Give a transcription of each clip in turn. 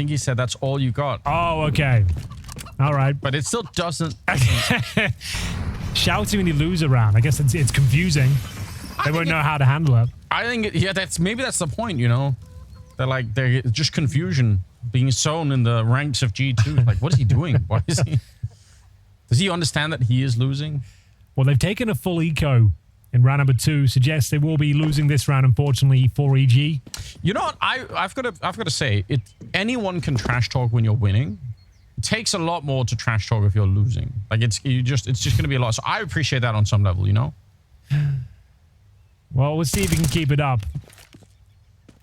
think he said that's all you got. Oh, okay. All right. But it still doesn't... Shouting when you lose a round. I guess it's confusing. They won't know how to handle it. I think, maybe that's the point, you know? They're just confusion being sown in the ranks of G2. Like, what is he doing? Why is he... Does he understand that he is losing? Well, they've taken a full eco in round number 2. Suggests they will be losing this round, unfortunately, for EG. You know what? I've got to say, anyone can trash talk when you're winning. It takes a lot more to trash talk if you're losing. Like it's just going to be a lot. So I appreciate that on some level, you know. Well, we'll see if we can keep it up.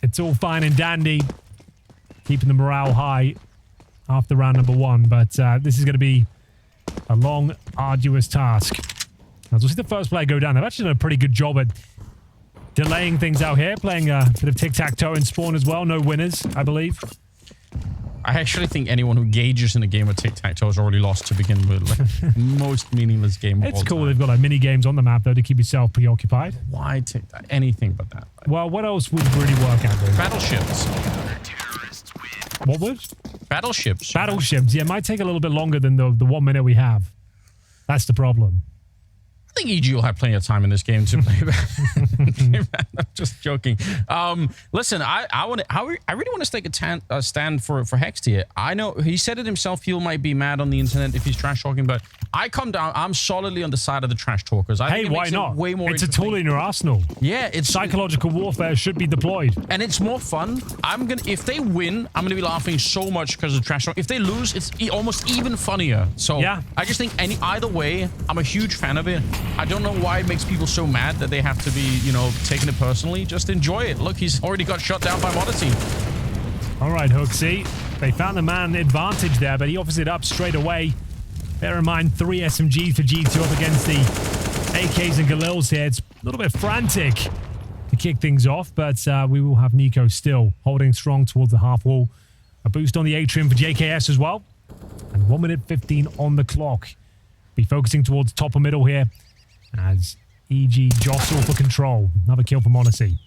It's all fine and dandy, keeping the morale high after round number 1, but this is going to be a long, arduous task. As we'll see the first player go down. They've actually done a pretty good job at delaying things out here, playing a bit of tic-tac-toe in spawn as well. No winners, I believe. I actually think anyone who gauges in a game of tic-tac-toe has already lost to begin with. Like, most meaningless game of all It's cool. time. They've got like mini games on the map though to keep yourself preoccupied. Why tic-tac? Anything but that. Like, Well, what else would really work out there? battleships. What would? Battleships. Battleships. Yeah, it might take a little bit longer than the 1 minute we have. That's the problem. I think EG will have plenty of time in this game to play. I'm just joking. Listen, I really want to take a stand for Hext here. I know he said it himself. He might be mad on the internet if he's trash talking, but I come down. I'm solidly on the side of the trash talkers. I think it Why makes it not? way more It's a tool in your arsenal. Yeah, it's Psychological warfare should be deployed. and it's more fun. If they win, I'm gonna be laughing so much because of trash talk. If they lose, it's almost even funnier. So Yeah. I just think either way, I'm a huge fan of it. I don't know why it makes people so mad that they have to be, you know, taking it personally. Just enjoy it. Look, he's already got shut down by Modesty. All right, Hooksy. They found the man advantage there, but he offers it up straight away. Bear in mind, 3 SMGs for G2 up against the AKs and Galils here. It's a little bit frantic to kick things off, but we will have Nico still holding strong towards the half wall. A boost on the Atrium for JKS as well. And 1 minute 15 on the clock. Be focusing towards top or middle here as EG jostle for control. Another kill from Odyssey.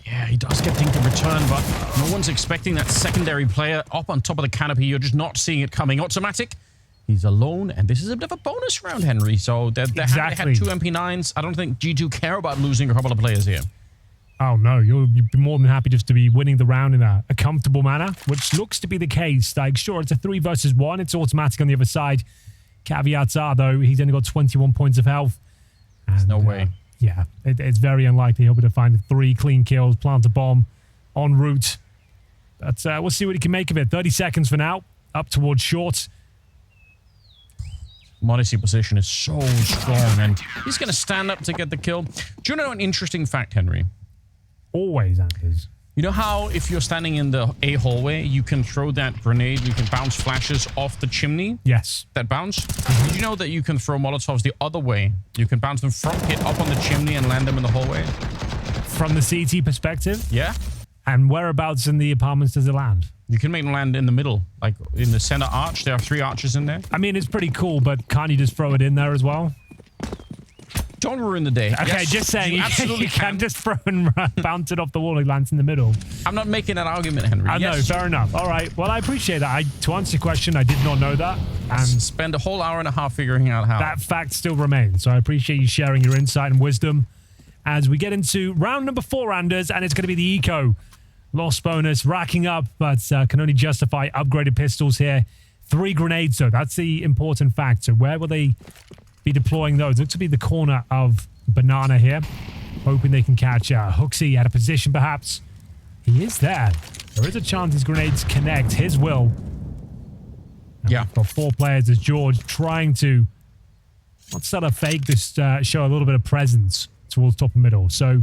Yeah, he does get things in return, but no one's expecting that secondary player up on top of the canopy. You're just not seeing it coming. Automatic. He's alone, and this is a bit of a bonus round, Henry. So they had 2 MP9s. I don't think G2 care about losing a couple of players here. Oh, no. You'd be more than happy just to be winning the round in a comfortable manner, which looks to be the case. Like, sure, it's a 3 versus 1. It's automatic on the other side. Caveats are, though, he's only got 21 points of health. There's no way. Yeah, it's very unlikely he'll be able to find 3 clean kills, plant a bomb en route. But we'll see what he can make of it. 30 seconds for now. Up towards short. Modesty position is so strong, and he's going to stand up to get the kill. Do you know an interesting fact, Henry? Always, Anders. You know how if you're standing in the A hallway, you can throw that grenade, you can bounce flashes off the chimney? Yes. That bounce? Did you know that you can throw Molotovs the other way? You can bounce them from pit up on the chimney and land them in the hallway? From the CT perspective? Yeah. And whereabouts in the apartments does it land? You can make them land in the middle, like in the center arch. There are 3 arches in there. I mean, it's pretty cool, but can't you just throw it in there as well? Don't ruin the day. Okay, Yes, just saying. you absolutely You can just throw and bounce it off the wall and lands in the middle. I'm not making that argument, Henry. I know, fair enough. All right. Well, I appreciate that. To answer your question, I did not know that. And spend a whole hour and a half figuring out how. that fact still remains. So I appreciate you sharing your insight and wisdom as we get into round number 4, Anders, and it's going to be the eco. Lost bonus, racking up, but can only justify upgraded pistols here. 3 grenades, though. That's the important fact. So where will they be deploying those? Looks to be the corner of Banana here. Hoping they can catch Hooksy at a position, perhaps. He is there. There is a chance these grenades connect. His will. Yeah. For 4 players as George trying to not set a fake, just show a little bit of presence towards top and middle. So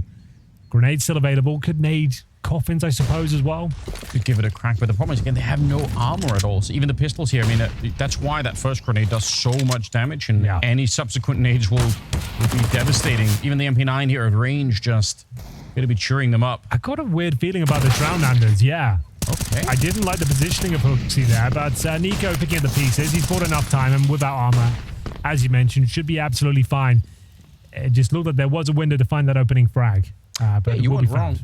grenades still available. Could nade coffins, I suppose, as well. Could give it a crack, but the problem is, again, they have no armor at all. So even the pistols here, I mean, that's why that first grenade does so much damage, and any subsequent nades will be devastating. Even the MP9 here at range just going to be cheering them up. I got a weird feeling about this round, Anders. Yeah. Okay. I didn't like the positioning of Hooksy there, but Nico picking up the pieces. He's bought enough time, and without armor, as you mentioned, should be absolutely fine. It just looked like there was a window to find that opening frag. But you weren't wrong.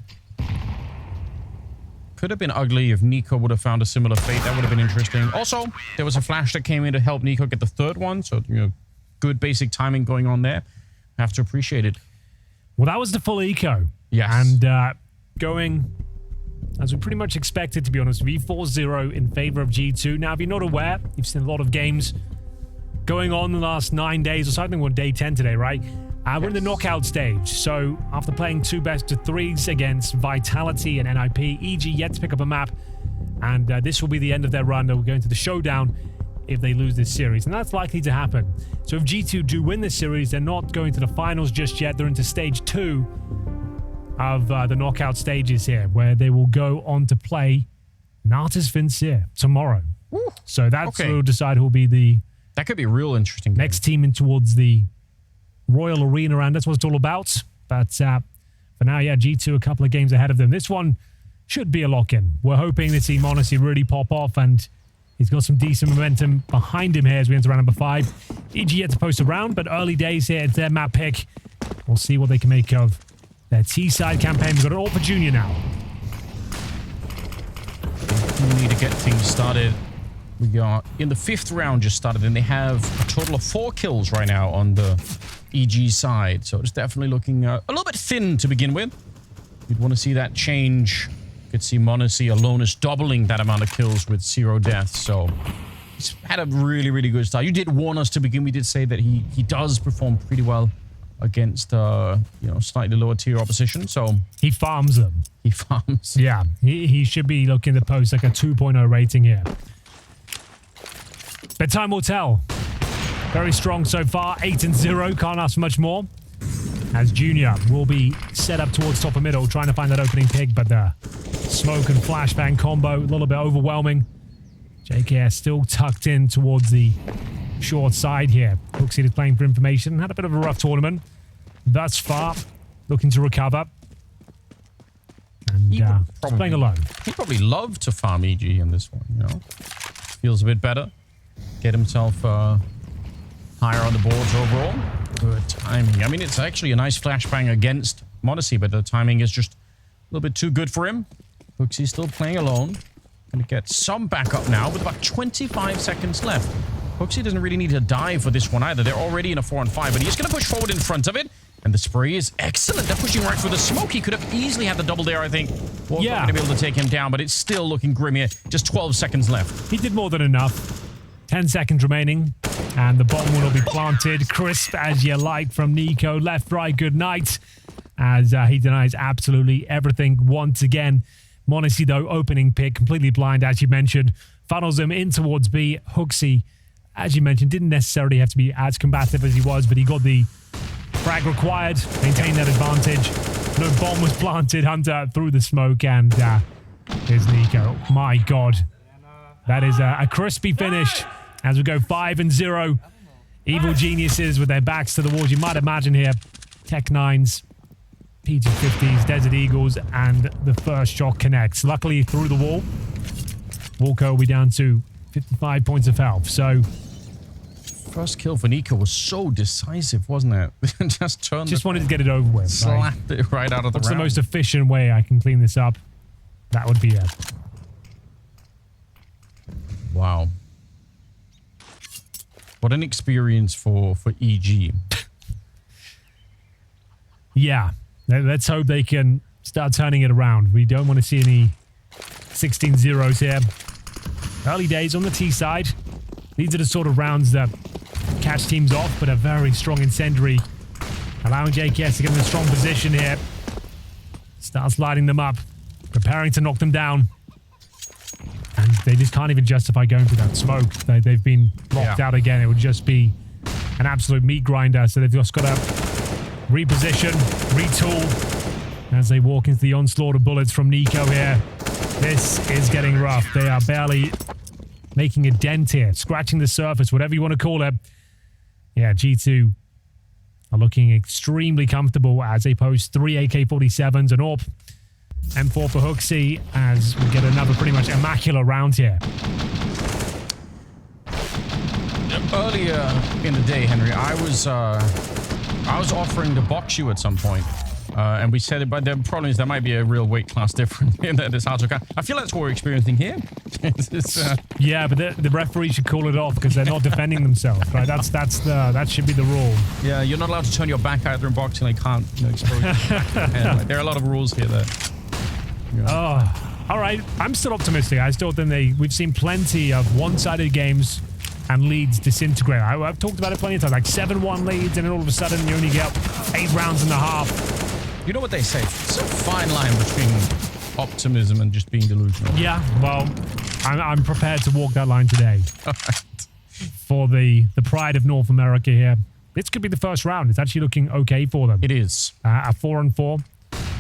Could have been ugly if Nico would have found a similar fate. That would have been interesting. Also, there was a flash that came in to help Nico get the third one. So, good basic timing going on there. Have to appreciate it. Well, that was the full eco. Yes. And going, as we pretty much expected, to be honest, V4-0 in favor of G2. Now, if you're not aware, you've seen a lot of games going on the last 9 days or something. We're on day 10 today, right? We're in the knockout stage. So after playing 2 best-of-3s against Vitality and NIP, EG yet to pick up a map. And this will be the end of their run. They'll go into the showdown if they lose this series. And that's likely to happen. So if G2 do win this series, they're not going to the finals just yet. They're into stage 2 of the knockout stages here, where they will go on to play Natus Vincere tomorrow. Woo. So that's will decide who will be the that could be a real interesting next team in towards the Royal Arena, and that's what it's all about. But for now, yeah, G2 a couple of games ahead of them. This one should be a lock-in. We're hoping to see m0NESY really pop off, and he's got some decent momentum behind him here as we enter round number 5. EG yet to post a round, but early days here. It's their map pick. We'll see what they can make of their T-side campaign. We've got it all for Junior now. We need to get things started. We are in the 5th round just started, and they have a total of 4 kills right now on the EG side. So it's definitely looking a little bit thin to begin with. You'd want to see that change. You could see m0NESY alone is doubling that amount of kills with 0 deaths. So he's had a really, really good start. You did warn us to begin. We did say that he does perform pretty well against slightly lower tier opposition. So he farms them. He farms. Yeah, he should be looking to post like a 2.0 rating here. But time will tell. Very strong so far, 8-0. Can't ask for much more. As Junior will be set up towards top of middle, trying to find that opening pick, but the smoke and flashbang combo, a little bit overwhelming. JKS still tucked in towards the short side here. HooXi is playing for information. Had a bit of a rough tournament thus far. Looking to recover. And playing alone. He'd probably love to farm EG in this one, Feels a bit better. Get himself higher on the boards overall. Good timing. I mean, it's actually a nice flashbang against m0NESY, but the timing is just a little bit too good for him. HooXi's still playing alone. Gonna get some backup now with about 25 seconds left. HooXi doesn't really need to dive for this one either. They're already in a 4-on-5, but he's gonna push forward in front of it. And the spray is excellent. They're pushing right through the smoke. He could have easily had the double there, I think. Not going to be able to take him down, but it's still looking grim here. Just 12 seconds left. He did more than enough. 10 seconds remaining, and the bomb will be planted. Crisp as you like from Nico. Left, right, good night. As he denies absolutely everything once again. m0NESY, though, opening pick, completely blind, as you mentioned. Funnels him in towards B. HooXi, as you mentioned, didn't necessarily have to be as combative as he was, but he got the frag required, maintained that advantage. No bomb was planted. Hunter through the smoke, and here's Nico. My God. That is a crispy finish as we go 5-0. Evil geniuses with their backs to the walls. You might imagine here, Tech-9s, PG-50s, Desert Eagles, and the first shot connects. Luckily, through the wall, Walker will be down to 55 points of health. So, first kill for Nico was so decisive, wasn't it? just wanted to get it over with. Slapped it right out of the round. What's the most efficient way I can clean this up? That would be it. Wow. What an experience for EG. Yeah. Let's hope they can start turning it around. We don't want to see any 16-0s here. Early days on the T side. These are the sort of rounds that catch teams off, but a very strong incendiary. Allowing JKS to get in a strong position here. Starts lighting them up. Preparing to knock them down. And they just can't even justify going through that smoke. They've been blocked out again. It would just be an absolute meat grinder. So they've just got to reposition, retool as they walk into the onslaught of bullets from Nico here. This is getting rough. They are barely making a dent here, scratching the surface, whatever you want to call it. Yeah, G2 are looking extremely comfortable as they post 3 AK-47s and AWP. M4 for HooXi as we get another pretty much immaculate round here. Earlier in the day, Henry, I was offering to box you at some point. And we said it, but the problem is there might be a real weight class difference in this hard to count. I feel that's what we're experiencing here. Yeah, but the referee should call it off because they're not defending themselves, right? That should be the rule. Yeah, you're not allowed to turn your back either in boxing. They can't expose your hand. Like, there are a lot of rules here that. Oh, all right. I'm still optimistic. I still think we've seen plenty of one-sided games and leads disintegrate. I've talked about it plenty of times, like 7-1 leads, and then all of a sudden you only get 8 rounds and a half. You know what they say? It's a fine line between optimism and just being delusional. Yeah, well, I'm prepared to walk that line today. All right. For the pride of North America here. This could be the first round. It's actually looking okay for them. It is. A 4-on-4.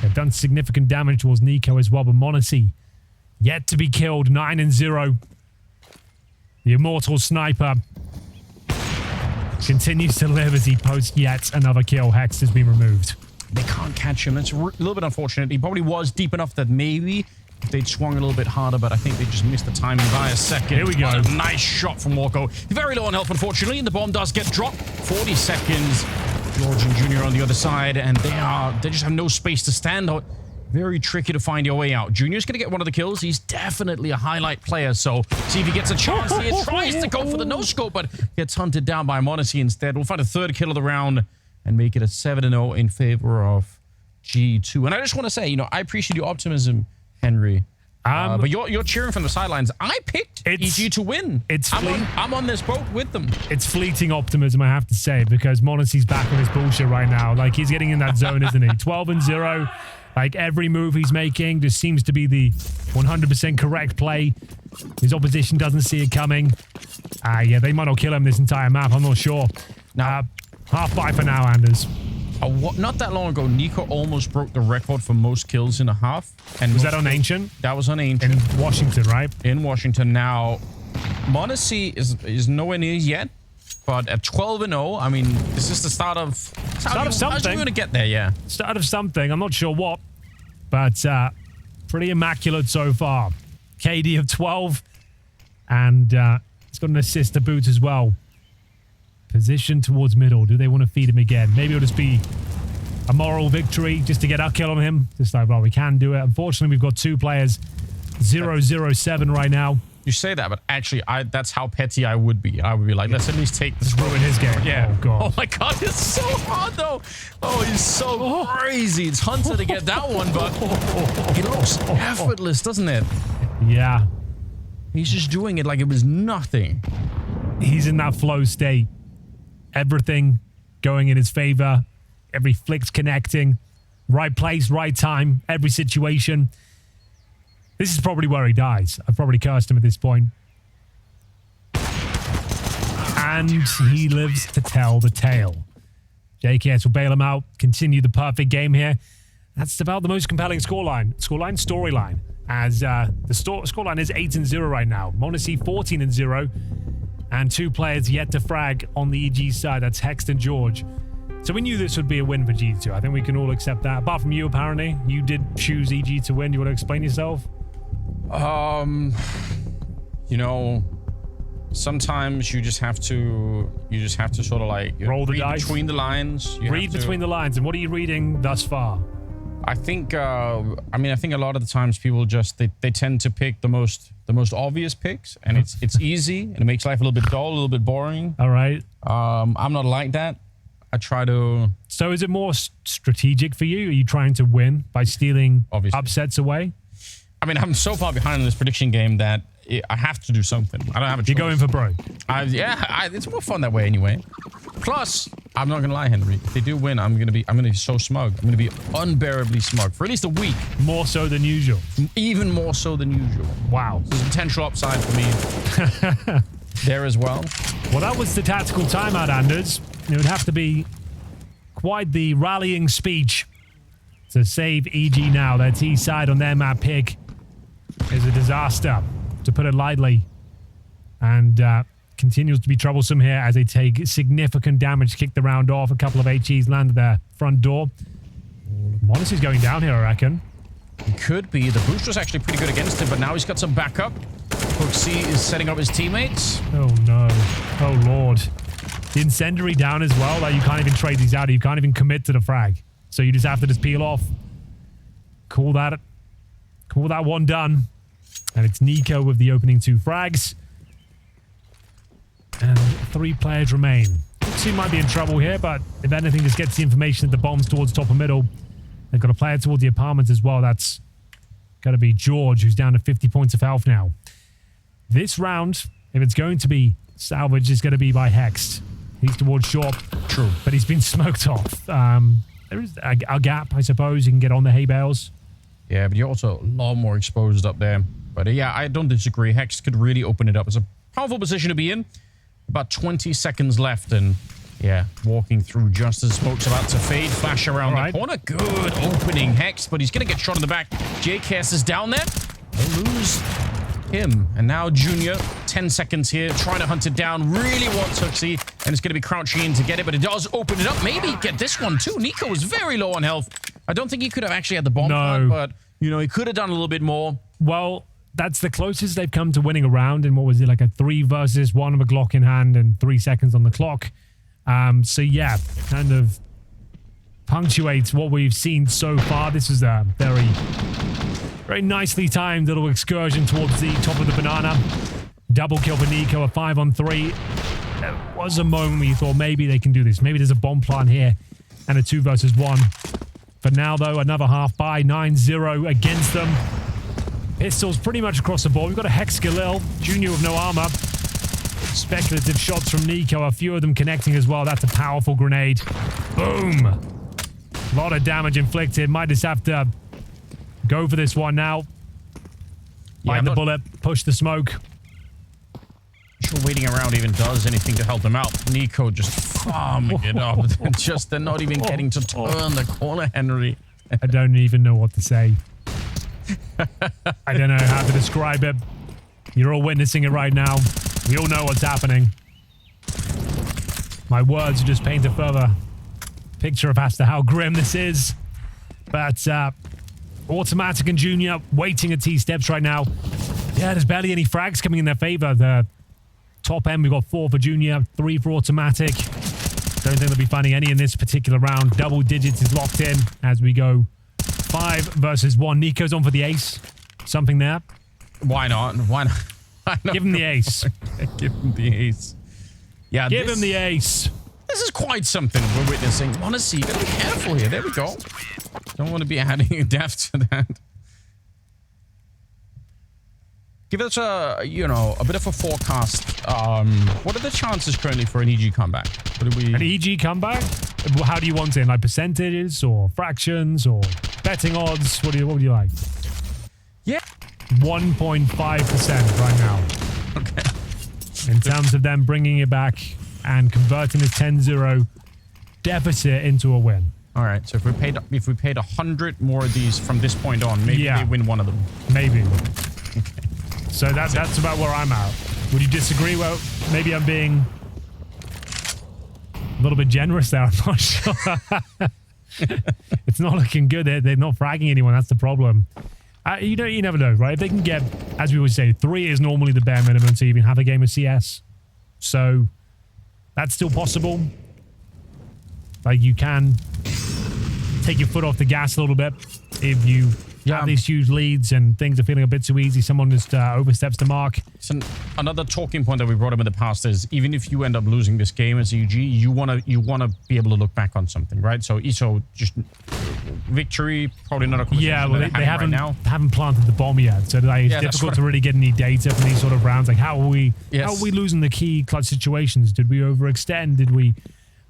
They've done significant damage towards Nico as well, but m0NESY yet to be killed. 9-0. The immortal sniper continues to live as he posts yet another kill. Hex has been removed. They can't catch him. It's a little bit unfortunate. He probably was deep enough that maybe if they'd swung a little bit harder, but I think they just missed the timing by a second. Here we go. What a nice shot from Walko. Very low on health, unfortunately, and the bomb does get dropped. 40 seconds. George and Junior on the other side, and they just have no space to stand on. Very tricky to find your way out. Junior's going to get one of the kills. He's definitely a highlight player, so see if he gets a chance here. Tries to go for the no-scope, but gets hunted down by m0NESY instead. We'll find a third kill of the round and make it a 7-0 in favor of G2. And I just want to say, I appreciate your optimism, Henry. But you're cheering from the sidelines. I picked EG to win. I'm on this boat with them. It's fleeting optimism, I have to say, because m0NESY's back on his bullshit right now. Like, he's getting in that zone, isn't he? 12-0. Like, every move he's making just seems to be the 100% correct play. His opposition doesn't see it coming. Yeah, they might not kill him this entire map. I'm not sure. Half-5 for now, Anders. Not that long ago, Nico almost broke the record for most kills in a half. And was that on Ancient? That was on Ancient. In Washington, right? In Washington. Now, m0NESY is nowhere near yet, but at 12-0, I mean, this is the start of something. How's he going to get there, yeah? Start of something. I'm not sure what, but pretty immaculate so far. KD of 12, and he's got an assist to boot as well. Position towards middle. Do they want to feed him again? Maybe it'll just be a moral victory just to get our kill on him. Just like, well, we can do it. Unfortunately, we've got 2 players. 0-0-7 right now. You say that, but actually, that's how petty I would be. I would be like, let's at least take this. Ruin his game. Yeah. Oh, God. Oh, my God. It's so hard, though. Oh, he's so crazy. It's Hunter to get that one, but it looks effortless, doesn't it? Yeah. He's just doing it like it was nothing. He's in that flow state. Everything going in his favor. Every flick's connecting. Right place, right time. Every situation. This is probably where he dies. I've probably cursed him at this point. And he lives to tell the tale. JKS will bail him out. Continue the perfect game here. That's about the most compelling storyline. As the scoreline is 8-0 right now. m0NESY 14-0. And 2 players yet to frag on the EG side. That's Hex and George. So we knew this would be a win for G2. I think we can all accept that. Apart from you, apparently. You did choose EG to win. You want to explain yourself? Sometimes you just have to sort of like roll the read dice between the lines. Read between the lines. And what are you reading thus far? I think I think a lot of the times people just they tend to pick the most obvious picks, and it's easy and it makes life a little bit dull, a little bit boring. All right. I'm not like that. I try to. So is it more strategic for you? Are you trying to win by stealing upsets away? I mean, I'm so far behind in this prediction game that I have to do something. I don't have a choice. You're going for broke. It's more fun that way anyway. Plus, I'm not gonna lie, Henry. If they do win, I'm gonna be so smug. I'm gonna be unbearably smug for at least a week. More so than usual. Even more so than usual. Wow. There's a potential upside for me there as well. Well, that was the tactical timeout, Anders. It would have to be quite the rallying speech to save EG now. Their T side on their map pick is a disaster, to put it lightly. And continues to be troublesome here as they take significant damage to kick the round off. A couple of HEs landed their front door. m0NESY's going down here, I reckon. It could be. The boost was actually pretty good against him, but now he's got some backup. HooXi is setting up his teammates. Oh, no. Oh, Lord. The incendiary down as well. Like, you can't even trade these out. You can't even commit to the frag. So you just have to just peel off. Call that one done. And it's NiKo with the opening 2 frags. And 3 players remain. Huxi might be in trouble here, but if anything, just gets the information that the bomb's towards top and middle. They've got a player towards the apartments as well. That's got to be George, who's down to 50 points of health now. This round, if it's going to be salvaged, is going to be by Hext. He's towards short. True. But he's been smoked off. There is a gap, I suppose. You can get on the hay bales. Yeah, but you're also a lot more exposed up there. But yeah, I don't disagree. Hext could really open it up. It's a powerful position to be in. About 20 seconds left, and yeah, walking through just as smoke's about to fade. Flash around the corner. Good opening, Hext, but he's going to get shot in the back. JKS is down there. They lose him. And now Junior, 10 seconds here, trying to hunt it down. Really wants Huxi, and it's going to be crouching in to get it, but it does open it up. Maybe get this one too. NiKo was very low on health. I don't think he could have actually had the bomb plant, but, you know, he could have done a little bit more. Well, that's the closest they've come to winning a round in, what was it, like a 3 versus 1 with a Glock in hand and 3 seconds on the clock. So yeah, kind of punctuates what we've seen so far. This is a very, very nicely timed little excursion towards the top of the banana. Double kill for NiKo, a 5-on-3. There was a moment where you thought maybe they can do this. Maybe there's a bomb plant here and a 2 versus 1. For now, though, another half by 9-0 against them. Pistols pretty much across the board. We've got a Hex Galil, Junior with no armor. Speculative shots from NiKo, a few of them connecting as well. That's a powerful grenade. Boom! A lot of damage inflicted. Might just have to go for this one now. Find the bullet, push the smoke. Sure waiting around even does anything to help them out. NiKo just farming it up. They're not even getting to turn the corner, Henry. I don't even know what to say. I don't know how to describe it. You're all witnessing it right now. We all know what's happening. My words just paint a further picture of as to how grim this is. But Automatic and Junior waiting at T-steps right now. Yeah, there's barely any frags coming in their favor. The top end, we've got 4 for Junior, 3 for Automatic. Don't think they'll be finding any in this particular round. Double digits is locked in as we go 5 versus 1. NiKo's on for the ace. Something there. Why not? Why not? Give him the ace. Give him the ace. Yeah, Give him the ace. This is quite something we're witnessing. Honestly, you gotta be careful here. There we go. Don't want to be adding a death to that. Give us a, you know, a bit of a forecast. What are the chances currently for an EG comeback? What do we... An EG comeback? How do you want it? Like percentages or fractions or betting odds? What would you like? Yeah. 1.5% right now. Okay. In terms of them bringing it back and converting the 10-0 deficit into a win. All right. So if we paid 100 more of these from this point on, maybe they win one of them. Maybe. Okay. So that's about where I'm at. Would you disagree? Well, maybe I'm being a little bit generous there. I'm not sure. It's not looking good. They're not fragging anyone. That's the problem. You never know, right? If they can get, as we always say, 3 is normally the bare minimum to even have a game of CS. So that's still possible. Like, you can take your foot off the gas a little bit if you have these huge leads and things are feeling a bit too easy. Someone just oversteps the mark. So another talking point that we brought up in the past is even if you end up losing this game as EG, you wanna be able to look back on something, right? So just victory, probably not a conversation. Yeah, well, they haven't right now. haven't planted the bomb yet, so like, it's difficult to really get any data from these sort of rounds. Like, how are we losing the key clutch situations? Did we overextend? Did we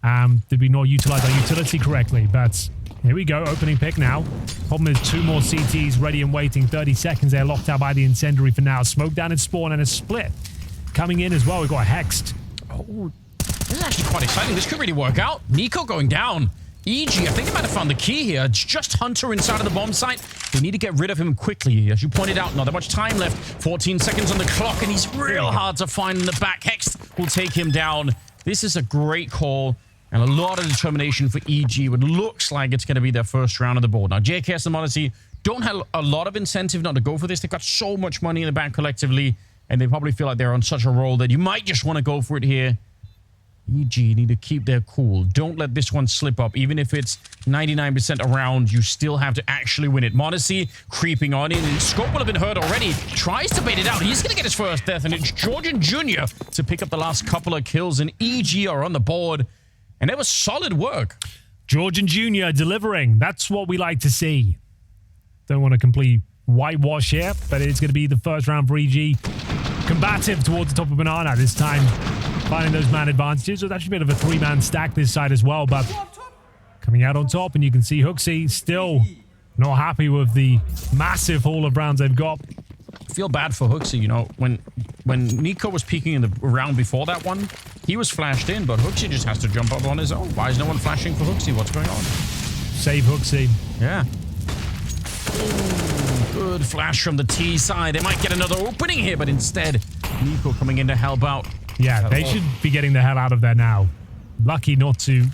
not utilize our utility correctly? But here we go, opening pick now. Problem is 2 more CTs ready and waiting. 30 seconds. They're locked out by the incendiary for now. Smoke down at spawn and a split coming in as well. We've got Hexed. Oh, this is actually quite exciting. This could really work out. NiKo going down. EG, I think they might have found the key here. It's just Hunter inside of the bomb site. They need to get rid of him quickly. As you pointed out, not that much time left. 14 seconds on the clock, and he's real hard to find in the back. Hex will take him down. This is a great call. And a lot of determination for EG. What looks like it's going to be their first round of the board. Now, JKS and Modesty don't have a lot of incentive not to go for this. They've got so much money in the bank collectively, and they probably feel like they're on such a roll that you might just want to go for it here. EG need to keep their cool. Don't let this one slip up. Even if it's 99% around, you still have to actually win it. m0NESY creeping on in. Scope will have been hurt already. Tries to bait it out. He's going to get his first death, and it's Georgian Jr. to pick up the last couple of kills, and EG are on the board. And it was solid work. Georgian Jr. delivering. That's what we like to see. Don't want to complete whitewash here, but it's going to be the first round for EG. Combative towards the top of Banana this time. Finding those man advantages. So it's actually a bit of a three-man stack this side as well, but coming out on top, and you can see HooXi still not happy with the massive haul of rounds they've got. I feel bad for HooXi, you know, when NiKo was peeking in the round before that one, he was flashed in, but HooXi just has to jump up on his own. Why is no one flashing for HooXi? What's going on? Save HooXi. Yeah. Ooh, good flash from the T side. They might get another opening here, but instead, NiKo coming in to help out. Yeah, they should be getting the hell out of there now. Lucky not to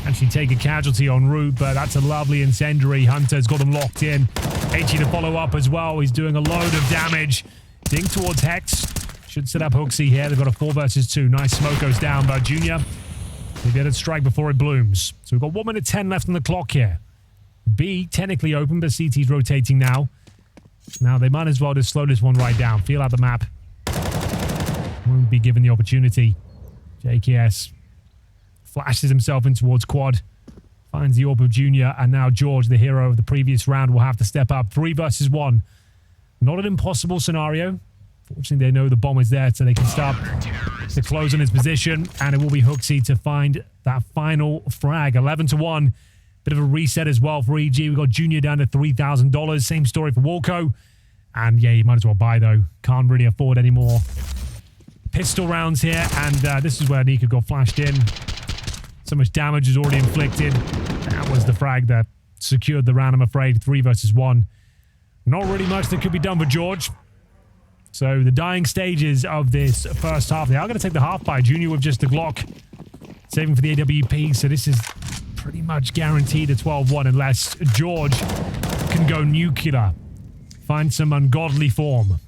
actually take a casualty en route, but that's a lovely incendiary. Hunter's got them locked in. HE to follow up as well. He's doing a load of damage. Dink towards Hex. Should set up HooXi here. They've got a 4 versus 2. Nice smoke goes down by Junior. They get it strike before it blooms. So we've got 1 minute 10 left on the clock here. B technically open, but CT's rotating now. Now they might as well just slow this one right down. Feel out the map. Won't be given the opportunity. JKS flashes himself in towards quad. Finds the AWP of Junior, and now George, the hero of the previous round, will have to step up. 3 versus 1. Not an impossible scenario. Fortunately, they know the bomb is there, so they can start to close on his position, and it will be HooXi to find that final frag. 11 to 1. Bit of a reset as well for EG. We've got Junior down to $3,000. Same story for Walco. And yeah, you might as well buy, though. Can't really afford any more pistol rounds here, and this is where NiKo got flashed in. So much damage is already inflicted. That was the frag that secured the round, I'm afraid. 3 versus 1. Not really much that could be done for George. So the dying stages of this first half. They are going to take the half by Junior with just the Glock. Saving for the AWP, so this is pretty much guaranteed a 12-1 unless George can go nuclear. Find some ungodly form.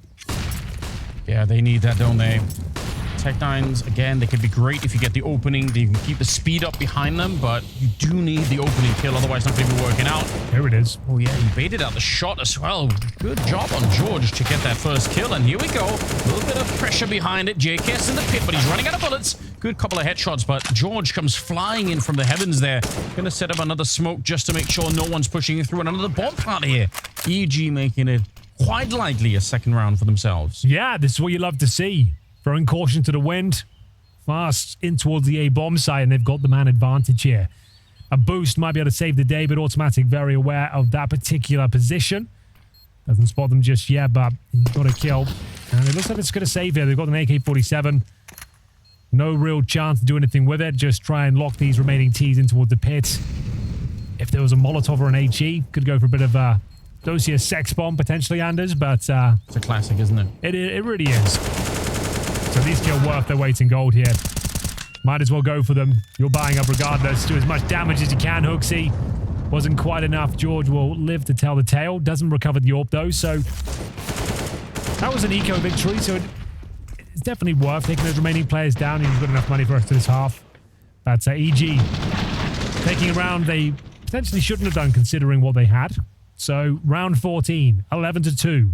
Yeah, they need that, don't they? Tech9s, again, they could be great if you get the opening. You can keep the speed up behind them, but you do need the opening kill, otherwise nothing will be working out. Here it is. Oh yeah, he baited out the shot as well. Good job on George to get that first kill, and here we go. A little bit of pressure behind it. JKS in the pit, but he's running out of bullets. Good couple of headshots, but George comes flying in from the heavens there. Gonna set up another smoke just to make sure no one's pushing through, and another bomb plant here. EG making it quite likely a second round for themselves. Yeah, this is what you love to see. Throwing caution to the wind. Fast in towards the A-bomb side, and they've got the man advantage here. A boost might be able to save the day, but Automatic very aware of that particular position. Doesn't spot them just yet, but he's got a kill. And it looks like it's going to save here. They've got an AK-47. No real chance to do anything with it. Just try and lock these remaining Ts in towards the pit. If there was a Molotov or an HE, could go for a bit of a Dosia sex bomb, potentially, Anders, but it's a classic, isn't it? It really is. So these two are worth their weight in gold here. Might as well go for them. You're buying up regardless. Do as much damage as you can, HooXi. Wasn't quite enough. George will live to tell the tale. Doesn't recover the AWP, though, so that was an eco victory, so it's definitely worth taking those remaining players down. He's got enough money for us to this half. That's EG. Taking a round they potentially shouldn't have done, considering what they had. So, round 14, 11 to 2.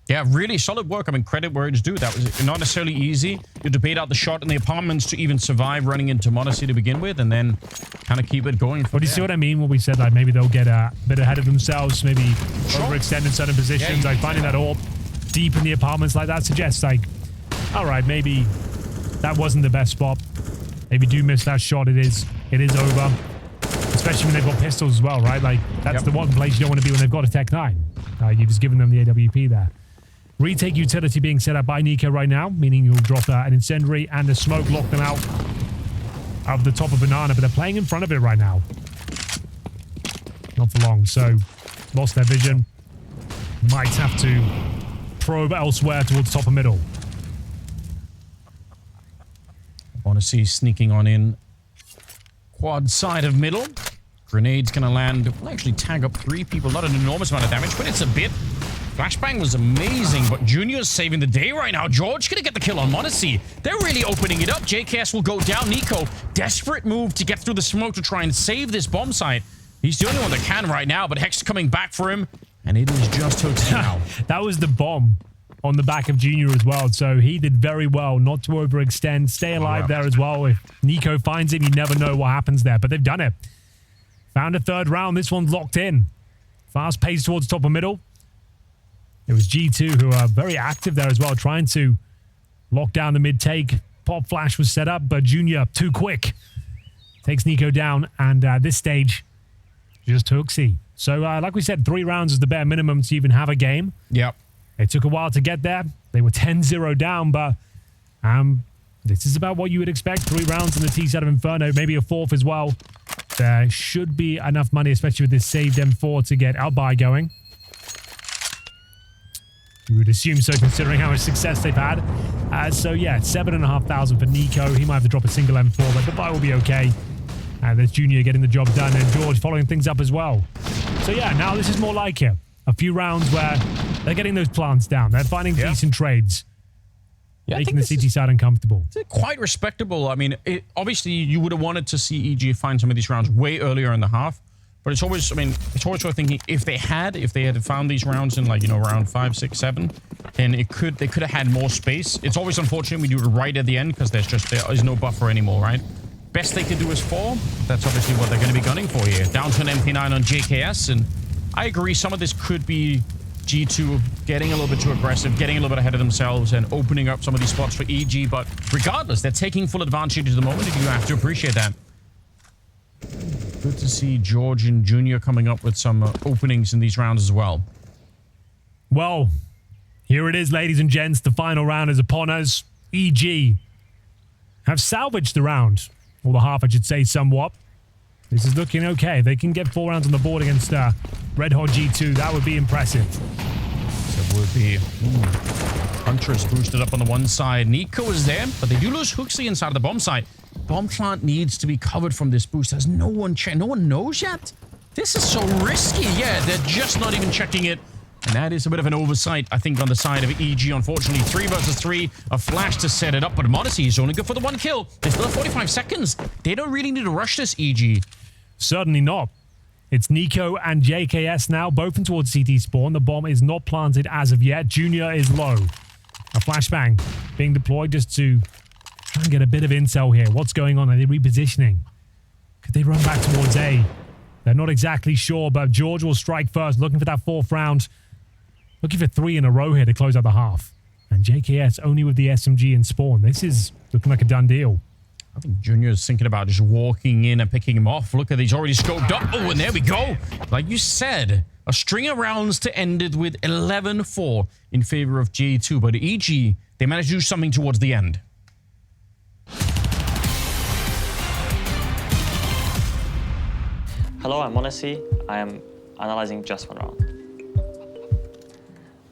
Yeah, really solid work. I mean, credit where it's due. That was not necessarily easy. You had to bait out the shot in the apartments to even survive running into m0NESY to begin with, and then kind of keep it going. But you see what I mean? What we said, like maybe they'll get a bit ahead of themselves, maybe overextend in certain positions, like finding that AWP deep in the apartments like that suggests, like, all right, maybe that wasn't the best spot. If you do miss that shot, it is over. Especially when they've got pistols as well, right? Like, that's the one place you don't want to be when they've got a Tech-9. You've just given them the AWP there. Retake utility being set up by NiKo right now, meaning you'll drop an incendiary and a smoke, lock them out of the top of Banana, but they're playing in front of it right now. Not for long, so lost their vision. Might have to probe elsewhere towards top of middle. m0NESY sneaking on in. Quad side of middle. Grenade's gonna land. Will actually tag up 3 people. Not an enormous amount of damage, but it's a bit. Flashbang was amazing, but Junior's saving the day right now. George gonna get the kill on m0NESY. They're really opening it up. JKS will go down. Nico, desperate move to get through the smoke to try and save this bomb site. He's the only one that can right now, but Hex coming back for him, and it is just HOOXi now. That was the bomb on the back of Junior as well, so he did very well not to overextend, stay alive there as well. If Nico finds him, you never know what happens there, but they've done it. Found a third round. This one's locked in. Fast pace towards top of middle. It was G2 who are very active there as well, trying to lock down the mid take. Pop flash was set up, but Junior too quick. Takes Nico down, and at this stage, just HOOXi. So, like we said, 3 rounds is the bare minimum to even have a game. Yep. It took a while to get there. They were 10-0 down, but this is about what you would expect. 3 rounds in the T set of Inferno, maybe a 4th as well. There should be enough money, especially with this saved M4, to get Outbuy going. You would assume so, considering how much success they've had. So yeah, 7,500 for Nico. He might have to drop a single M4, but the buy will be okay. And there's Junior getting the job done, and George following things up as well. So yeah, now this is more like it. A few rounds where they're getting those plants down. They're finding decent trades. Yeah, making the CT side uncomfortable. It's quite respectable. I mean, obviously, you would have wanted to see EG find some of these rounds way earlier in the half. But it's always, I mean, it's always worth thinking if they had found these rounds in, like, you know, round 5, 6, 7, then they could have had more space. It's always unfortunate we do it right at the end because there is no buffer anymore, right? Best they could do is 4. That's obviously what they're going to be gunning for here. Down to an MP9 on JKS, and I agree, some of this could be G2 getting a little bit too aggressive, getting a little bit ahead of themselves, and opening up some of these spots for EG. But regardless, they're taking full advantage of the moment, and you have to appreciate that. Good to see George and Junior coming up with some openings in these rounds as well. Well, here it is, ladies and gents. The final round is upon us. EG have salvaged the round. Or the half, I should say, somewhat. This is looking okay. They can get 4 rounds on the board against Red Hot G2. That would be impressive. So would be. Huntress boosted up on the one side. Nico is there, but they do lose HOOXi inside of the bomb site. Bomb plant needs to be covered from this boost. There's no one knows yet. This is so risky. Yeah, they're just not even checking it. And that is a bit of an oversight, I think, on the side of EG. Unfortunately, 3 versus 3. A flash to set it up, but m0NESY is only good for the 1 kill. They still have 45 seconds. They don't really need to rush this, EG. Certainly not. It's Nico and JKS now, both in towards CT spawn. The bomb is not planted as of yet. Junior is low. A flashbang being deployed just to try and get a bit of intel here. What's going on? Are they repositioning? Could they run back towards A? They're not exactly sure, but George will strike first, looking for that 4th round. Looking for 3 in a row here to close out the half. And JKS only with the SMG in spawn. This is looking like a done deal. I think Junior's thinking about just walking in and picking him off. Look at these, already scoped up. Oh, and there we go. Like you said, a string of rounds to end it with 11-4 in favor of G2. But EG, they managed to do something towards the end. Hello, I'm m0NESY. I am analyzing just 1 round.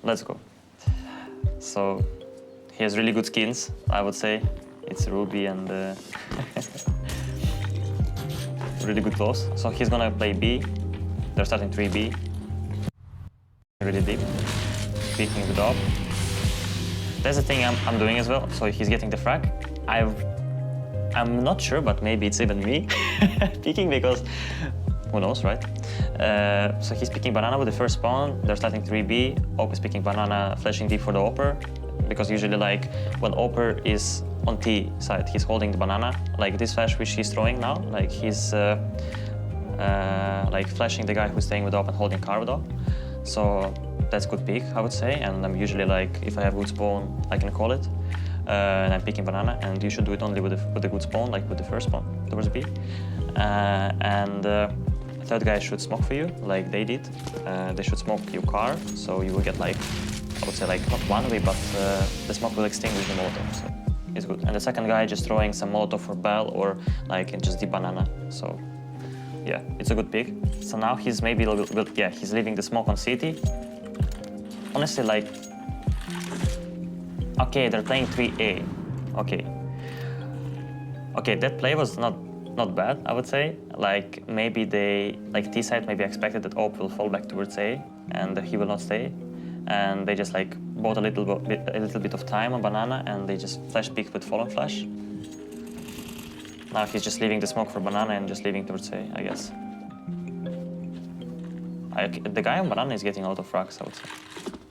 Let's go. So, he has really good skins, I would say. It's Ruby and really good close. So he's gonna play B. They're starting 3B. Really deep. Picking the dog. That's the thing I'm doing as well. So he's getting the frag. I'm not sure, but maybe it's even me picking because who knows, right? So he's picking banana with the first spawn. They're starting 3B. Op is picking banana, flashing deep for the Oper. Because usually, like, when Oper is on T side, he's holding the banana. Like this flash which he's throwing now, like he's like flashing the guy who's staying with Op and holding car with Op. So that's good pick, I would say. And I'm usually like, if I have good spawn, I can call it. And I'm picking banana, and you should do it only with a good spawn, like with the first spawn towards B. Third guy should smoke for you, like they did. They should smoke your car, so you will get like, I would say like not one way, but the smoke will extinguish the Molotov, so it's good. And the second guy just throwing some Molotov for Bell or like just the banana, so yeah, it's a good pick. So now he's maybe, he's leaving the smoke on city. Honestly, like, okay, they're playing 3A, okay. Okay, that play was not bad, I would say. Like, maybe they, like T-side maybe expected that Op will fall back towards A and he will not stay. and they just like bought a little bit of time on Banana, and they just flash peeked with Fallen Flash. Now he's just leaving the smoke for Banana and just leaving towards A, I guess. The guy on Banana is getting a lot of frags, I would say.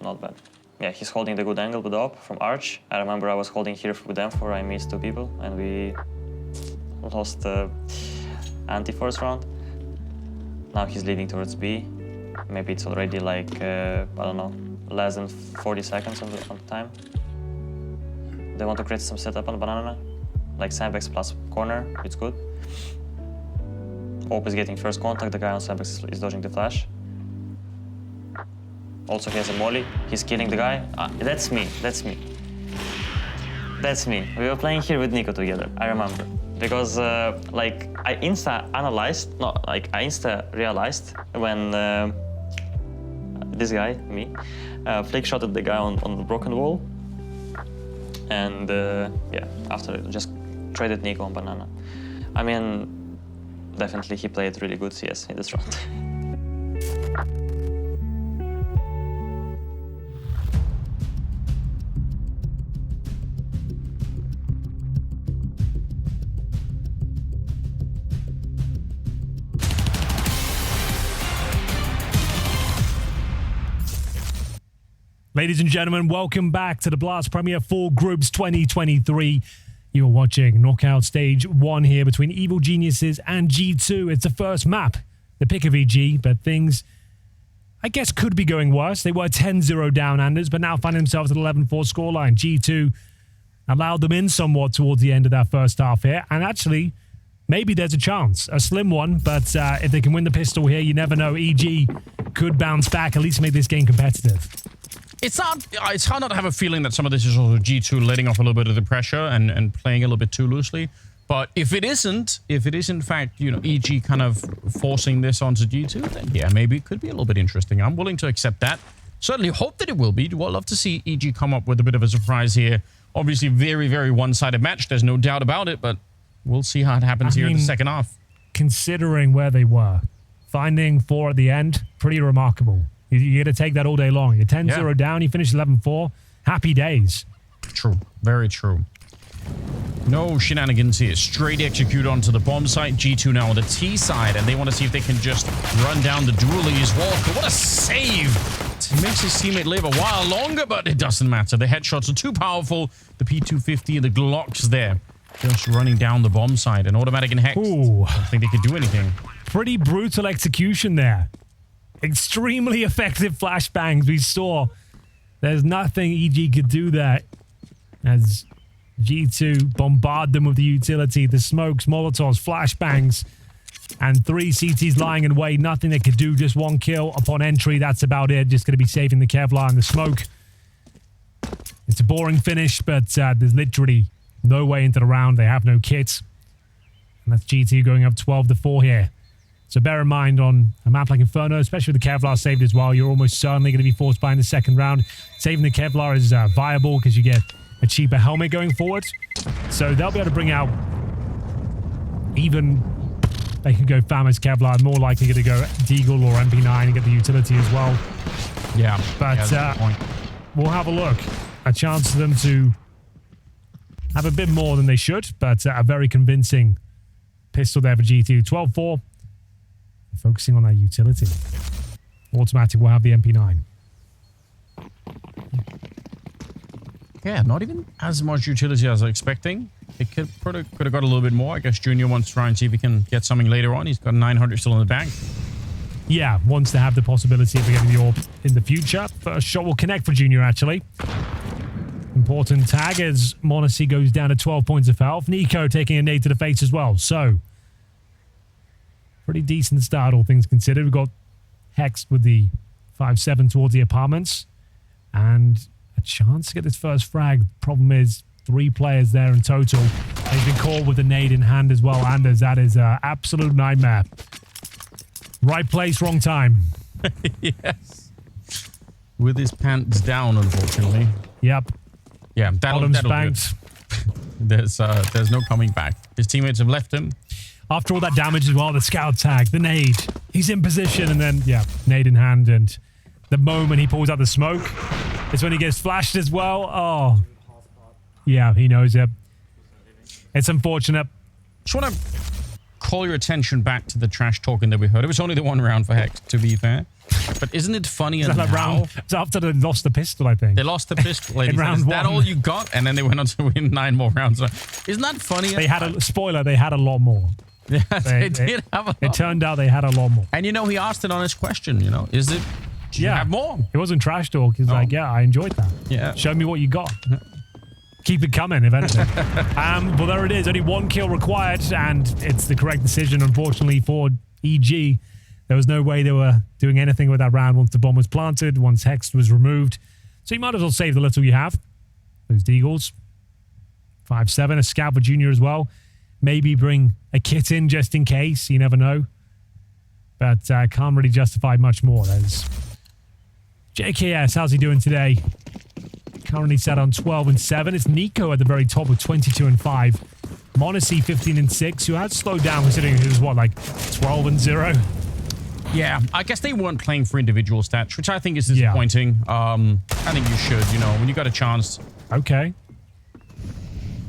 Not bad. Yeah, he's holding the good angle with the op from Arch. I remember I was holding here with them for I missed 2 people, and we lost the anti-first round. Now he's leading towards B. Maybe it's already like, I don't know, less than 40 seconds on the time. They want to create some setup on Banana, like sandbags plus corner, it's good. Op is getting first contact, the guy on sandbags is dodging the flash. Also, he has a molly. He's killing the guy. That's me. We were playing here with Nico together, I remember. Because, like, I insta-realized when this guy, me, flick shotted the guy on the broken wall. And, yeah, after it, just traded Nico on Banana. I mean, definitely he played really good CS in this round. Ladies and gentlemen, welcome back to the Blast Premier 4 Groups 2023. You're watching Knockout Stage 1 here between Evil Geniuses and G2. It's the first map, the pick of EG, but things, I guess, could be going worse. They were 10-0 down, Anders, but now find themselves at 11-4 scoreline. G2 allowed them in somewhat towards the end of that first half here, and actually, maybe there's a chance. A slim one, but if they can win the pistol here, you never know. EG could bounce back, at least make this game competitive. It's hard not to have a feeling that some of this is also G2 letting off a little bit of the pressure and playing a little bit too loosely. But if it is in fact, you know, EG kind of forcing this onto G2, then yeah, maybe it could be a little bit interesting. I'm willing to accept that. Certainly hope that it will be. I'd love to see EG come up with a bit of a surprise here. Obviously, very, very one-sided match. There's no doubt about it, but we'll see how it happens here in the second half. Considering where they were, finding 4 at the end, pretty remarkable. You got to take that all day long. You're 10-0 down, you finish 11-4. Happy days. True. Very true. No shenanigans here. Straight execute onto the bomb site. G2 now on the T side, and they want to see if they can just run down the dualies. Walker, what a save! It makes his teammate live a while longer, but it doesn't matter. The headshots are too powerful. The P250 and the Glocks there. Just running down the bomb side. And automatic and Hex. Ooh. I don't think they could do anything. Pretty brutal execution there. Extremely effective flashbangs we saw. There's nothing EG could do there as G2 bombard them with the utility, the smokes, molotovs, flashbangs, and 3 CTs lying in wait. Nothing they could do, just 1 kill upon entry. That's about it. Just going to be saving the Kevlar and the smoke. It's a boring finish, but there's literally no way into the round. They have no kit. And that's G2 going up 12-4 here. So bear in mind on a map like Inferno, especially with the Kevlar saved as well, you're almost certainly going to be forced by in the second round. Saving the Kevlar is viable because you get a cheaper helmet going forward. So they'll be able to bring out even, they can go FAMAS Kevlar, more likely going to go Deagle or MP9 and get the utility as well. Yeah, but we'll have a look. A chance for them to have a bit more than they should, but a very convincing pistol there for G2. 12-4. Focusing on that utility. Automatic will have the MP9. Yeah, not even as much utility as I was expecting. It could have got a little bit more. I guess Junior wants to try and see if he can get something later on. He's got 900 still in the bank. Yeah, wants to have the possibility of getting the AWP in the future. First shot will connect for Junior, actually. Important tag as m0NESY goes down to 12 points of health. Nico taking a nade to the face as well. So, pretty decent start, all things considered. We've got Hex with the 5-7 towards the apartments. And a chance to get this first frag. Problem is, 3 players there in total. They've been caught with a nade in hand as well. Anders, that is an absolute nightmare. Right place, wrong time. Yes. With his pants down, unfortunately. Yep. Yeah, that'll do it. There's no coming back. His teammates have left him. After all that damage as well, the scout tag, the nade. He's in position and then, yeah, nade in hand and the moment he pulls out the smoke, it's when he gets flashed as well. Oh, yeah, he knows it. It's unfortunate. Just want to call your attention back to the trash talking that we heard. It was only the one round for Hex, to be fair. But isn't it funny That now? round, it's after they lost the pistol, I think. They lost the pistol. In round Is that one. all you got? And then they went on to win 9 more rounds. Isn't that funny? They had a spoiler. They had a lot more. Yeah, they did have a It lot. turned out they had a lot more. And you know, he asked an honest question, you know, is it, do you have more? It wasn't trash talk. He's like, yeah, I enjoyed that. Yeah. Show me what you got. Keep it coming, if anything. Well, there it is. Only 1 kill required, and it's the correct decision, unfortunately, for EG. There was no way they were doing anything with that round once the bomb was planted, once Hex was removed. So you might as well save the little you have. Those Deagles. 5-7, a scout for Junior as well. Maybe bring a kit in just in case. You never know. But can't really justify much more. There's JKS. How's he doing today? Currently set on 12-7. It's Nico at the very top with 22-5. Monacy 15-6, who had slowed down considering he was, what, like 12-0? Yeah, I guess they weren't playing for individual stats, which I think is disappointing. I think you should, you know, when you got a chance. Okay.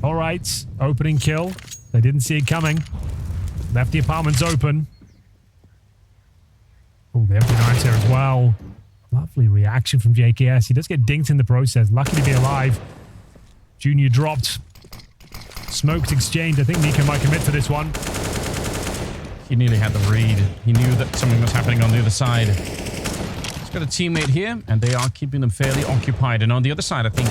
All right. Opening kill. They didn't see it coming. Left the apartments open. Oh, the MP9s here as well. Lovely reaction from JKS. He does get dinked in the process. Lucky to be alive. Junior dropped. Smoked exchanged. I think Nico might commit to this one. He nearly had the read. He knew that something was happening on the other side. He's got a teammate here, and they are keeping them fairly occupied. And on the other side, I think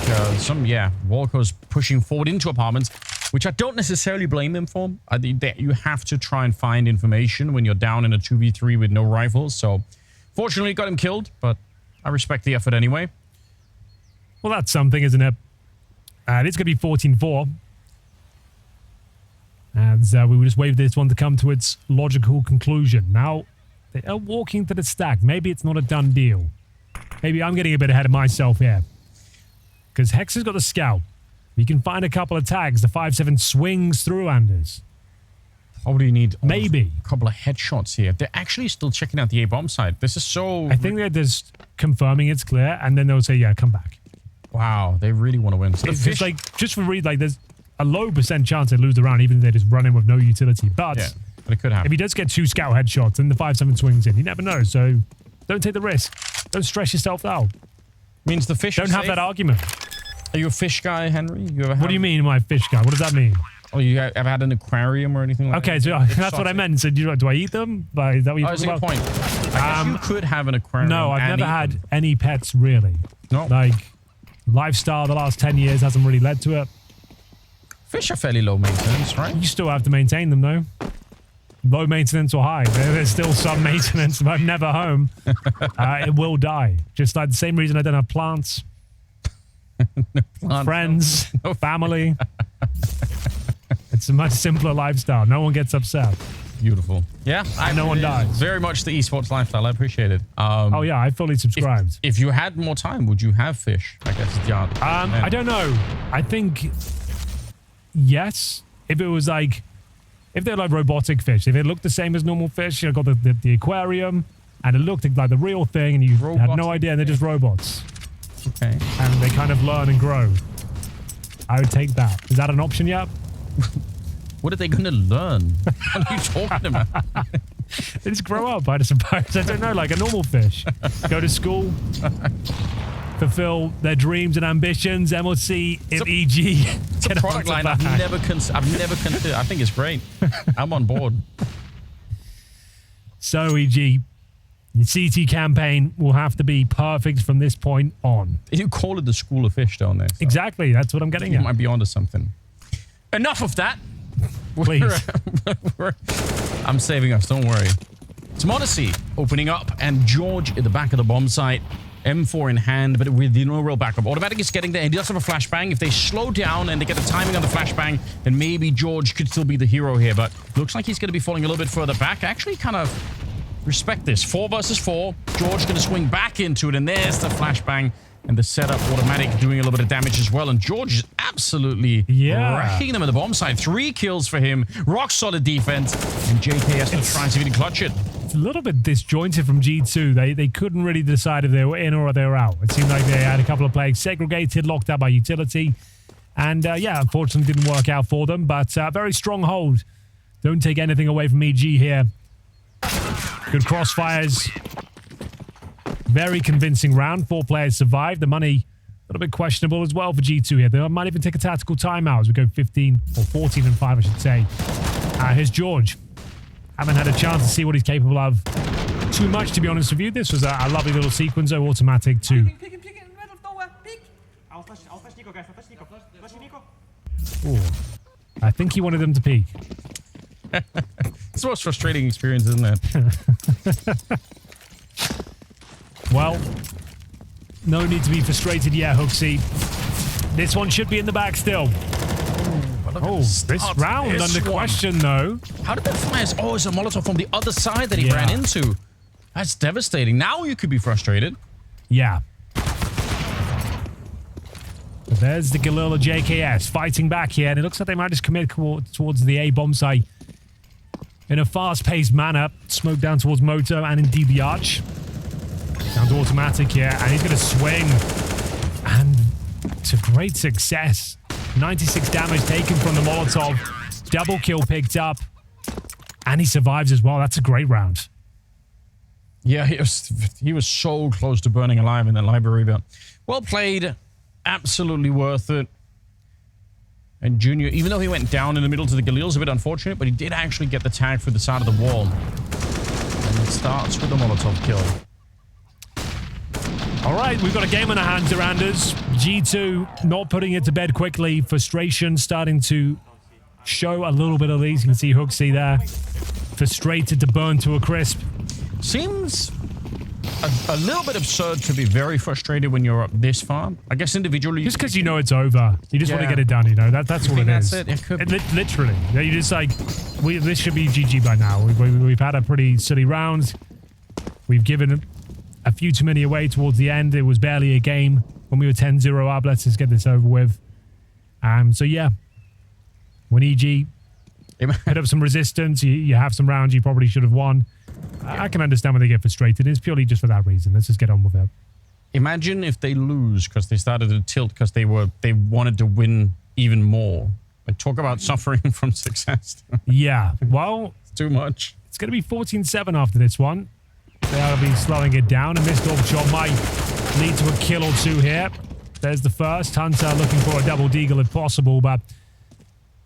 Walker's pushing forward into apartments, which I don't necessarily blame them for. I think that you have to try and find information when you're down in a 2v3 with no rifles. So, fortunately, got him killed, but I respect the effort anyway. Well, that's something, isn't it? It's going to be 14-4. And we will just wait for this one to come to its logical conclusion. Now, they are walking to the stack. Maybe it's not a done deal. Maybe I'm getting a bit ahead of myself here. Because Hex has got the scout. He can find a couple of tags. The 5-7 swings through Anders. Probably need Maybe a couple of headshots here. They're actually still checking out the A-bomb site. This is so... I think they're just confirming it's clear, and then they'll say, yeah, come back. Wow, they really want to win. So It's just like, just for read, like, there's a low % chance they lose the round, even if they just run in with no utility. But it could happen. if he does get 2 scout headshots and the 5-7 swings in, you never know. So don't take the risk. Don't stress yourself out. Means the fish Don't have that argument. Are you a fish guy, Henry? You ever What do you mean, my fish guy? What does that mean? Oh, you ever had an aquarium or anything like that? Okay, so that's what I meant. So do I eat them? Is that what you're That's talking a good about? point. I guess you could have an aquarium. No, I've and never eat had them. any pets, really. No. Like, lifestyle the last 10 years hasn't really led to it. Fish are fairly low maintenance, right? You still have to maintain them, though. Low maintenance or high. There's still some maintenance. If I'm never home, it will die. Just like the same reason I don't have plants. Friends, family. It's a much simpler lifestyle. No one gets upset. Beautiful. Yeah. No one dies. Very much the esports lifestyle. I appreciate it. Oh, yeah, I fully subscribed. If you had more time, would you have fish? I guess it's the answer. I don't know. I think yes. If it was like, if they're like robotic fish, if it looked the same as normal fish, you got the aquarium, and it looked like the real thing, and you had no idea, and they're just robots. Okay. And they kind of learn and grow. I would take that. Is that an option yet? What are they going to learn? What are you talking about? They just grow up, I suppose. I don't know, like a normal fish. Go to school, fulfill their dreams and ambitions. MLC, if EG. It's a product line I've never considered. I think it's great. I'm on board. So, EG, your CT campaign will have to be perfect from this point on. You call it the school of fish, don't they? So Exactly. That's what I'm getting you at. might be onto something. Enough of that. Please. I'm saving us, don't worry. It's Monacy opening up, and George at the back of the bomb site. M4 in hand, but with no real backup. Automatic is getting there. He does have a flashbang. If they slow down and they get the timing on the flashbang, then maybe George could still be the hero here. But looks like he's going to be falling a little bit further back. Actually, kind of respect this. 4 versus 4. George going to swing back into it, and there's the flashbang. And the setup, Automatic doing a little bit of damage as well. And George is absolutely wrecking them at the bomb site. 3 kills for him. Rock solid defense. And JKS still trying to see if he can clutch it. It's a little bit disjointed from G2. They couldn't really decide if they were in or they were out. It seemed like they had a couple of players segregated, locked out by utility. And yeah, unfortunately didn't work out for them. But very strong hold. Don't take anything away from EG here. Good crossfires. Very convincing round. 4 players survived. The money a little bit questionable as well for G2 here. They might even take a tactical timeout as we go 15 or 14 and 5, I should say. Here's George. Haven't had a chance to see what he's capable of too much, to be honest with you. This was a lovely little sequence. Automatic too. Ooh. I think he wanted them to peek. It's the most frustrating experience, isn't it? Well, no need to be frustrated yet, Hooksy. This one should be in the back still. Oh, this round under question, though. How did that fire? Oh, it's a Molotov from the other side that he ran into. That's devastating. Now you could be frustrated. Yeah. But there's the Galil JKS fighting back here, and it looks like they might just commit towards the A bomb site in a fast-paced manner. Smoke down towards Moto and indeed the Arch. Down to automatic here, and he's going to swing. And to great success. 96 damage taken from the Molotov. Double kill picked up. And he survives as well. That's a great round. Yeah, he was so close to burning alive in that library, but well played. Absolutely worth it. And Junior, even though he went down in the middle to the Galil's a bit unfortunate, but he did actually get the tag through the side of the wall. And it starts with the Molotov kill. All right, we've got a game on our hands, Duranders. G2 not putting it to bed quickly. Frustration starting to show a little bit of these. You can see Hooksy there. Frustrated to burn to a crisp. Seems a little bit absurd to be very frustrated when you're up this far. I guess individually... Just because you know it's over. You just want to get it done, you know? That's all it is. That's it? It could be. Literally. You just like... this should be GG by now. We've had a pretty silly round. We've given a few too many away towards the end. It was barely a game when we were 10-0 up. Let's just get this over with. So yeah, when EG hit up some resistance, you have some rounds you probably should have won. I can understand when they get frustrated. It's purely just for that reason. Let's just get on with it. Imagine if they lose because they started to tilt because they wanted to win even more. But talk about suffering from success. Yeah, well, it's too much. It's going to be 14-7 after this one. They'll be slowing it down, and this dog shot might lead to a kill or two here. There's the first. Hunter looking for a double deagle if possible, but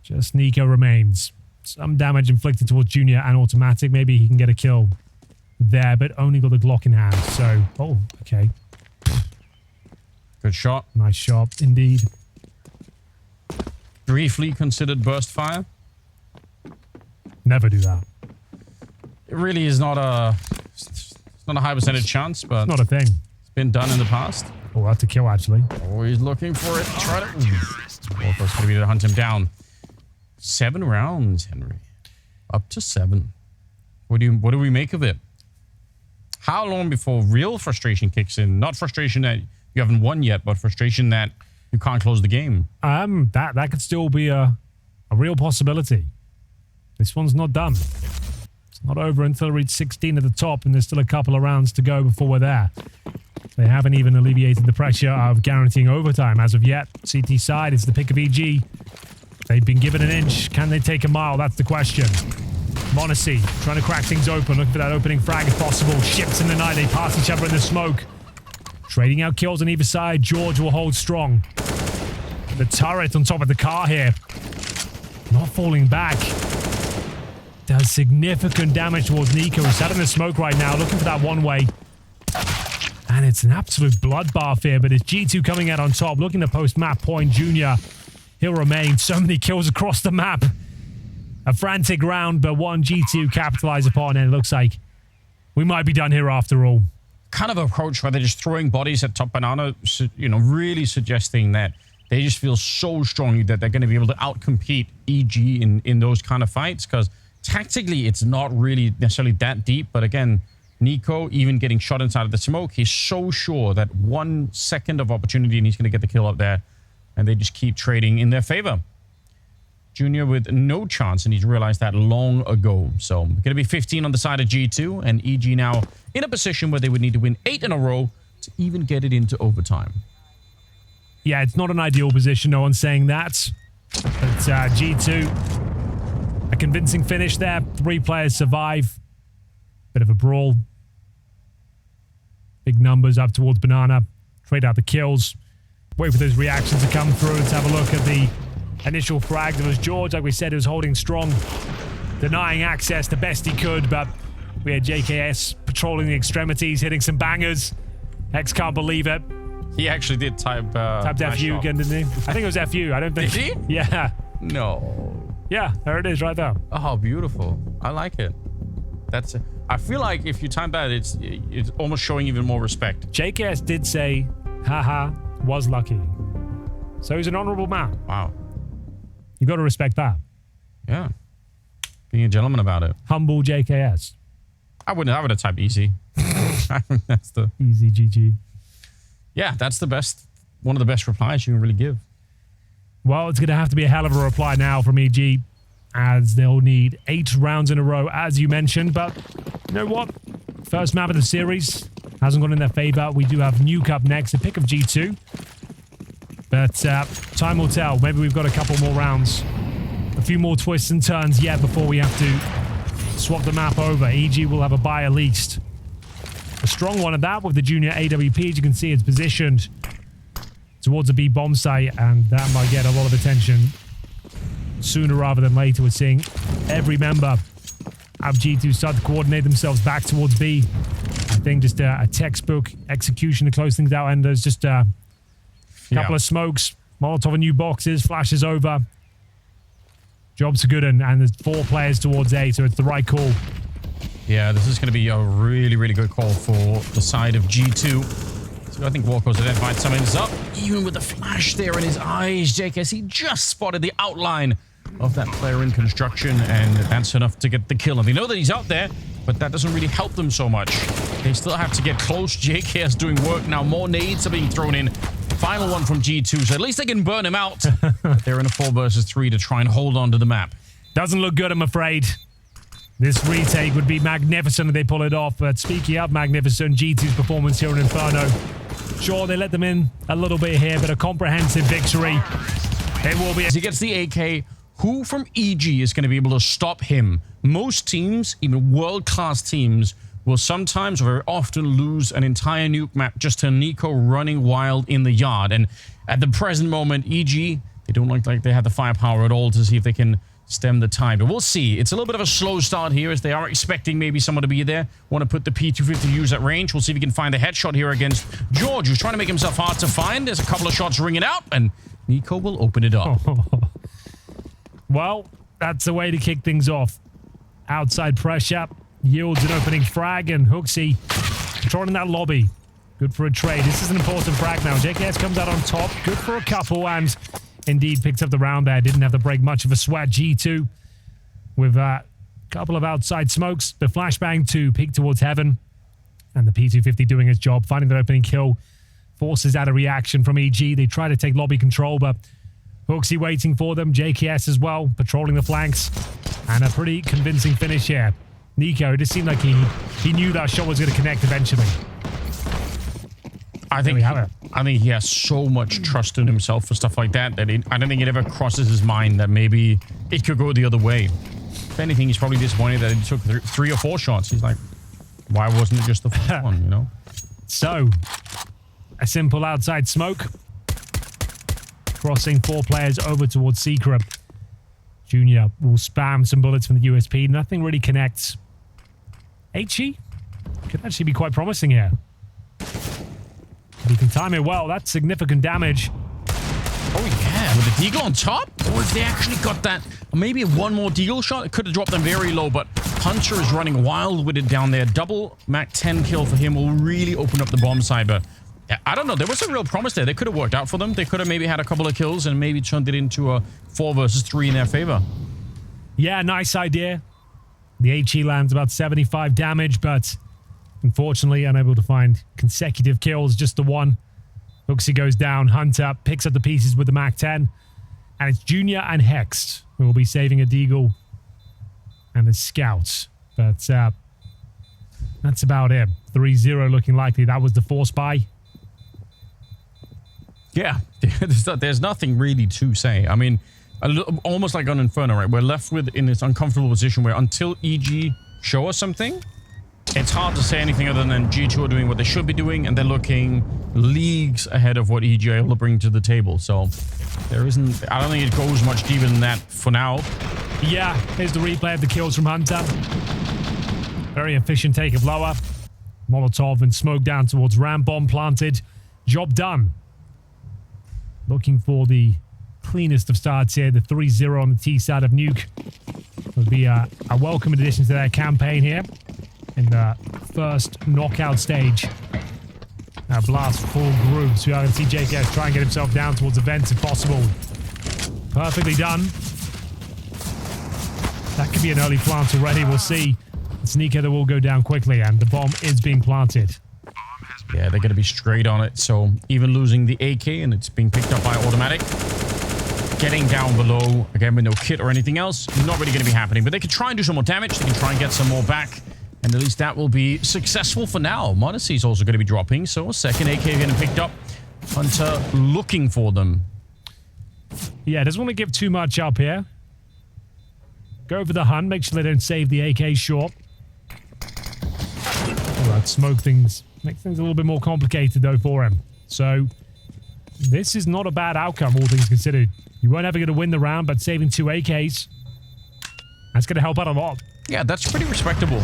just Nico remains. Some damage inflicted towards Junior and automatic. Maybe he can get a kill there, but only got the Glock in hand. So, oh, okay. Good shot. Nice shot, indeed. Briefly considered burst fire. Never do that. It really is not a... It's not a high percentage chance, but... It's not a thing. It's been done in the past. Oh, that's a kill, actually. Oh, he's looking for it. Try to... Wolf's going to be to hunt him down. 7 rounds, Henry. Up to 7. What do we make of it? How long before real frustration kicks in? Not frustration that you haven't won yet, but frustration that you can't close the game. That could still be a real possibility. This one's not done. It's not over until we reach 16 at the top, and there's still a couple of rounds to go before we're there. They haven't even alleviated the pressure of guaranteeing overtime as of yet. CT side, it's the pick of EG. They've been given an inch. Can they take a mile? That's the question. Monacy trying to crack things open. Look for that opening frag if possible. Ships in the night. They pass each other in the smoke. Trading out kills on either side. George will hold strong. The turret on top of the car here. Not falling back. Does significant damage towards Nico. He's sat in the smoke right now, looking for that one way. And it's an absolute bloodbath here, but it's G2 coming out on top, looking to post map point. Junior, he'll remain. So many kills across the map. A frantic round, but one G2 capitalize upon, and it looks like we might be done here after all. Kind of approach where they're just throwing bodies at top banana, you know, really suggesting that they just feel so strongly that they're going to be able to outcompete EG in those kind of fights, because tactically it's not really necessarily that deep. But again, Nico, even getting shot inside of the smoke, he's so sure that 1 second of opportunity and he's going to get the kill up there, and they just keep trading in their favor. Junior with no chance, and he's realized that long ago. So going to be 15 on the side of G2, and EG now in a position where they would need to win 8 in a row to even get it into overtime. Yeah, it's not an ideal position. No one's saying that. But G2, a convincing finish there. 3 players survive. Bit of a brawl. Big numbers up towards Banana. Trade out the kills. Wait for those reactions to come through. Let's have a look at the initial frag. There was George, like we said, who was holding strong, denying access the best he could, but we had JKS patrolling the extremities, hitting some bangers. Hex can't believe it. He actually did typed FU again, didn't he? I think it was FU. I don't think. Did he? Yeah. No. Yeah, there it is right there. Oh, beautiful. I like it. That's. I feel like if you type that, it's almost showing even more respect. JKS did say, haha, was lucky. So he's an honorable man. Wow. You got to respect that. Yeah. Being a gentleman about it. Humble JKS. I would have typed easy. I think that's the easy GG. Yeah, that's the best, one of the best replies you can really give. Well, it's going to have to be a hell of a reply now from EG, as they'll need 8 rounds in a row, as you mentioned. But you know what? First map of the series hasn't gone in their favor. We do have Nuke up next, a pick of G2. But time will tell. Maybe we've got a couple more rounds. A few more twists and turns yet before we have to swap the map over. EG will have a buy at least. A strong one at that with the Junior AWP. As you can see, it's positioned towards a B bomb site, and that might get a lot of attention sooner rather than later. We're seeing every member of G2 start to coordinate themselves back towards B. I think just a textbook execution to close things out, and there's just a couple of smokes, Molotov and new boxes, flashes over. Jobs are good, and there's 4 players towards A, so it's the right call. Yeah, this is going to be a really, really good call for the side of G2. So I think Walko's identified something's up. Even with the flash there in his eyes, JKS, he just spotted the outline of that player in construction, and that's enough to get the kill. And they know that he's out there, but that doesn't really help them so much. They still have to get close. JKS doing work now. More nades are being thrown in. Final one from G2, so at least they can burn him out. They're in a 4 versus 3 to try and hold on to the map. Doesn't look good, I'm afraid. This retake would be magnificent if they pull it off, but speaking of magnificent, G2's performance here in Inferno. Sure, they let them in a little bit here, but a comprehensive victory. It will be. As he gets the AK, who from EG is going to be able to stop him? Most teams, even world-class teams, will sometimes or very often lose an entire nuke map just to NiKo running wild in the yard. And at the present moment, EG, they don't look like they have the firepower at all to see if they can stem the tide. But we'll see. It's a little bit of a slow start here, as they are expecting maybe someone to be there. Want to put the P250 use at range. We'll see if he can find a headshot here against George, who's trying to make himself hard to find. There's a couple of shots ringing out, and NiKo will open it up. Well, that's the way to kick things off. Outside pressure yields an opening frag, and HooXi controlling that lobby. Good for a trade. This is an important frag now. JKS comes out on top. Good for a couple, and indeed picks up the round there. Didn't have to break much of a sweat. G2 with a couple of outside smokes. The flashbang to peek towards heaven, and the P250 doing its job, finding that opening kill. Forces out a reaction from EG. They try to take lobby control, but HooXi waiting for them. JKS as well, patrolling the flanks. And a pretty convincing finish here. NiKo, it just seemed like he knew that shot was going to connect eventually. I think he has so much trust in himself for stuff like that that I don't think it ever crosses his mind that maybe it could go the other way. If anything, he's probably disappointed that he took 3 or 4 shots. He's like, why wasn't it just the first one, you know? So, a simple outside smoke. Crossing 4 players over towards Secret. Junior will spam some bullets from the USP. Nothing really connects. HE could actually be quite promising here. If he can time it well, that's significant damage. Oh, yeah. With the Deagle on top? Or if they actually got that, maybe one more Deagle shot, it could have dropped them very low, but Hunter is running wild with it down there. Double Mac 10 kill for him will really open up the bomb side, but I don't know. There was some real promise there. They could have worked out for them. They could have maybe had a couple of kills and maybe turned it into a 4 versus 3 in their favor. Yeah, nice idea. The HE lands about 75 damage, but unfortunately unable to find consecutive kills, just the one. HooXi goes down. Hunter picks up the pieces with the Mac 10. And it's Junior and Hext who will be saving a Deagle and a Scout. But that's about it. 3-0 looking likely. That was the force buy. Yeah, there's nothing really to say. I mean, almost like on Inferno, right? We're left in this uncomfortable position where until EG show us something, it's hard to say anything other than G2 are doing what they should be doing, and they're looking leagues ahead of what EG are able to bring to the table. So there isn't... I don't think it goes much deeper than that for now. Yeah, here's the replay of the kills from Hunter. Very efficient take of lower. Molotov and smoke down towards ramp. Bomb planted. Job done. Looking for the cleanest of starts here. The 3-0 on the T side of Nuke would be a welcome addition to their campaign here in the first knockout stage. Now blast full groups. We are going to see JKS try and get himself down towards the vents if possible. Perfectly done. That could be an early plant already. We'll see. The sneaker that will go down quickly, and the bomb is being planted. Yeah, they're going to be straight on it. So even losing the AK and it's being picked up by automatic, getting down below, again, with no kit or anything else, not really going to be happening. But they can try and do some more damage. They can try and get some more back. And at least that will be successful for now. Modesty is also going to be dropping. So a second AK getting picked up. Hunter looking for them. Yeah, doesn't want to give too much up here. Go for the hunt. Make sure they don't save the AK short. All right, smoke things. Makes things a little bit more complicated, though, for him. So, this is not a bad outcome, all things considered. You weren't ever going to win the round, but saving 2 AKs, that's going to help out a lot. Yeah, that's pretty respectable.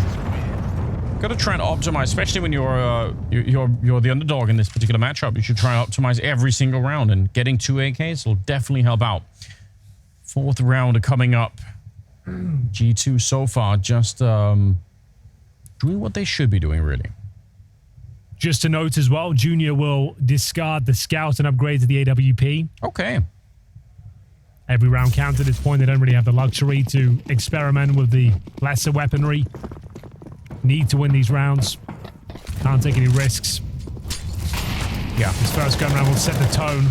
Got to try and optimize, especially when you're the underdog in this particular matchup. You should try and optimize every single round, and getting 2 AKs will definitely help out. 4th round coming up. G2 so far just doing what they should be doing, really. Just to note as well, Junior will discard the Scout and upgrade to the AWP. Okay. Every round counts at this point. They don't really have the luxury to experiment with the lesser weaponry. Need to win these rounds. Can't take any risks. Yeah, this first gun round will set the tone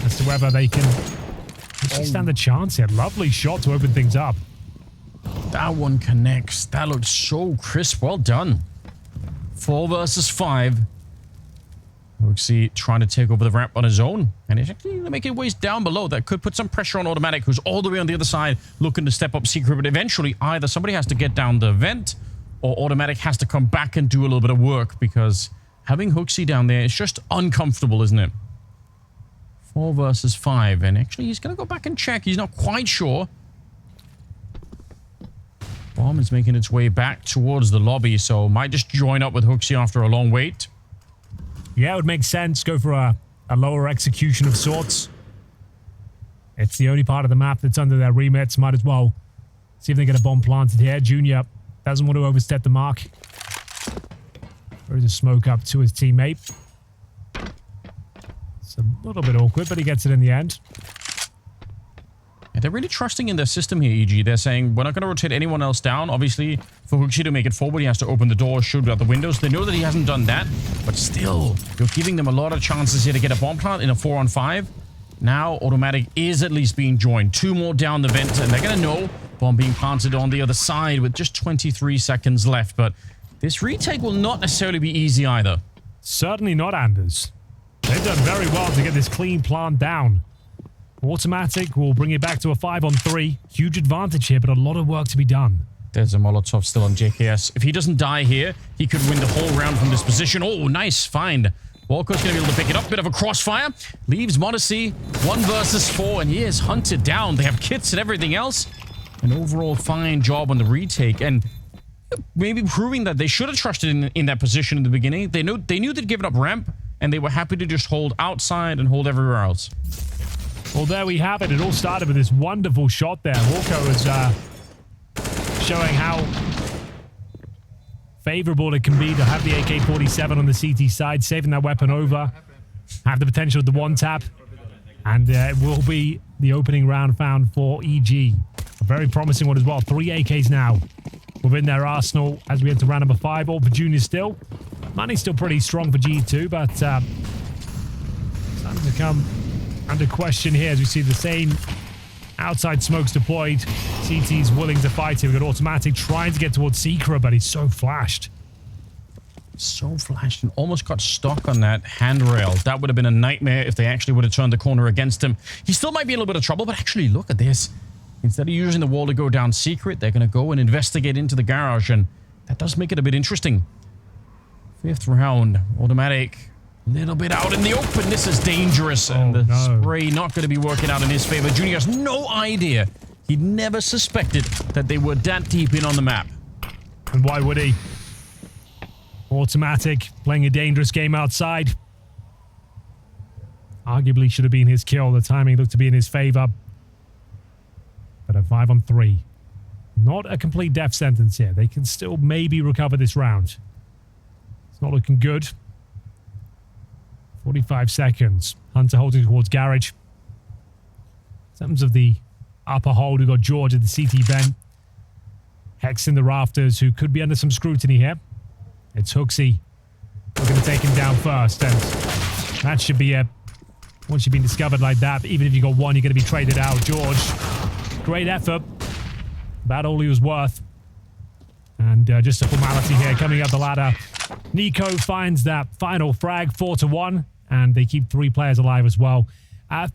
as to whether they can actually stand a chance here. Lovely shot to open things up. That one connects. That looked so crisp. Well done. 4 versus 5. Hoaxy trying to take over the ramp on his own. And he's actually making ways down below. That could put some pressure on Automatic, who's all the way on the other side, looking to step up Secret. But eventually, either somebody has to get down the vent, or Automatic has to come back and do a little bit of work, because having Hoaxy down there is just uncomfortable, isn't it? 4 versus 5. And actually, he's going to go back and check. He's not quite sure. Bomb is making its way back towards the lobby, so might just join up with Hoaxy after a long wait. Yeah, it would make sense. Go for a lower execution of sorts. It's the only part of the map that's under their remits. Might as well see if they get a bomb planted here. Junior doesn't want to overstep the mark. Throws a smoke up to his teammate. It's a little bit awkward, but he gets it in the end. Yeah, they're really trusting in their system here, EG. They're saying, we're not going to rotate anyone else down. Obviously, for Hoaxy to make it forward, he has to open the door, shoot out the windows. They know that he hasn't done that, but still, you're giving them a lot of chances here to get a bomb plant in a 4-on-5. Now, Automatic is at least being joined. 2 more down the vent, and they're going to know bomb being planted on the other side with just 23 seconds left. But this retake will not necessarily be easy either. Certainly not, Anders. They've done very well to get this clean plant down. Automatic will bring it back to a 5-on-3. Huge advantage here, but a lot of work to be done. There's a Molotov still on JKS. If he doesn't die here, he could win the whole round from this position. Oh, nice find. Walker's going to be able to pick it up. Bit of a crossfire. Leaves Modesty 1 versus 4, and he is hunted down. They have kits and everything else. An overall fine job on the retake, and maybe proving that they should have trusted in that position in the beginning. They knew they'd given up ramp, and they were happy to just hold outside and hold everywhere else. Well, there we have it. It all started with this wonderful shot there. Walker is showing how favorable it can be to have the AK-47 on the CT side, saving that weapon over, have the potential of the 1-tap, and it will be the opening round found for EG. A very promising one as well. 3 AKs now within their arsenal as we enter round number 5. All for Junior still. Money's still pretty strong for G2, but starting to come under question here as we see the same Outside smokes deployed. CT's willing to fight him. We've got Automatic trying to get towards Secret, but he's so flashed. So flashed and almost got stuck on that handrail. That would have been a nightmare if they actually would have turned the corner against him. He still might be in a little bit of trouble, but actually look at this. Instead of using the wall to go down Secret, they're going to go and investigate into the garage, and that does make it a bit interesting. 5th round, Automatic, a little bit out in the open. This is dangerous, and the spray not going to be working out in his favor. Junior has no idea. He never suspected that they were that deep in on the map. And why would he? Automatic playing a dangerous game outside. Arguably should have been his kill. The timing looked to be in his favor. But a 5-on-3. Not a complete death sentence here. They can still maybe recover this round. It's not looking good. 45 seconds. Hunter holding towards Garage. In terms of the upper hold, we've got George at the CT vent. Hex in the rafters, who could be under some scrutiny here. It's Hooksy. We're going to take him down first, and that should be a... Once you've been discovered like that, even if you got one, you're going to be traded out. George, great effort. About all he was worth. And just a formality here, coming up the ladder. Nico finds that final frag, 4-1, and they keep 3 players alive as well.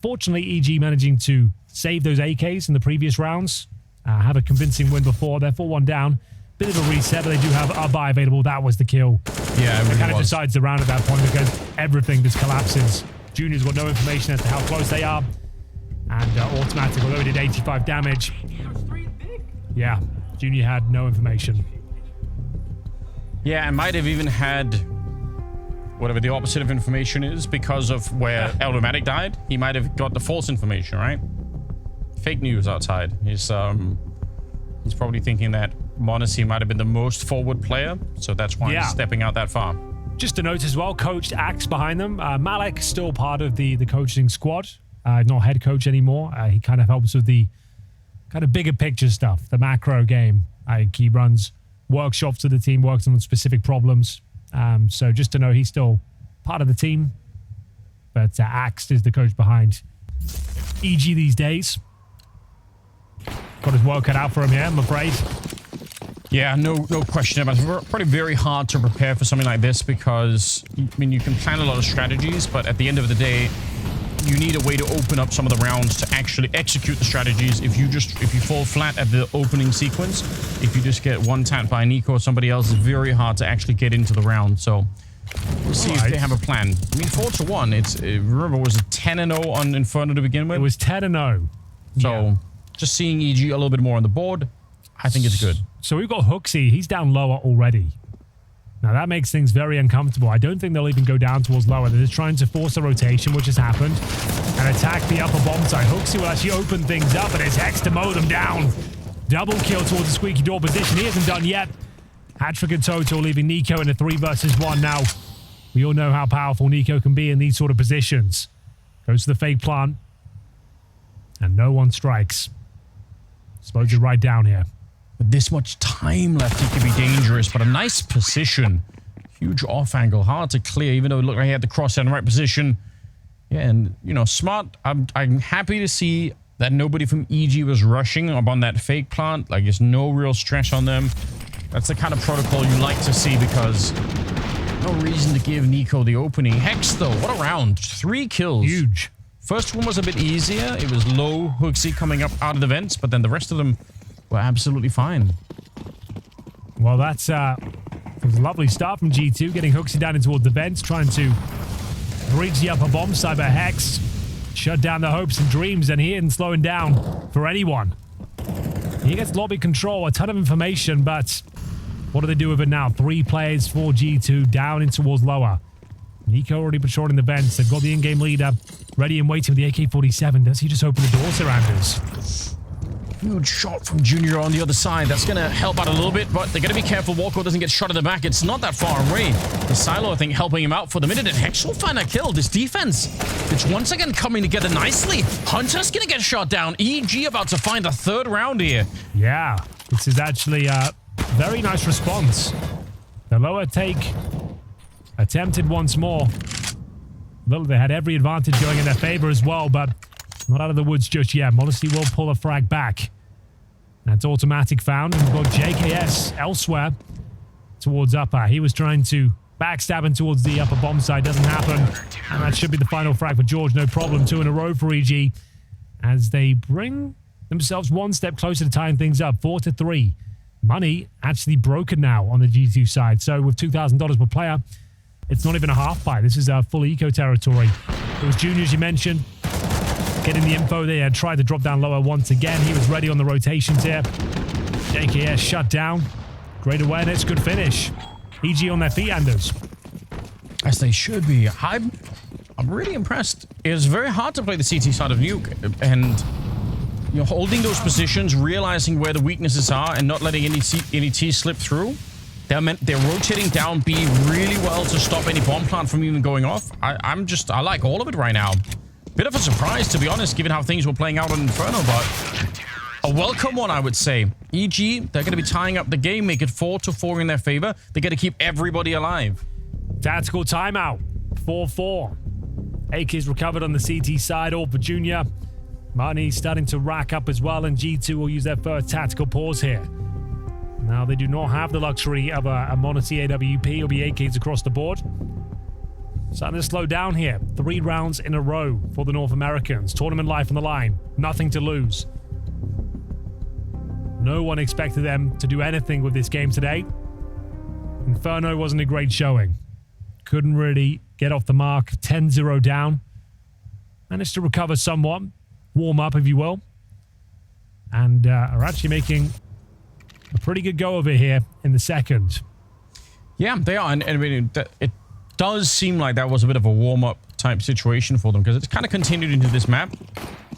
Fortunately, EG managing to save those AKs in the previous rounds. Have a convincing win before. They're 4-1 down. Bit of a reset, but they do have a buy available. That was the kill. Yeah, it really kind of decides the round at that point because everything just collapses. Junior's got no information as to how close they are. And Automatic, although he did 85 damage. Yeah, Junior had no information. Yeah, and might have even had whatever the opposite of information is because of where Automatic died. He might have got the false information, right? Fake news outside. He's probably thinking that m0NESY might have been the most forward player, so that's why he's stepping out that far. Just to note as well, coached Axe behind them. Malik still part of the coaching squad, not head coach anymore. He kind of helps with the kind of bigger picture stuff, the macro game. He runs workshops with the team, works on specific problems. So just to know, he's still part of the team, but Axe is the coach behind EG these days. Got his work cut out for him here, I'm afraid. Yeah, no question about it. It's probably very hard to prepare for something like this because, I mean, you can plan a lot of strategies, but at the end of the day, you need a way to open up some of the rounds to actually execute the strategies. If you fall flat at the opening sequence, if you just get one tapped by Nico or somebody else, it's very hard to actually get into the round. So we'll see if they have a plan. I mean, 4-1. It's remember, was it 10-0 on Inferno to begin with? It was 10-0. So just seeing EG a little bit more on the board, I think it's good. So we've got Hooksy. He's down lower already. Now that makes things very uncomfortable. I don't think they'll even go down towards lower. They're just trying to force a rotation, which has happened, and attack the upper bomb side. Hooksy will actually open things up, and it's Hex to mow them down. Double kill towards the squeaky door position. He hasn't done yet. Hat-trick in total, leaving Nico in a 3 versus 1 now. We all know how powerful Nico can be in these sort of positions. Goes to the fake plant, and no one strikes. Slows it right down here. With this much time left, it could be dangerous, but a nice position. Huge off angle, hard to clear, even though it looked like he had the crosshair in the right position. Yeah, and, you know, smart. I'm happy to see that nobody from EG was rushing up on that fake plant. Like, there's no real stress on them. That's the kind of protocol you like to see because no reason to give Nico the opening. Hex, though, what a round. 3 kills. Huge. First one was a bit easier. It was low Hooksy coming up out of the vents, but then the rest of them were absolutely fine. Well, it was a lovely start from G2, getting Hooksy down in towards the vents, trying to breach the upper bomb side, but Hex shut down the hopes and dreams, and he isn't slowing down for anyone. He gets lobby control, a ton of information, but what do they do with it now? 3 players for G2 down in towards lower. Nico already patrolling the vents. They've got the in-game leader ready and waiting with the AK-47. Does he just open the door, Surrounders? Huge shot from Junior on the other side. That's going to help out a little bit, but they're going to be careful Walco doesn't get shot in the back. It's not that far away. The Silo, I think, helping him out for the minute, and Hex will find a kill. This defense, it's once again coming together nicely. Hunter's going to get shot down. EG about to find a 3rd round here. Yeah, this is actually a very nice response. The lower take attempted once more. Well, they had every advantage going in their favor as well, but Not out of the woods just yet. Modesty will pull a frag back. That's automatic found. And we've got JKS elsewhere towards upper. He was trying to backstab him towards the upper bomb site. Doesn't happen. And that should be the final frag for George. No problem. 2 in a row for EG as they bring themselves one step closer to tying things up. 4-3. Money actually broken now on the G2 side. So with $2,000 per player, it's not even a half buy. This is full eco territory. It was Junior, as you mentioned, getting the info. They had tried to drop down lower once again. He was ready on the rotations here. JKS shut down. Great awareness, good finish. EG on their feet, Anders. As they should be. I'm really impressed. It's very hard to play the CT side of Nuke, and you know, holding those positions, realizing where the weaknesses are, and not letting any T slip through. They're rotating down B really well to stop any bomb plant from even going off. I like all of it right now. Bit of a surprise, to be honest, given how things were playing out on Inferno, but a welcome one, I would say. EG, they're going to be tying up the game, make it 4-4 in their favor. They got to keep everybody alive. Tactical timeout. 4-4. AK is recovered on the CT side, all for Junior. Money starting to rack up as well, and G2 will use their first tactical pause here. Now, they do not have the luxury of a Monity AWP or be AKs across the board. Starting to slow down here. 3 rounds in a row for the North Americans. Tournament life on the line. Nothing to lose. No one expected them to do anything with this game today. Inferno wasn't a great showing. Couldn't really get off the mark. 10-0 down. Managed to recover somewhat. Warm up, if you will. And are actually making a pretty good go of it here in the second. Yeah, they are. And I mean, it does seem like that was a bit of a warm-up type situation for them, because it's kind of continued into this map.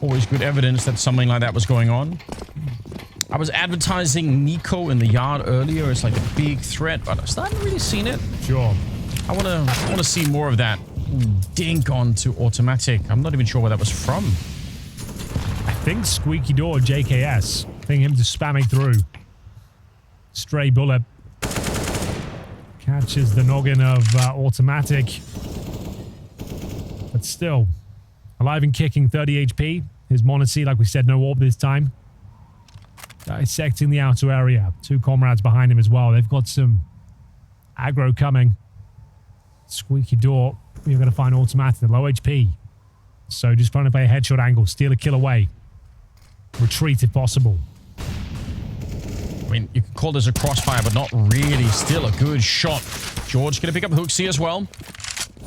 Always good evidence that something like that was going on. I was advertising Nico in the yard earlier as like a big threat, but I still haven't really seen it. Sure. I want to see more of that. Dink onto automatic. I'm not even sure where that was from. I think Squeaky Door, JKS. I think him just spamming through. Stray bullet. Catches the noggin of automatic. But still, alive and kicking, 30 HP. His Monity, like we said, no orb this time. Dissecting the outer area. 2 comrades behind him as well. They've got some aggro coming. Squeaky Door, you're going to find automatic, low HP. So just trying to play a headshot angle, steal a kill away. Retreat if possible. I mean, you could call this a crossfire, but not really. Still a good shot. George going to pick up Hooksy as well.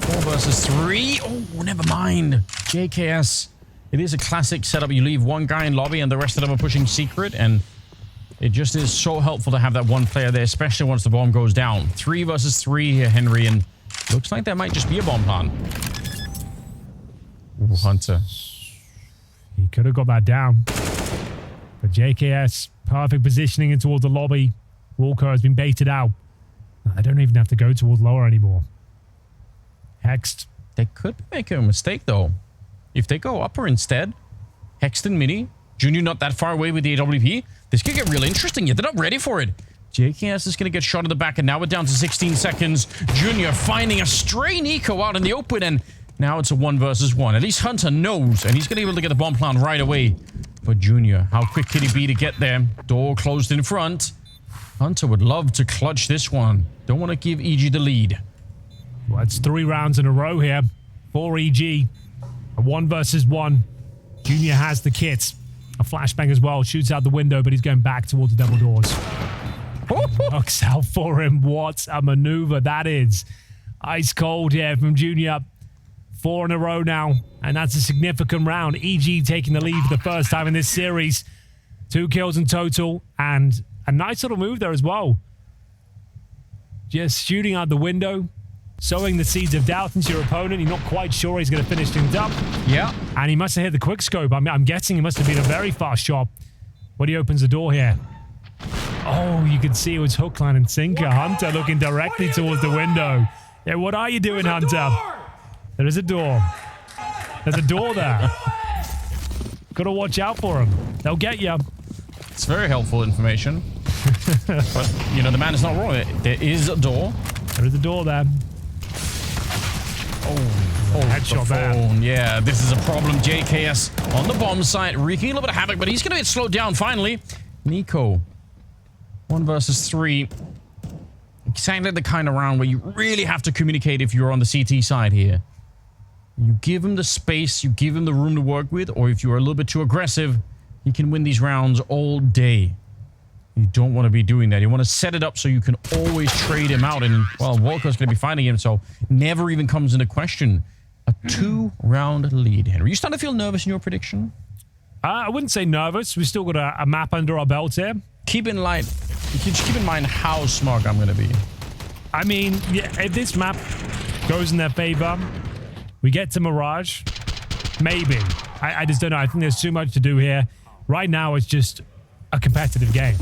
4 versus 3. Oh, never mind. JKS. It is a classic setup. You leave one guy in lobby and the rest of them are pushing secret, and it just is so helpful to have that one player there, especially once the bomb goes down. 3 versus 3 here, Henry, and looks like there might just be a bomb plant. Ooh, Hunter. He could have got that down. But JKS, perfect positioning in towards the lobby. Walker has been baited out. I don't even have to go towards lower anymore. Hexed. They could be making a mistake, though. If they go upper instead, Hexed and Mini, Junior not that far away with the AWP, this could get real interesting, yet they're not ready for it. JKS is going to get shot in the back, and now we're down to 16 seconds. Junior finding a stray Nico out in the open, and now it's a 1 versus 1. At least Hunter knows, and he's going to be able to get the bomb plant right away. But Junior, how quick can he be to get there? Door closed in front. Hunter would love to clutch this one. Don't want to give EG the lead. Well, it's 3 rounds in a row here for EG. A 1 versus 1. Junior has the kit. A flashbang as well. Shoots out the window, but he's going back towards the double doors. Works out for him. What a maneuver that is. Ice cold here from Junior. 4 in a row now, and that's a significant round. EG taking the lead for the first time in this series. 2 kills in total, and a nice little move there as well. Just shooting out the window, sowing the seeds of doubt into your opponent. You're not quite sure he's going to finish things up. Yeah. And he must have hit the quick scope. I'm guessing he must have been a very fast shot when he opens the door here. Oh, you can see it was hook, line, and sinker. Hunter looking directly towards the window. Yeah, what are you doing, Hunter? There is a door. There's a door there. Gotta watch out for them. They'll get you. It's very helpful information. But, you know, the man is not wrong. There is a door. There is a door there. Oh, Headshot the there. phone. Yeah, this is a problem. JKS on the bomb site, wreaking a little bit of havoc, but he's going to get slowed down finally. Nico, 1 versus 3. Exactly the kind of round where you really have to communicate if you're on the CT side here. You give him the space, you give him the room to work with, or if you're a little bit too aggressive, he can win these rounds all day. You don't want to be doing that. You want to set it up so you can always trade him out. And, well, Walker's going to be fighting him, so never even comes into question. A 2-round lead, Henry. You starting to feel nervous in your prediction? I wouldn't say nervous. We've still got a map under our belt here. Keep in mind how smart I'm going to be. I mean, yeah, if this map goes in their favor, we get to Mirage, maybe. I just don't know. I think there's too much to do here. Right now, it's just a competitive game.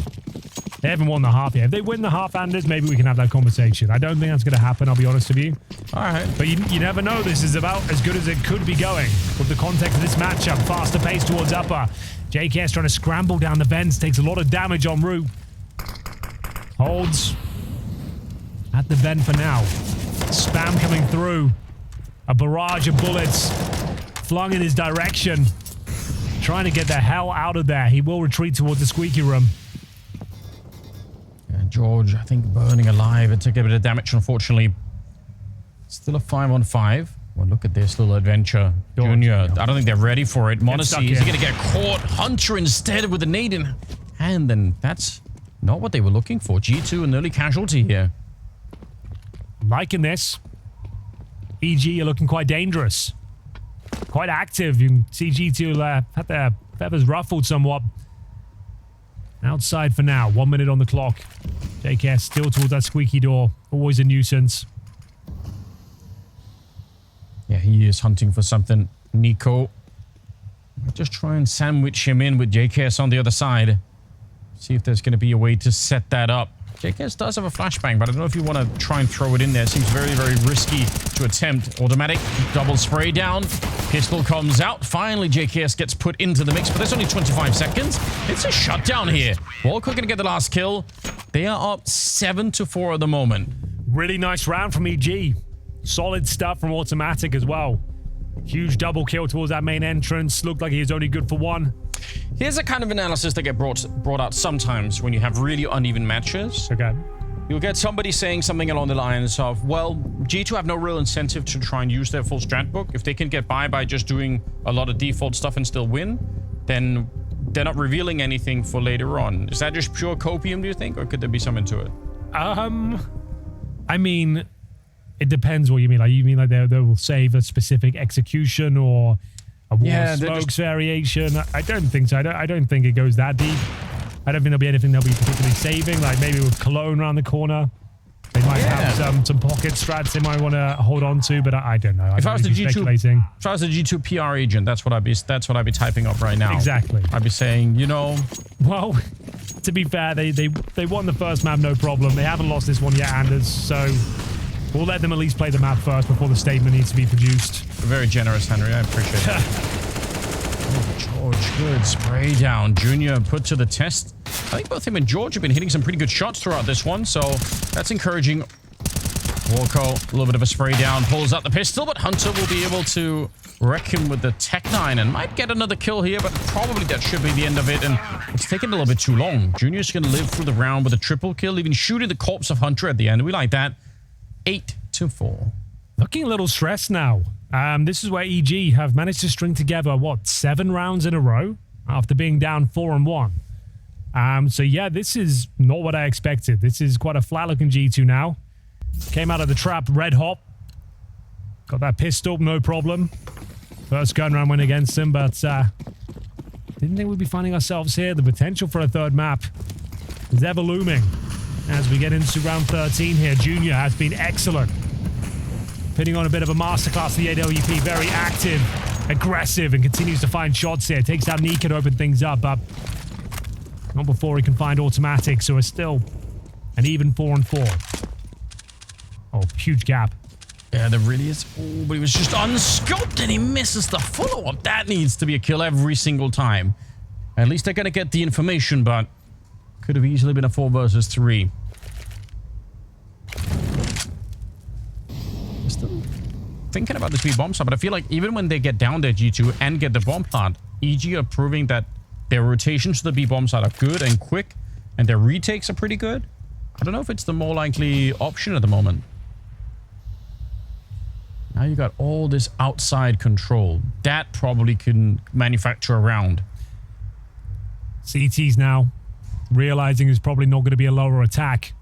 They haven't won the half yet. If they win the half, Anders, maybe we can have that conversation. I don't think that's going to happen, I'll be honest with you. All right. But you never know. This is about as good as it could be going with the context of this matchup. Faster pace towards upper. JKS trying to scramble down the vents. Takes a lot of damage en route. Holds at the vent for now. Spam coming through. A barrage of bullets flung in his direction. Trying to get the hell out of there. He will retreat towards the squeaky room. Yeah, George, I think, burning alive. It took a bit of damage, unfortunately. Still a 5-on-5. Well, look at this little adventure. Junior, I don't think they're ready for it. Monacy, is he going to get caught? Hunter instead with a nade in hand, and that's not what they were looking for. G2, an early casualty here. Liking this. EG are looking quite dangerous. Quite active. You can see G2 had their feathers ruffled somewhat. Outside for now. 1 minute on the clock. JKS still towards that squeaky door. Always a nuisance. Yeah, he is hunting for something. Nico. Might just try and sandwich him in with JKS on the other side. See if there's going to be a way to set that up. JKS does have a flashbang, but I don't know if you want to try and throw it in there. Seems very, very risky to attempt. Automatic, double spray down. Pistol comes out. Finally, JKS gets put into the mix, but there's only 25 seconds. It's a shutdown here. Walker going to get the last kill. They are up 7-4 at the moment. Really nice round from EG. Solid stuff from Automatic as well. Huge double kill towards that main entrance. Looked like he was only good for 1. Here's a kind of analysis that get brought out sometimes when you have really uneven matches. Okay. You'll get somebody saying something along the lines of, well, G2 have no real incentive to try and use their full strat book. If they can get by just doing a lot of default stuff and still win, then they're not revealing anything for later on. Is that just pure copium, do you think? Or could there be something to it? I mean, it depends what you mean. Like, you mean like they will save a specific execution or a War of Smokes variation? I don't think so. I don't think it goes that deep. I don't think there'll be anything they'll be particularly saving. Like maybe with Cologne around the corner, they might have some pocket strats they might want to hold on to, but I don't know. If I was the G2 PR agent, that's what I'd be typing up right now. Exactly. I'd be saying, you know, well, to be fair, they won the first map, no problem. They haven't lost this one yet, Anders. So we'll let them at least play the map first before the statement needs to be produced. Very generous, Henry. I appreciate it. Oh, George, good spray down. Junior put to the test. I think both him and George have been hitting some pretty good shots throughout this one, so that's encouraging. Walco, a little bit of a spray down, pulls out the pistol, but Hunter will be able to wreck him with the Tech-9 and might get another kill here, but probably that should be the end of it, and it's taken a little bit too long. Junior's going to live through the round with a triple kill, even shooting the corpse of Hunter at the end. We like that. 8-4. Looking a little stressed now. This is where EG have managed to string together, what, 7 rounds in a row after being down 4-1. So yeah, this is not what I expected. This is quite a flat-looking G2 now. Came out of the trap red hot. Got that pistol, no problem. First gun round went against him, but didn't think we'd be finding ourselves here. The potential for a third map is ever looming. As we get into round 13 here, Junior has been excellent. Putting on a bit of a masterclass for the AWP. Very active, aggressive, and continues to find shots here. Takes out Nika to open things up, but not before he can find Automatic, so it's still an even 4-4. Oh, huge gap. Yeah, there really is. Oh, but he was just unscoped and he misses the follow-up. That needs to be a kill every single time. At least they're going to get the information, but could have easily been a 4 versus 3. thinking about this B bomb side, but I feel like even when they get down there, G2, and get the bomb plant, EG are proving that their rotations to the B bomb side are good and quick, and their retakes are pretty good. I don't know if it's the more likely option at the moment. Now you got all this outside control. That probably can manufacture a round. CT's now realizing it's probably not going to be a lower attack.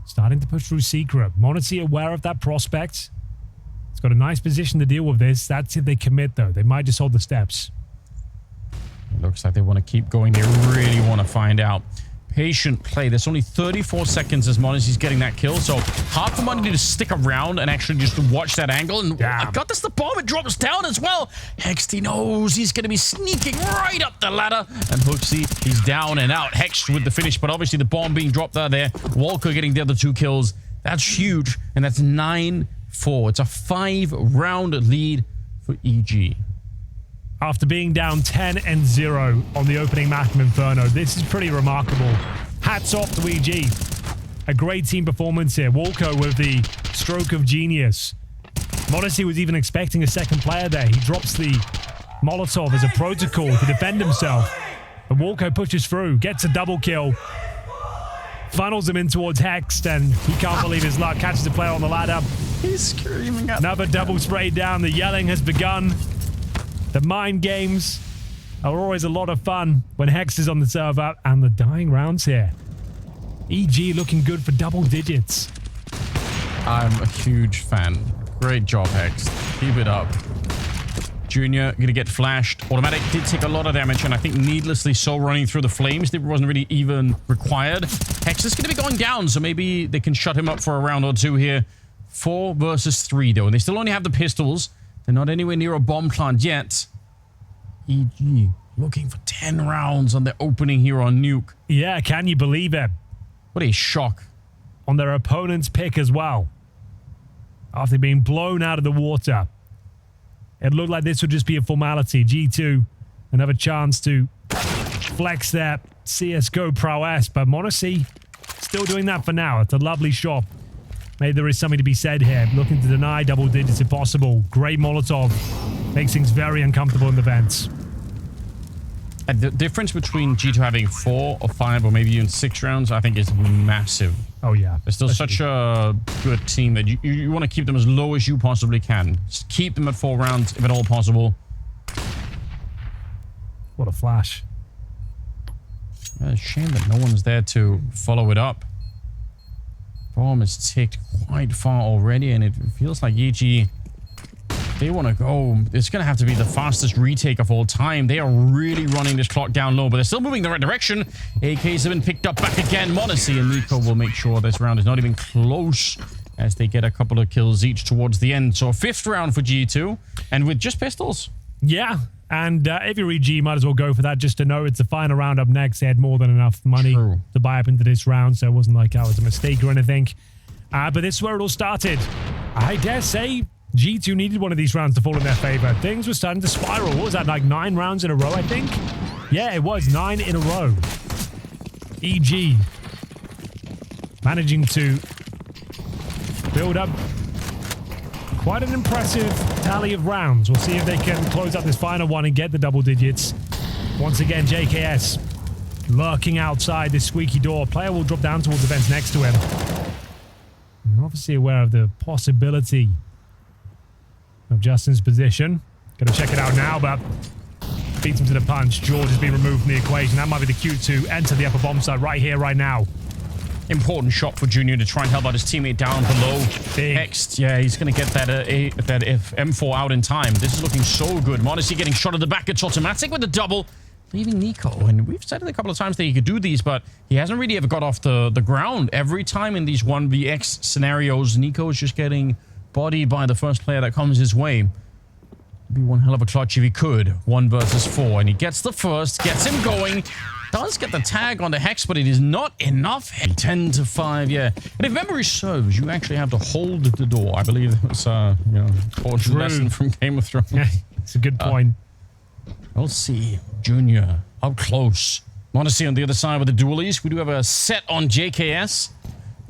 Starting to push through Secret. m0NESY aware of that prospect. It's got a nice position to deal with this. That's if they commit, though. They might just hold the steps. It looks like they want to keep going. They really want to find out. Patient play. There's only 34 seconds as m0NESY's getting that kill, so hard for m0NESY to stick around and actually just watch that angle. And I got this, the bomb, it drops down as well. Hexed knows he's going to be sneaking right up the ladder, and HooXi, he's down and out. Hexed with the finish, but obviously the bomb being dropped out there. Walker getting the other 2 kills. That's huge, and that's 9-4. It's a 5-round lead for EG. After being down 10-0 on the opening map of Inferno, this is pretty remarkable. Hats off to EG. A great team performance here. Walker with the stroke of genius. m0NESY was even expecting a second player there. He drops the Molotov as a protocol to defend himself. But Walker pushes through, gets a double kill, funnels him in towards Hexed, and he can't believe his luck. Catches the player on the ladder. He's screaming at Another double sprayed down. The yelling has begun. The mind games are always a lot of fun when Hex is on the server, and the dying rounds here. EG looking good for double digits. I'm a huge fan. Great job, Hex. Keep it up. Junior gonna get flashed. Automatic did take a lot of damage, and I think needlessly so running through the flames. It wasn't really even required. Hex is gonna be going down, so maybe they can shut him up for a round or 2 here. 4 versus 3, though, and they still only have the pistols. They're not anywhere near a bomb plant yet. EG looking for 10 rounds on their opening here on Nuke. Yeah, can you believe it? What a shock. On their opponent's pick as well. After being blown out of the water. It looked like this would just be a formality. G2, another chance to flex their CSGO prowess, but m0NESY still doing that for now. It's a lovely shot. Maybe there is something to be said here. Looking to deny double digits if possible. Great Molotov. Makes things very uncomfortable in the vents. And the difference between G2 having 4 or 5 or maybe even 6 rounds, I think, is massive. Oh, yeah. They're still such a good team that you want to keep them as low as you possibly can. Just keep them at 4 rounds, if at all possible. What a flash. It's a shame that no one's there to follow it up. Bomb is ticked quite far already, and it feels like EG, they want to go. It's going to have to be the fastest retake of all time. They are really running this clock down low, but they're still moving the right direction. AKs have been picked up back again. m0NESY and NiKo will make sure this round is not even close as they get a couple of kills each towards the end. So a 5th round for G2, and with just pistols. Yeah, and if you're EG, might as well go for that just to know it's the final round up next. They had more than enough money to buy up into this round, so it wasn't like that was a mistake or anything. But this is where it all started. I dare say G2 needed one of these rounds to fall in their favor. Things were starting to spiral. What was that, like 9 rounds in a row, I think? Yeah, it was 9 in a row. EG managing to build up quite an impressive tally of rounds. We'll see if they can close out this final one and get the double digits. Once again, JKS lurking outside this squeaky door. Player will drop down towards the fence next to him. I'm obviously aware of the possibility of Justin's position. Gonna check it out now, but beats him to the punch. George has been removed from the equation. That might be the cue to enter the upper bomb site right here, right now. Important shot for Junior to try and help out his teammate down below. Big. Next, yeah, he's going to get that M4 out in time. This is looking so good. m0NESY getting shot at the back. It's automatic with the double, leaving NiKo. And we've said it a couple of times that he could do these, but he hasn't really ever got off the ground. Every time in these 1vx scenarios, NiKo is just getting bodied by the first player that comes his way. It'd be one hell of a clutch if he could. 1 versus 4, and he gets the first, gets him going. Does get the tag on the Hex, but it is not enough. 10-5, yeah. And if memory serves, you actually have to hold the door. I believe that was important lesson from Game of Thrones. Yeah, it's a good point. We'll see. Junior up close. m0NESY on the other side with the dualies. We do have a set on JKS.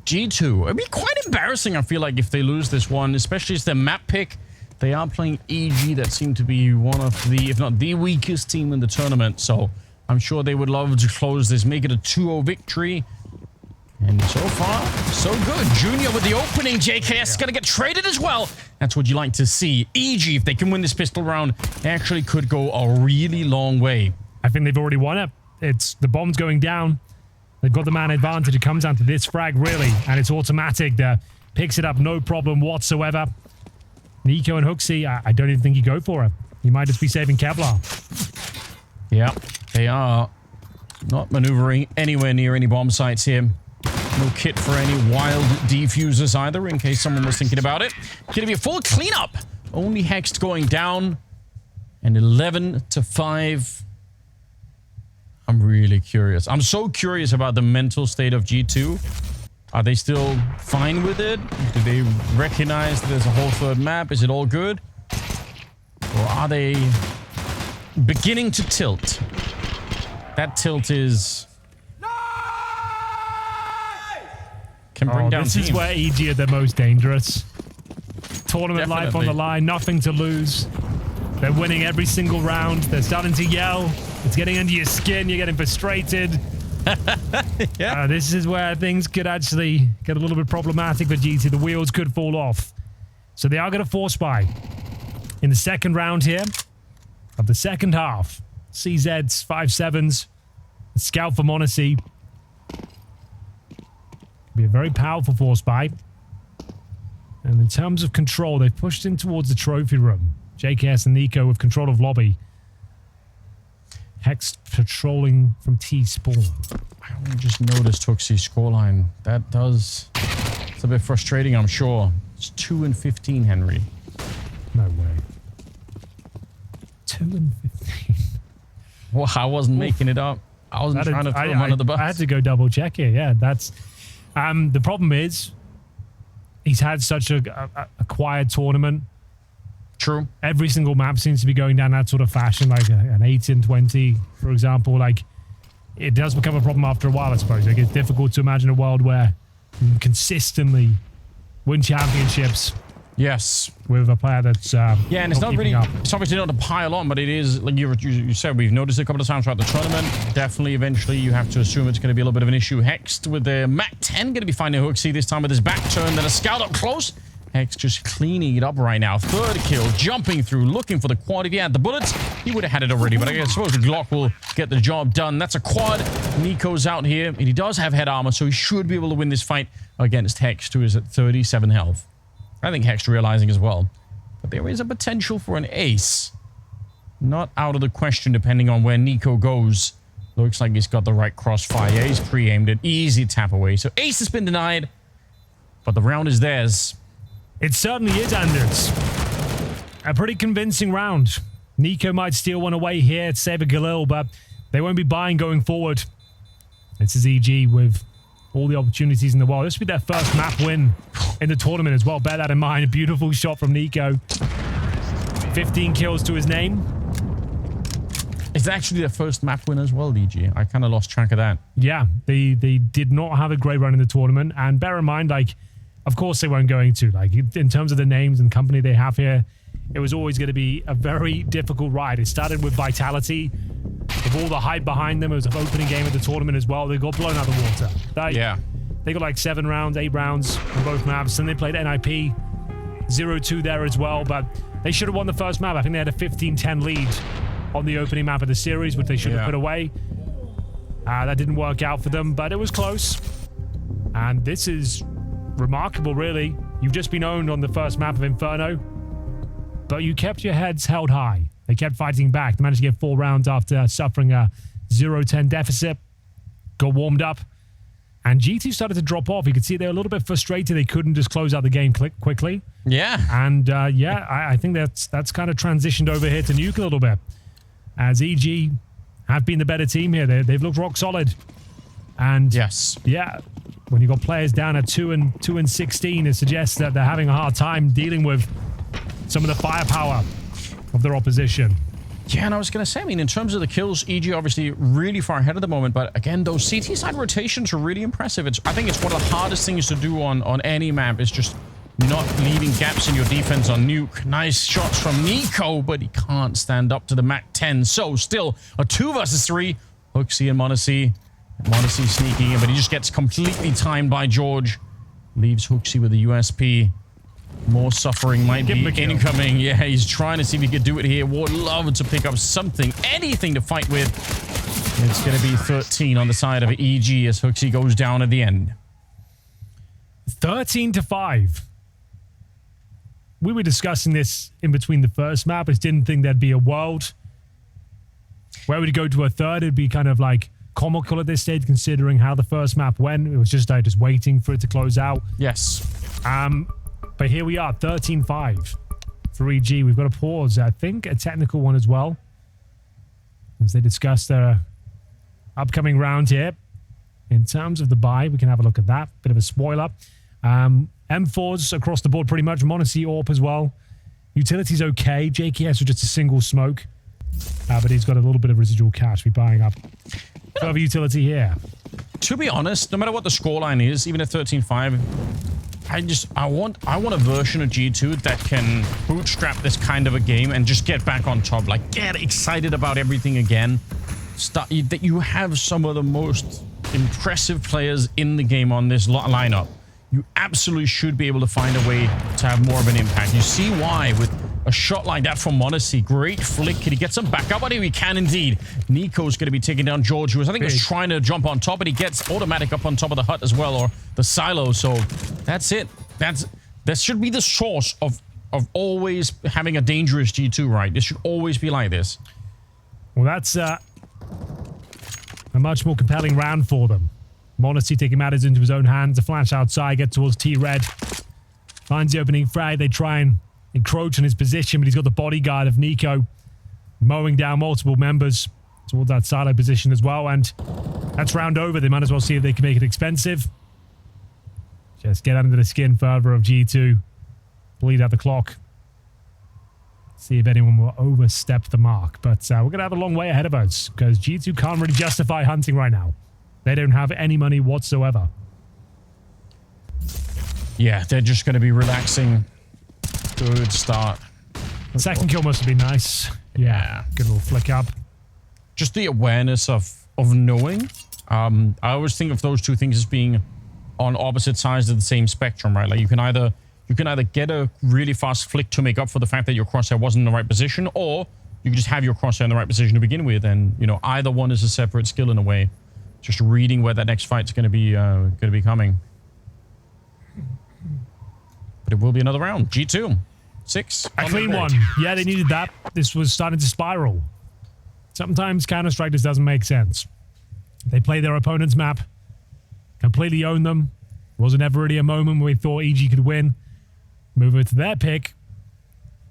G2. It'd be quite embarrassing, I feel like, if they lose this one, especially as their map pick They are playing EG, that seem to be one of the, if not the weakest team in the tournament. So I'm sure they would love to close this, make it a 2-0 victory. And so far, so good. Junior with the opening. JKS going to get traded as well. That's what you like to see. EG, if they can win this pistol round, actually could go a really long way. I think they've already won it. It's the bomb's going down. They've got the man advantage. It comes down to this frag, really. And it's automatic. Picks it up, no problem whatsoever. NiKo and HooXi, I don't even think you go for it. You might just be saving Kevlar. Yeah, they are not maneuvering anywhere near any bomb sites here. No kit for any wild defusers either, in case someone was thinking about it. Gonna be a full cleanup. Only Hexed going down. And 11-5. I'm really curious. I'm so curious about the mental state of G2. Are they still fine with it? Do they recognize that there's a whole third map? Is it all good? Or are they beginning to tilt? That tilt is... Can bring down this teams. is where EG are the most dangerous. Tournament life on the Definitely. line, nothing to lose. They're winning every single round. They're starting to yell. It's getting under your skin. You're getting frustrated. Yeah. This is where things could actually get a little bit problematic for GT. The wheels could fall off. So they are going to force buy in the second round here of the second half. CZs, 5-7s, Scout for Monacy. Be a very powerful force buy. And in terms of control, they've pushed in towards the trophy room. JKS and NiKo with control of lobby. Hex patrolling from T-spawn. I only just noticed HooXi's scoreline. That does... It's a bit frustrating, I'm sure. It's 2-15, Henry. No way. 2-15. Well, I wasn't making it up. I wasn't trying to throw him under the bus. I had to go double check it. Yeah, that's... the problem is, he's had such a quiet tournament. True. Every single map seems to be going down that sort of fashion, like an 18-20, for example. Like, it does become a problem after a while, I suppose. Like, it's difficult to imagine a world where you can consistently win championships Yes. with a player that's Yeah, and it's not really... up. It's obviously not to pile on, but it is, like you said, we've noticed it a couple of times throughout the tournament. Definitely, eventually, you have to assume it's going to be a little bit of an issue. Hexed with the MAC-10 going to be finding HooXi this time with his back turn. Then a scout up close. Hex just cleaning it up right now. Third kill, jumping through, looking for the quad. If he had the bullets, he would have had it already. But I suppose the Glock will get the job done. That's a quad. NiKo's out here, and he does have head armor, so he should be able to win this fight against Hex, who is at 37 health. I think Hex realizing as well. But there is a potential for an ace. Not out of the question, depending on where NiKo goes. Looks like he's got the right crossfire. Yeah, he's pre-aimed it. Easy tap away. So ace has been denied, but the round is theirs. It certainly is, Anders. A pretty convincing round. NiKo might steal one away here at Saber Galil, but they won't be buying going forward. This is EG with all the opportunities in the world. This will be their first map win in the tournament as well. Bear that in mind. A beautiful shot from NiKo. 15 kills to his name. It's actually their first map win as well, DG. I kind of lost track of that. Yeah, they did not have a great run in the tournament. And bear in mind, like, of course they weren't going to. Like, in terms of the names and company they have here, it was always going to be a very difficult ride. It started with Vitality. With all the hype behind them, it was an opening game of the tournament as well. They got blown out of the water. Yeah. They got like 7 rounds, 8 rounds on both maps. And they played NIP 0-2 there as well. But they should have won the first map. I think they had a 15-10 lead on the opening map of the series, which they should have put away. That didn't work out for them, but it was close. And this is remarkable, really. You've just been owned on the first map of Inferno, but you kept your heads held high. They kept fighting back. They managed to get 4 rounds after suffering a 0-10 deficit. Got warmed up. And GT started to drop off. You could see they were a little bit frustrated. They couldn't just close out the game quickly. Yeah. And I think that's kind of transitioned over here to Nuke a little bit. As EG have been the better team here. They've looked rock solid. And Yes. yeah, when you got players down at 2-16, it suggests that they're having a hard time dealing with some of the firepower of their opposition. Yeah, and I was going to say, I mean, in terms of the kills, EG obviously really far ahead at the moment, but again, those CT side rotations are really impressive. I think it's one of the hardest things to do on any map is just not leaving gaps in your defense on Nuke. Nice shots from NiKo, but he can't stand up to the MAC-10. So still a 2 versus 3. HooXi and m0NESY. m0NESY sneaking in, but he just gets completely timed by George. Leaves HooXi with the USP. More suffering might be incoming. Yeah, he's trying to see if he could do it here. Would love to pick up something, anything to fight with. It's going to be 13 on the side of EG as HooXi goes down at the end. 13-5. We were discussing this in between the first map. I just didn't think there'd be a world where we'd go to a third. It'd be kind of like comical at this stage, considering how the first map went. It was just waiting for it to close out. Yes. But here we are, 13-5 for EG. We've got a pause, I think, a technical one as well, as they discuss their upcoming round here. In terms of the buy, we can have a look at that. Bit of a spoiler. M4s across the board pretty much. m0NESY AWP as well. Utility's okay. JKS was just a single smoke. But he's got a little bit of residual cash. We're buying up further utility here. To be honest, no matter what the scoreline is, even at 13-5, I want a version of G2 that can bootstrap this kind of a game and just get back on top. Like, get excited about everything again. That you have some of the most impressive players in the game on this lineup. You absolutely should be able to find a way to have more of an impact. You see why with a shot like that from m0NESY. Great flick. Can he get some backup? I think he can indeed. NiKo's going to be taking down George, who I think was trying to jump on top, but he gets automatic up on top of the hut as well, or the silo. So that's it. That should be the source of always having a dangerous G2, right? This should always be like this. Well, that's a much more compelling round for them. m0NESY taking matters into his own hands. A flash outside, get towards T-Red. Finds the opening frag. They try and encroach on his position, but he's got the bodyguard of NiKo mowing down multiple members towards that silo position as well. And that's round over. They might as well see if they can make it expensive. Just get under the skin further of G2. Bleed out the clock. See if anyone will overstep the mark. But we're going to have a long way ahead of us because G2 can't really justify hunting right now. They don't have any money whatsoever. Yeah, they're just going to be relaxing. Good start. Second kill must have been nice. Yeah. Good little flick up. Just the awareness of knowing. I always think of those two things as being on opposite sides of the same spectrum, right? Like you can either get a really fast flick to make up for the fact that your crosshair wasn't in the right position, or you can just have your crosshair in the right position to begin with, and you know either one is a separate skill in a way. Just reading where that next fight's going to be coming. But it will be another round. G2. 6. A clean one. Yeah, they needed that. This was starting to spiral. Sometimes Counter-Strike just doesn't make sense. They play their opponent's map, completely own them. Wasn't ever really a moment where we thought EG could win. Move it to their pick.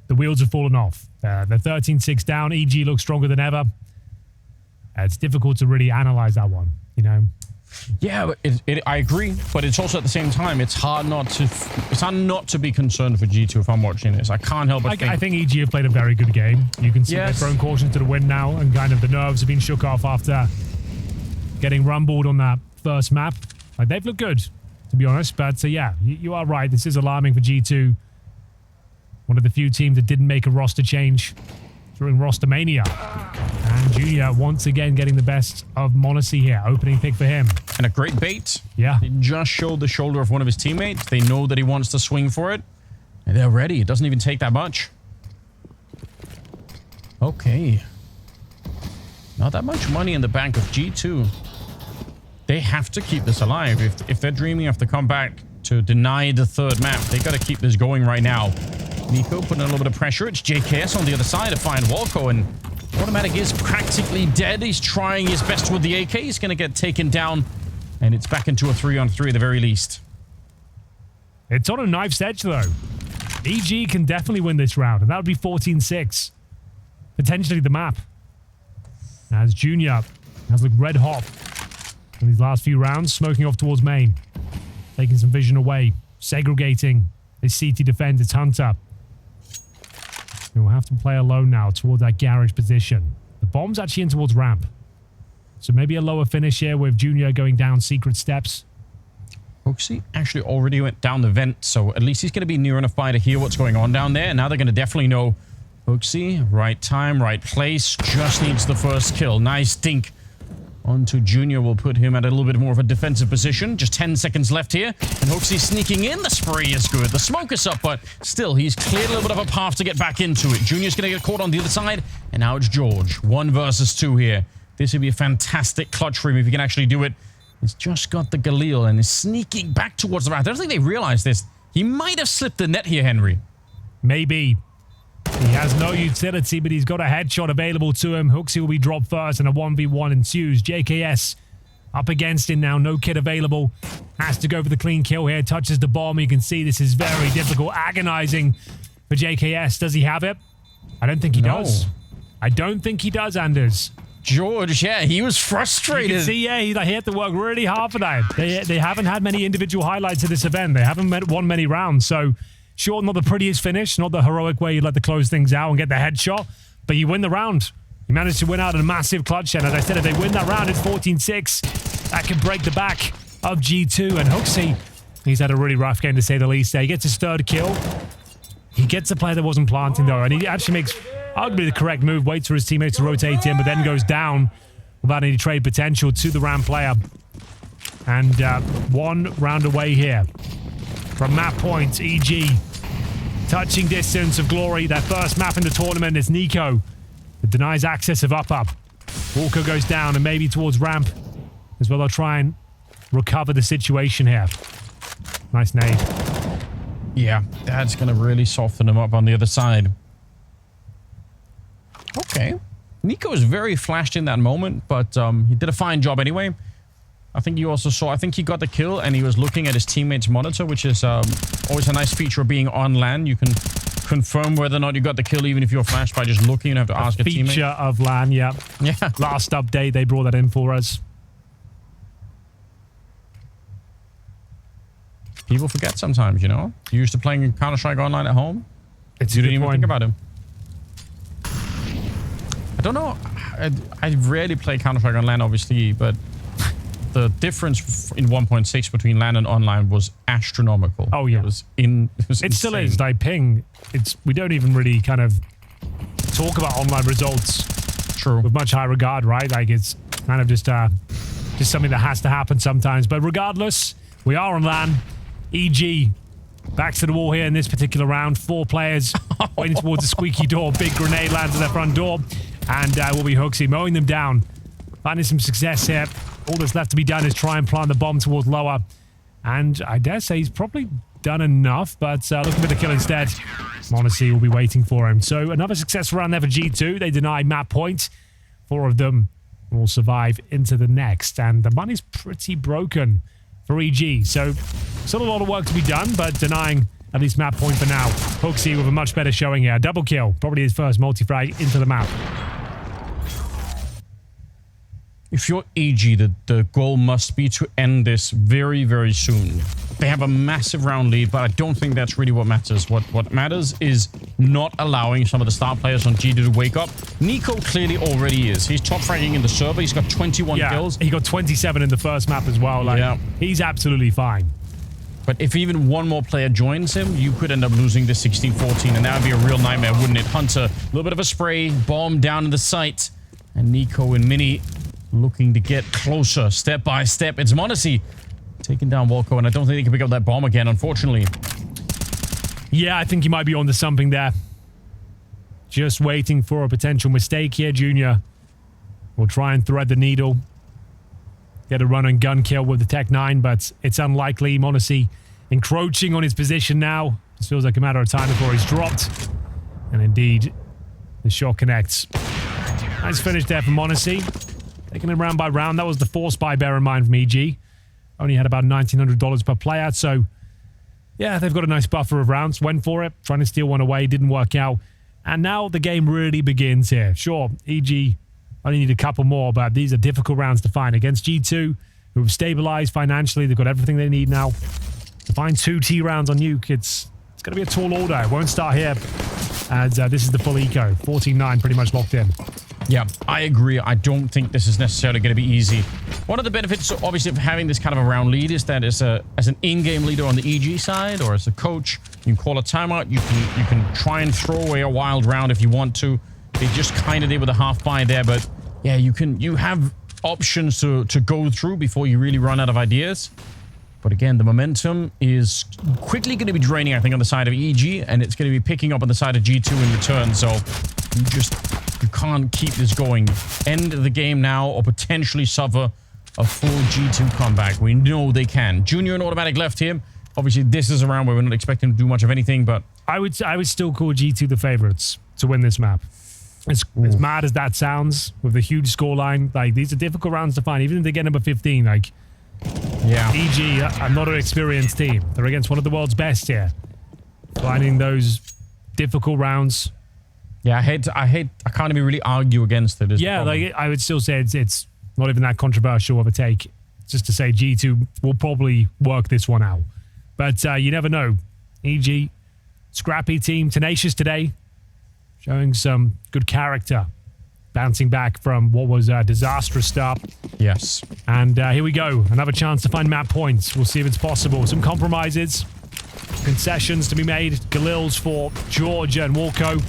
The wheels have fallen off. They're 13-6 down. EG looks stronger than ever. It's difficult to really analyze that one, you know? Yeah, I agree, but it's also at the same time, it's hard not to be concerned for G2 if I'm watching this. I can't help but think. I think EG have played a very good game. You can see they've thrown caution to the wind now, and kind of the nerves have been shook off after getting rumbled on that first map. Like, they've looked good, to be honest. But yeah, you are right. This is alarming for G2. One of the few teams that didn't make a roster change during roster mania. And Junior once again getting the best of m0NESY here. Opening pick for him. And a great bait. Yeah. He just showed the shoulder of one of his teammates. They know that he wants to swing for it. And they're ready. It doesn't even take that much. Okay. Not that much money in the bank of G2. They have to keep this alive. If they're dreaming of the comeback to deny the third map, they got to keep this going right now. NiKo putting a little bit of pressure. It's JKS on the other side to find Walco, and Automatic is practically dead. He's trying his best with the AK. He's going to get taken down, and it's back into a 3-on-3 at the very least. It's on a knife's edge, though. EG can definitely win this round, and that would be 14-6. Potentially the map. As Junior has looked red hot in these last few rounds, smoking off towards main. Taking some vision away. Segregating his CT defense. It's Hunter. He will have to play alone now towards that garage position. The bomb's actually in towards ramp. So maybe a lower finish here with Junior going down secret steps. Hooksy actually already went down the vent, so at least he's going to be near enough fire to hear what's going on down there. And now they're going to definitely know Hooksy, right time, right place, just needs the first kill. Nice dink onto Junior will put him at a little bit more of a defensive position. Just 10 seconds left here, and Hooksy sneaking in. The spray is good. The smoke is up, but still, he's cleared a little bit of a path to get back into it. Junior's going to get caught on the other side, and now it's George. 1 versus 2 here. This would be a fantastic clutch for him if he can actually do it. He's just got the Galil and is sneaking back towards the right. I don't think they realize this. He might have slipped the net here, Henry. Maybe. He has no utility, but he's got a headshot available to him. Hooksy will be dropped first, and a 1v1 ensues. JKS up against him now. No kit available. Has to go for the clean kill here. Touches the bomb. You can see this is very difficult. Agonizing for JKS. Does he have it? I don't think he does. I don't think he does, Anders. George, yeah, he was frustrated. You can see, yeah, he had to work really hard for that. They haven't had many individual highlights of this event. They haven't won many rounds, so sure, not the prettiest finish, not the heroic way you'd like to close things out and get the headshot, but you win the round. You managed to win out in a massive clutch, and as I said, if they win that round, it's 14-6. That could break the back of G2, and Hooksy, he's had a really rough game to say the least. He gets his 3rd kill. He gets a player that wasn't planting, though, and he actually makes arguably the correct move, waits for his teammates to rotate him, but then goes down without any trade potential to the RAM player. And 1 round away here from map point. EG touching distance of glory. Their first map in the tournament is Nico. It denies access of up. Walker goes down and maybe towards ramp as well. They'll try and recover the situation here. Nice nade. Yeah, that's going to really soften him up on the other side. Okay. Nico was very flashed in that moment, but he did a fine job anyway. I think you also saw, I think he got the kill and he was looking at his teammate's monitor, which is always a nice feature of being on LAN. You can confirm whether or not you got the kill even if you're flashed by just looking. You don't have to ask a teammate. Feature of LAN, yeah. Yeah. Last update, they brought that in for us. People forget sometimes, you know? You're used to playing Counter-Strike Online at home. It's You didn't even think about him. I don't know. I rarely play Counter-Strike on LAN, obviously, but the difference in 1.6 between LAN and online was astronomical. Oh, yeah. It still is. Like ping, we don't even really kind of talk about online results. True. With much high regard, right? Like it's kind of just something that has to happen sometimes. But regardless, we are on LAN. EG backs to the wall here in this particular round. 4 players waiting towards the squeaky door. Big grenade lands at their front door. And will be Hooksy mowing them down. Finding some success here. All that's left to be done is try and plant the bomb towards lower. And I dare say he's probably done enough, but looking for the kill instead. m0NESY will be waiting for him. So another successful round there for G2. They deny map point. 4 of them will survive into the next. And the money's pretty broken for EG. So still a lot of work to be done, but denying at least map point for now. Hooksy with a much better showing here. Double kill. Probably his first multi-frag into the map. If you're EG, the goal must be to end this very, very soon. They have a massive round lead, but I don't think that's really what matters. What matters is not allowing some of the star players on G2 to wake up. Nico clearly already is. He's top fragging in the server. He's got 21 kills. He got 27 in the first map as well. Like, he's absolutely fine. But if even one more player joins him, you could end up losing the 16-14, and that would be a real nightmare, wouldn't it? Hunter, a little bit of a spray, bomb down in the site, and Nico and Mini looking to get closer, step by step. It's m0NESY taking down Volko, and I don't think they can pick up that bomb again, unfortunately. Yeah, I think he might be onto something there. Just waiting for a potential mistake here. Junior will try and thread the needle. Get a run and gun kill with the Tech-9, but it's unlikely. m0NESY encroaching on his position now. Just feels like a matter of time before he's dropped. And indeed, the shot connects. Nice finish there for m0NESY. Taking it round by round. That was the force buy, bear in mind, from EG. Only had about $1,900 per player. So, yeah, they've got a nice buffer of rounds. Went for it. Trying to steal one away. Didn't work out. And now the game really begins here. Sure, EG only need a couple more, but these are difficult rounds to find. Against G2, who have stabilized financially. They've got everything they need now. To find 2 T rounds on Nuke, it's going to be a tall order. It won't start here, as this is the full eco. 14-9 pretty much locked in. Yeah, I agree. I don't think this is necessarily going to be easy. One of the benefits, obviously, of having this kind of a round lead is that as an in-game leader on the EG side, or as a coach, you can call a timeout. You can try and throw away a wild round if you want to. They just kind of did with a half buy there, but yeah, you have options to go through before you really run out of ideas. But again, the momentum is quickly going to be draining, I think, on the side of EG, and it's going to be picking up on the side of G2 in return. So you can't keep this going. End the game now, or potentially suffer a full G2 comeback. We know they can. Junior and Automatic left here. Obviously, this is a round where we're not expecting to do much of anything, but I would still call G2 the favorites to win this map. As mad as that sounds, with the huge scoreline, like, these are difficult rounds to find. Even if they get number 15, like, yeah. EG are not an experienced team. They're against one of the world's best here. Finding those difficult rounds. Yeah, I can't even really argue against it. Yeah, like, I would still say it's not even that controversial of a take. Just to say G2 will probably work this one out. But you never know. EG, scrappy team, tenacious today. Showing some good character. Bouncing back from what was a disastrous start. Yes. And here we go. Another chance to find map points. We'll see if it's possible. Some compromises. Concessions to be made. Galil's for Georgia and Walco.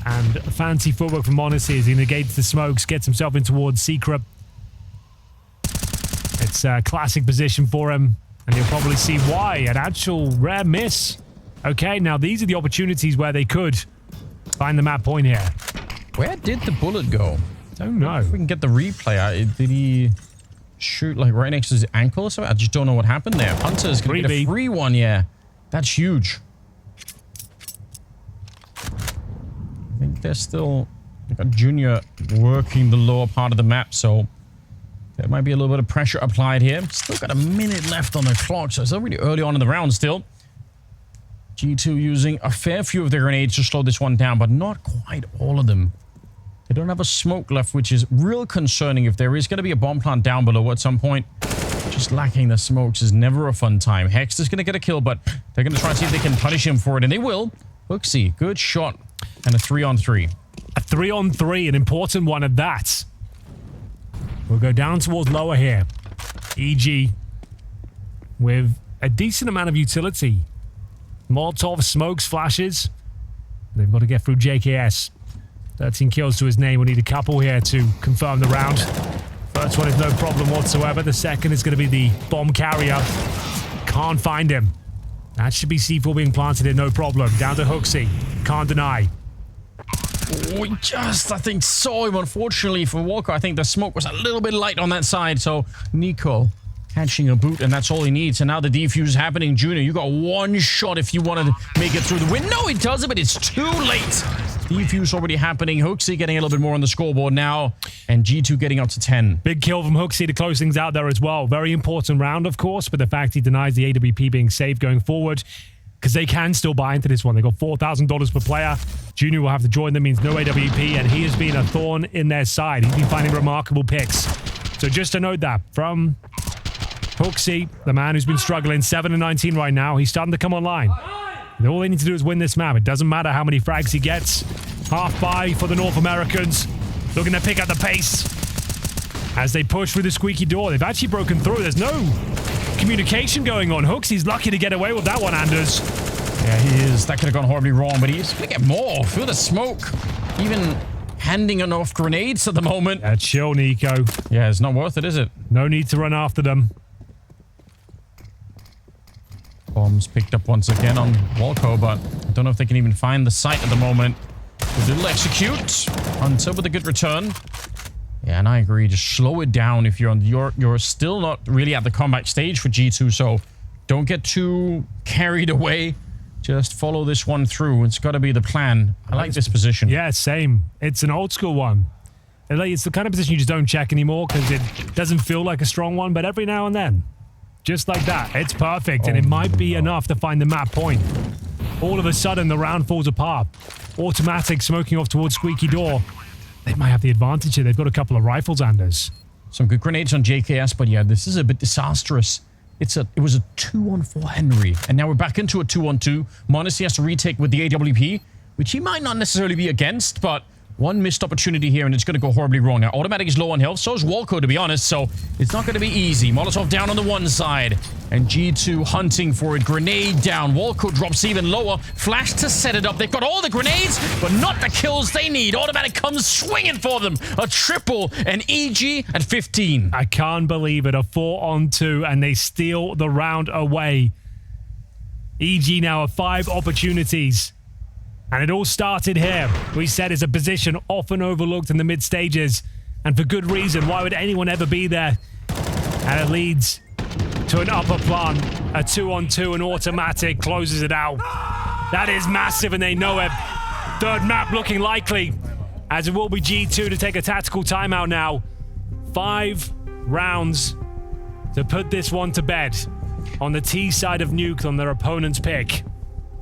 And fancy footwork from Monacy as he negates the smokes. Gets himself in towards Secret. It's a classic position for him. And you'll probably see why. An actual rare miss. Okay, now these are the opportunities where they could find the map point here. Where did the bullet go? Don't know. If we can get the replay. Did he shoot like right next to his ankle or something? I just don't know what happened there. Hunter's going to get a free one, yeah. That's huge. I think they're still... They've got Junior working the lower part of the map, so there might be a little bit of pressure applied here. Still got a minute left on the clock, so it's still really early on in the round still. G2 using a fair few of their grenades to slow this one down, but not quite all of them. They don't have a smoke left, which is real concerning. If there is going to be a bomb plant down below at some point, just lacking the smokes is never a fun time. Hex is going to get a kill, but they're going to try and see if they can punish him for it, and they will. Hooksy, good shot, and a 3-on-3. A 3-on-3, an important one at that. We'll go down towards lower here. EG with a decent amount of utility. Molotov, smokes, flashes. They've got to get through JKS. 13 kills to his name. We'll need a couple here to confirm the round. First one is no problem whatsoever. The second is going to be the bomb carrier. Can't find him. That should be C4 being planted in, no problem. Down to Hooksy. Can't deny. We just, I think, saw him, unfortunately, for Walker. I think the smoke was a little bit light on that side, so Nico catching a boot, and that's all he needs. And now the defuse is happening. Junior, you got one shot if you want to make it through the win. No, it doesn't, but it's too late. Defuse already happening. Hooksy getting a little bit more on the scoreboard now, and G2 getting up to 10. Big kill from Hooksy to close things out there as well. Very important round, of course, but the fact he denies the AWP being safe going forward, because they can still buy into this one. They got $4,000 per player. Junior will have to join them, means no AWP, and he has been a thorn in their side. He's been finding remarkable picks. So just to note that, from Hooksy, the man who's been struggling, 7-19 right now, he's starting to come online. And all they need to do is win this map. It doesn't matter how many frags he gets. Half buy for the North Americans. Looking to pick up the pace as they push through the squeaky door. They've actually broken through. There's no communication going on. Hooksy's lucky to get away with that one, Anders. Yeah, he is. That could have gone horribly wrong, but he's going to get more. Feel the smoke. Even handing enough grenades at the moment. Yeah, chill, Nico. Yeah, it's not worth it, is it? No need to run after them. Bombs picked up once again on Walco, but I don't know if they can even find the site at the moment. A little execute. Hunter with a good return. Yeah, and I agree. Just slow it down if you're on you're still not really at the comeback stage for G2, so don't get too carried away. Just follow this one through. It's got to be the plan. I like this position. Yeah, same. It's an old school one. It's the kind of position you just don't check anymore because it doesn't feel like a strong one, but every now and then, just like that, it's perfect, and it might be enough to find the map point. All of a sudden, the round falls apart. Automatic smoking off towards squeaky door. They might have the advantage here. They've got a couple of rifles, Anders. Some good grenades on JKS, but yeah, this is a bit disastrous. It was a 2-on-4 Henry, and now we're back into a 2-on-2. Monacy has to retake with the AWP, which he might not necessarily be against, but One missed opportunity here, and it's going to go horribly wrong. Now, Automatic is low on health. So is Walco, to be honest. So it's not going to be easy. Molotov down on the one side. And G2 hunting for it. Grenade down. Walco drops even lower. Flash to set it up. They've got all the grenades, but not the kills they need. Automatic comes swinging for them. A triple, and EG at 15. I can't believe it. A 4-on-2, and they steal the round away. EG now have 5 opportunities. And it all started here. We said it's a position often overlooked in the mid stages. And for good reason. Why would anyone ever be there? And it leads to an upper plant. A 2-on-2, and Automatic closes it out. That is massive, and they know it. Third map looking likely, as it will be G2 to take a tactical timeout now. 5 rounds to put this one to bed on the T side of Nuke on their opponent's pick.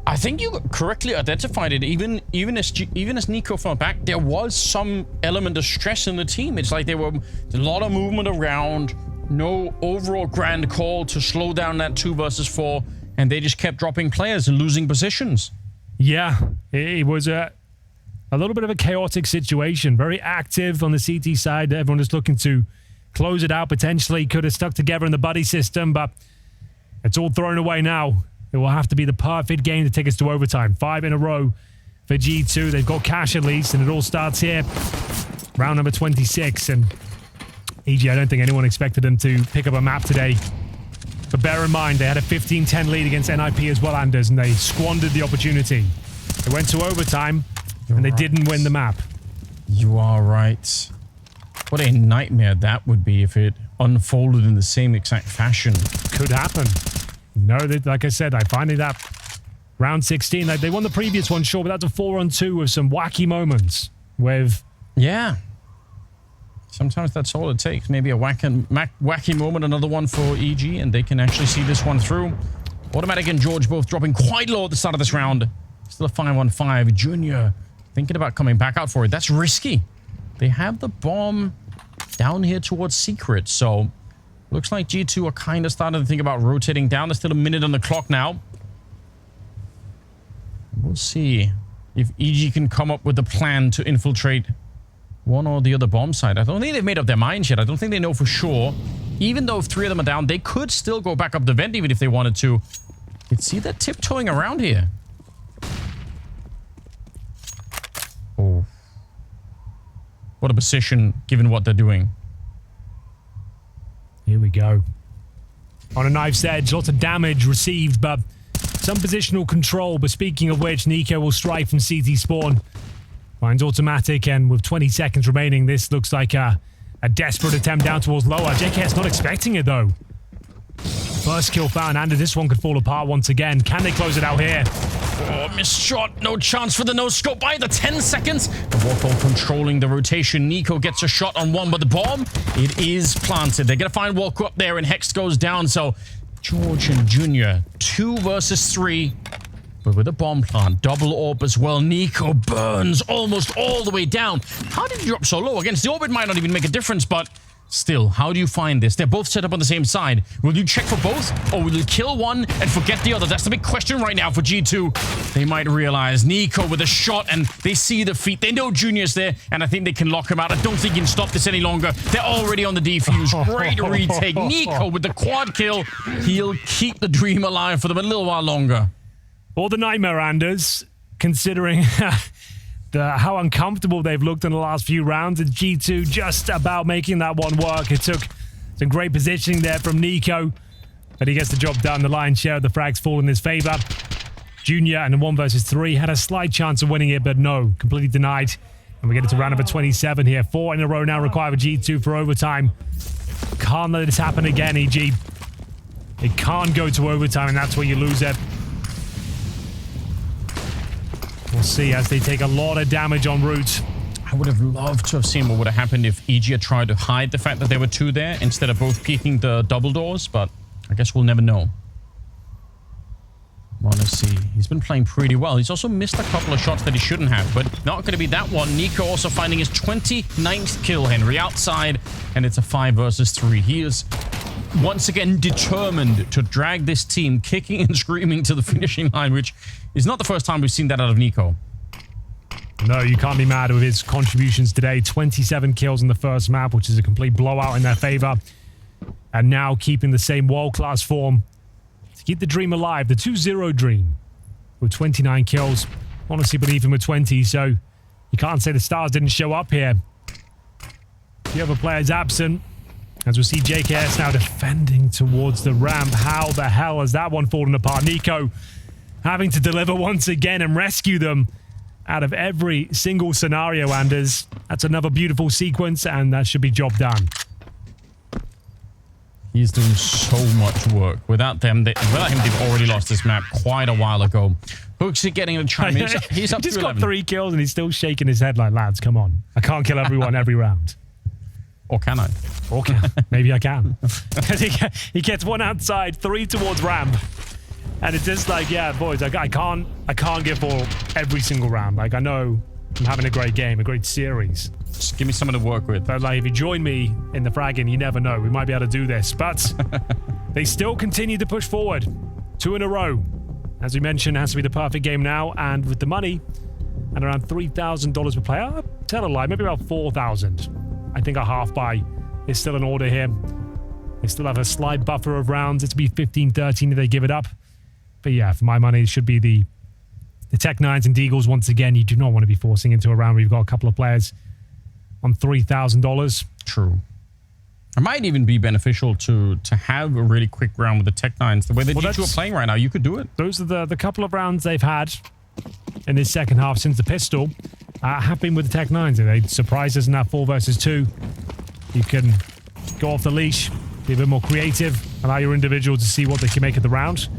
I think you correctly identified it. Even as Nico fell back, there was some element of stress in the team. It's like there were a lot of movement around, no overall grand call to slow down that 2 versus 4, and they just kept dropping players and losing positions. Yeah, it was a little bit of a chaotic situation. Very active on the CT side. Everyone is looking to close it out potentially. Could have stuck together in the buddy system, but it's all thrown away now. It will have to be the perfect game to take us to overtime. 5 in a row for G2. They've got cash at least, and it all starts here. Round number 26, and EG, I don't think anyone expected them to pick up a map today. But bear in mind, they had a 15-10 lead against NIP as well, Anders, and they squandered the opportunity. They went to overtime, and they didn't win the map. You are right. What a nightmare that would be if it unfolded in the same exact fashion. Could happen. No, like I said, I finally that round 16. Like they won the previous one, sure, but that's a 4-on-2 with some wacky moments. With yeah, sometimes that's all it takes. Maybe a wacky moment, another one for EG, and they can actually see this one through. Automatic and George both dropping quite low at the start of this round. Still a 5-on-5. Junior thinking about coming back out for it. That's risky. They have the bomb down here towards Secret, so looks like G2 are kind of starting to think about rotating down. There's still a minute on the clock now. We'll see if EG can come up with a plan to infiltrate one or the other bomb site. I don't think they've made up their minds yet. I don't think they know for sure. Even though if 3 of them are down, they could still go back up the vent even if they wanted to. You can see they're tiptoeing around here. Oh. What a position given what they're doing. Here we go. On a knife's edge, lots of damage received, but some positional control. But speaking of which, Nico will strike from CT spawn. Finds Automatic, and with 20 seconds remaining, this looks like a desperate attempt down towards lower. JKS not expecting it, though. First kill found, and this one could fall apart once again. Can they close it out here? Oh, missed shot. No chance for the no-scope either. 10 seconds. The Walco controlling the rotation. Nico gets a shot on one, but the bomb, it is planted. They're going to find Walco up there, and Hex goes down. So George and Junior, 2 versus 3. But with a bomb plant, double orb as well. Nico burns almost all the way down. How did he drop so low? Against the orbit might not even make a difference, but still, how do you find this? They're both set up on the same side. Will you check for both, or will you kill one and forget the other? That's the big question right now for G2. They might realize Nico with a shot, and they see the feet. They know Junior's there, and I think they can lock him out. I don't think you can stop this any longer. They're already on the defuse. Great retake. Nico with the quad kill. He'll keep the dream alive for them a little while longer. All the nightmare, Anders, considering how uncomfortable they've looked in the last few rounds, and G2 just about making that one work. It took some great positioning there from Nico, but he gets the job done. The lion's share of the frags fall in his favor. Junior and the 1 versus 3 had a slight chance of winning it, but no, completely denied. And we get it to round number 27 here. 4 in a row now required for G2 for overtime. Can't let this happen again, EG. It can't go to overtime, and that's where you lose it. We'll see as they take a lot of damage en route. I would have loved to have seen what would have happened if EG had tried to hide the fact that there were 2 there instead of both peeking the double doors, but I guess we'll never know. Want to see. He's been playing pretty well. He's also missed a couple of shots that he shouldn't have, but not going to be that one. Nico also finding his 29th kill. Henry outside, and it's a 5 versus 3. He is once again determined to drag this team kicking and screaming to the finishing line, which is not the first time we've seen that out of Nico. No, you can't be mad with his contributions today. 27 kills in the first map, which is a complete blowout in their favor. And now keeping the same world-class form to keep the dream alive. The 2-0 dream with 29 kills. Honestly believe him with 20, so you can't say the stars didn't show up here. The other player's absent. As we see JKS now defending towards the ramp. How the hell has that one fallen apart? NiKo having to deliver once again and rescue them out of every single scenario, Anders. That's another beautiful sequence, and that should be job done. He's doing so much work. Without him, they've already lost this map quite a while ago. HooXi getting a chime. He's up he just to 11. got 3 kills, and he's still shaking his head like, lads, come on. I can't kill everyone every round. Or can I? Or can maybe I can. Because he gets 1 outside, 3 towards ramp. And it's just like, yeah, boys, I can't give all every single round. Like, I know I'm having a great game, a great series. Just give me something to work with. But like, if you join me in the fragging, you never know. We might be able to do this. But they still continue to push forward. 2 in a row. As we mentioned, it has to be the perfect game now. And with the money and around $3,000 per player, I'll tell a lie, maybe about 4,000. I think a half buy is still in order here. They still have a slight buffer of rounds. It's be 15-13 if they give it up. But yeah, for my money, it should be the Tech9s and Deagles. Once again, you do not want to be forcing into a round where you've got a couple of players on $3,000. True. It might even be beneficial to have a really quick round with the Tech9s. The way that G2 are playing right now, you could do it. Those are the couple of rounds they've had in this second half since the pistol have been with the Tech9s. They surprised us in that 4 versus 2. You can go off the leash, be a bit more creative, allow your individual to see what they can make of the round.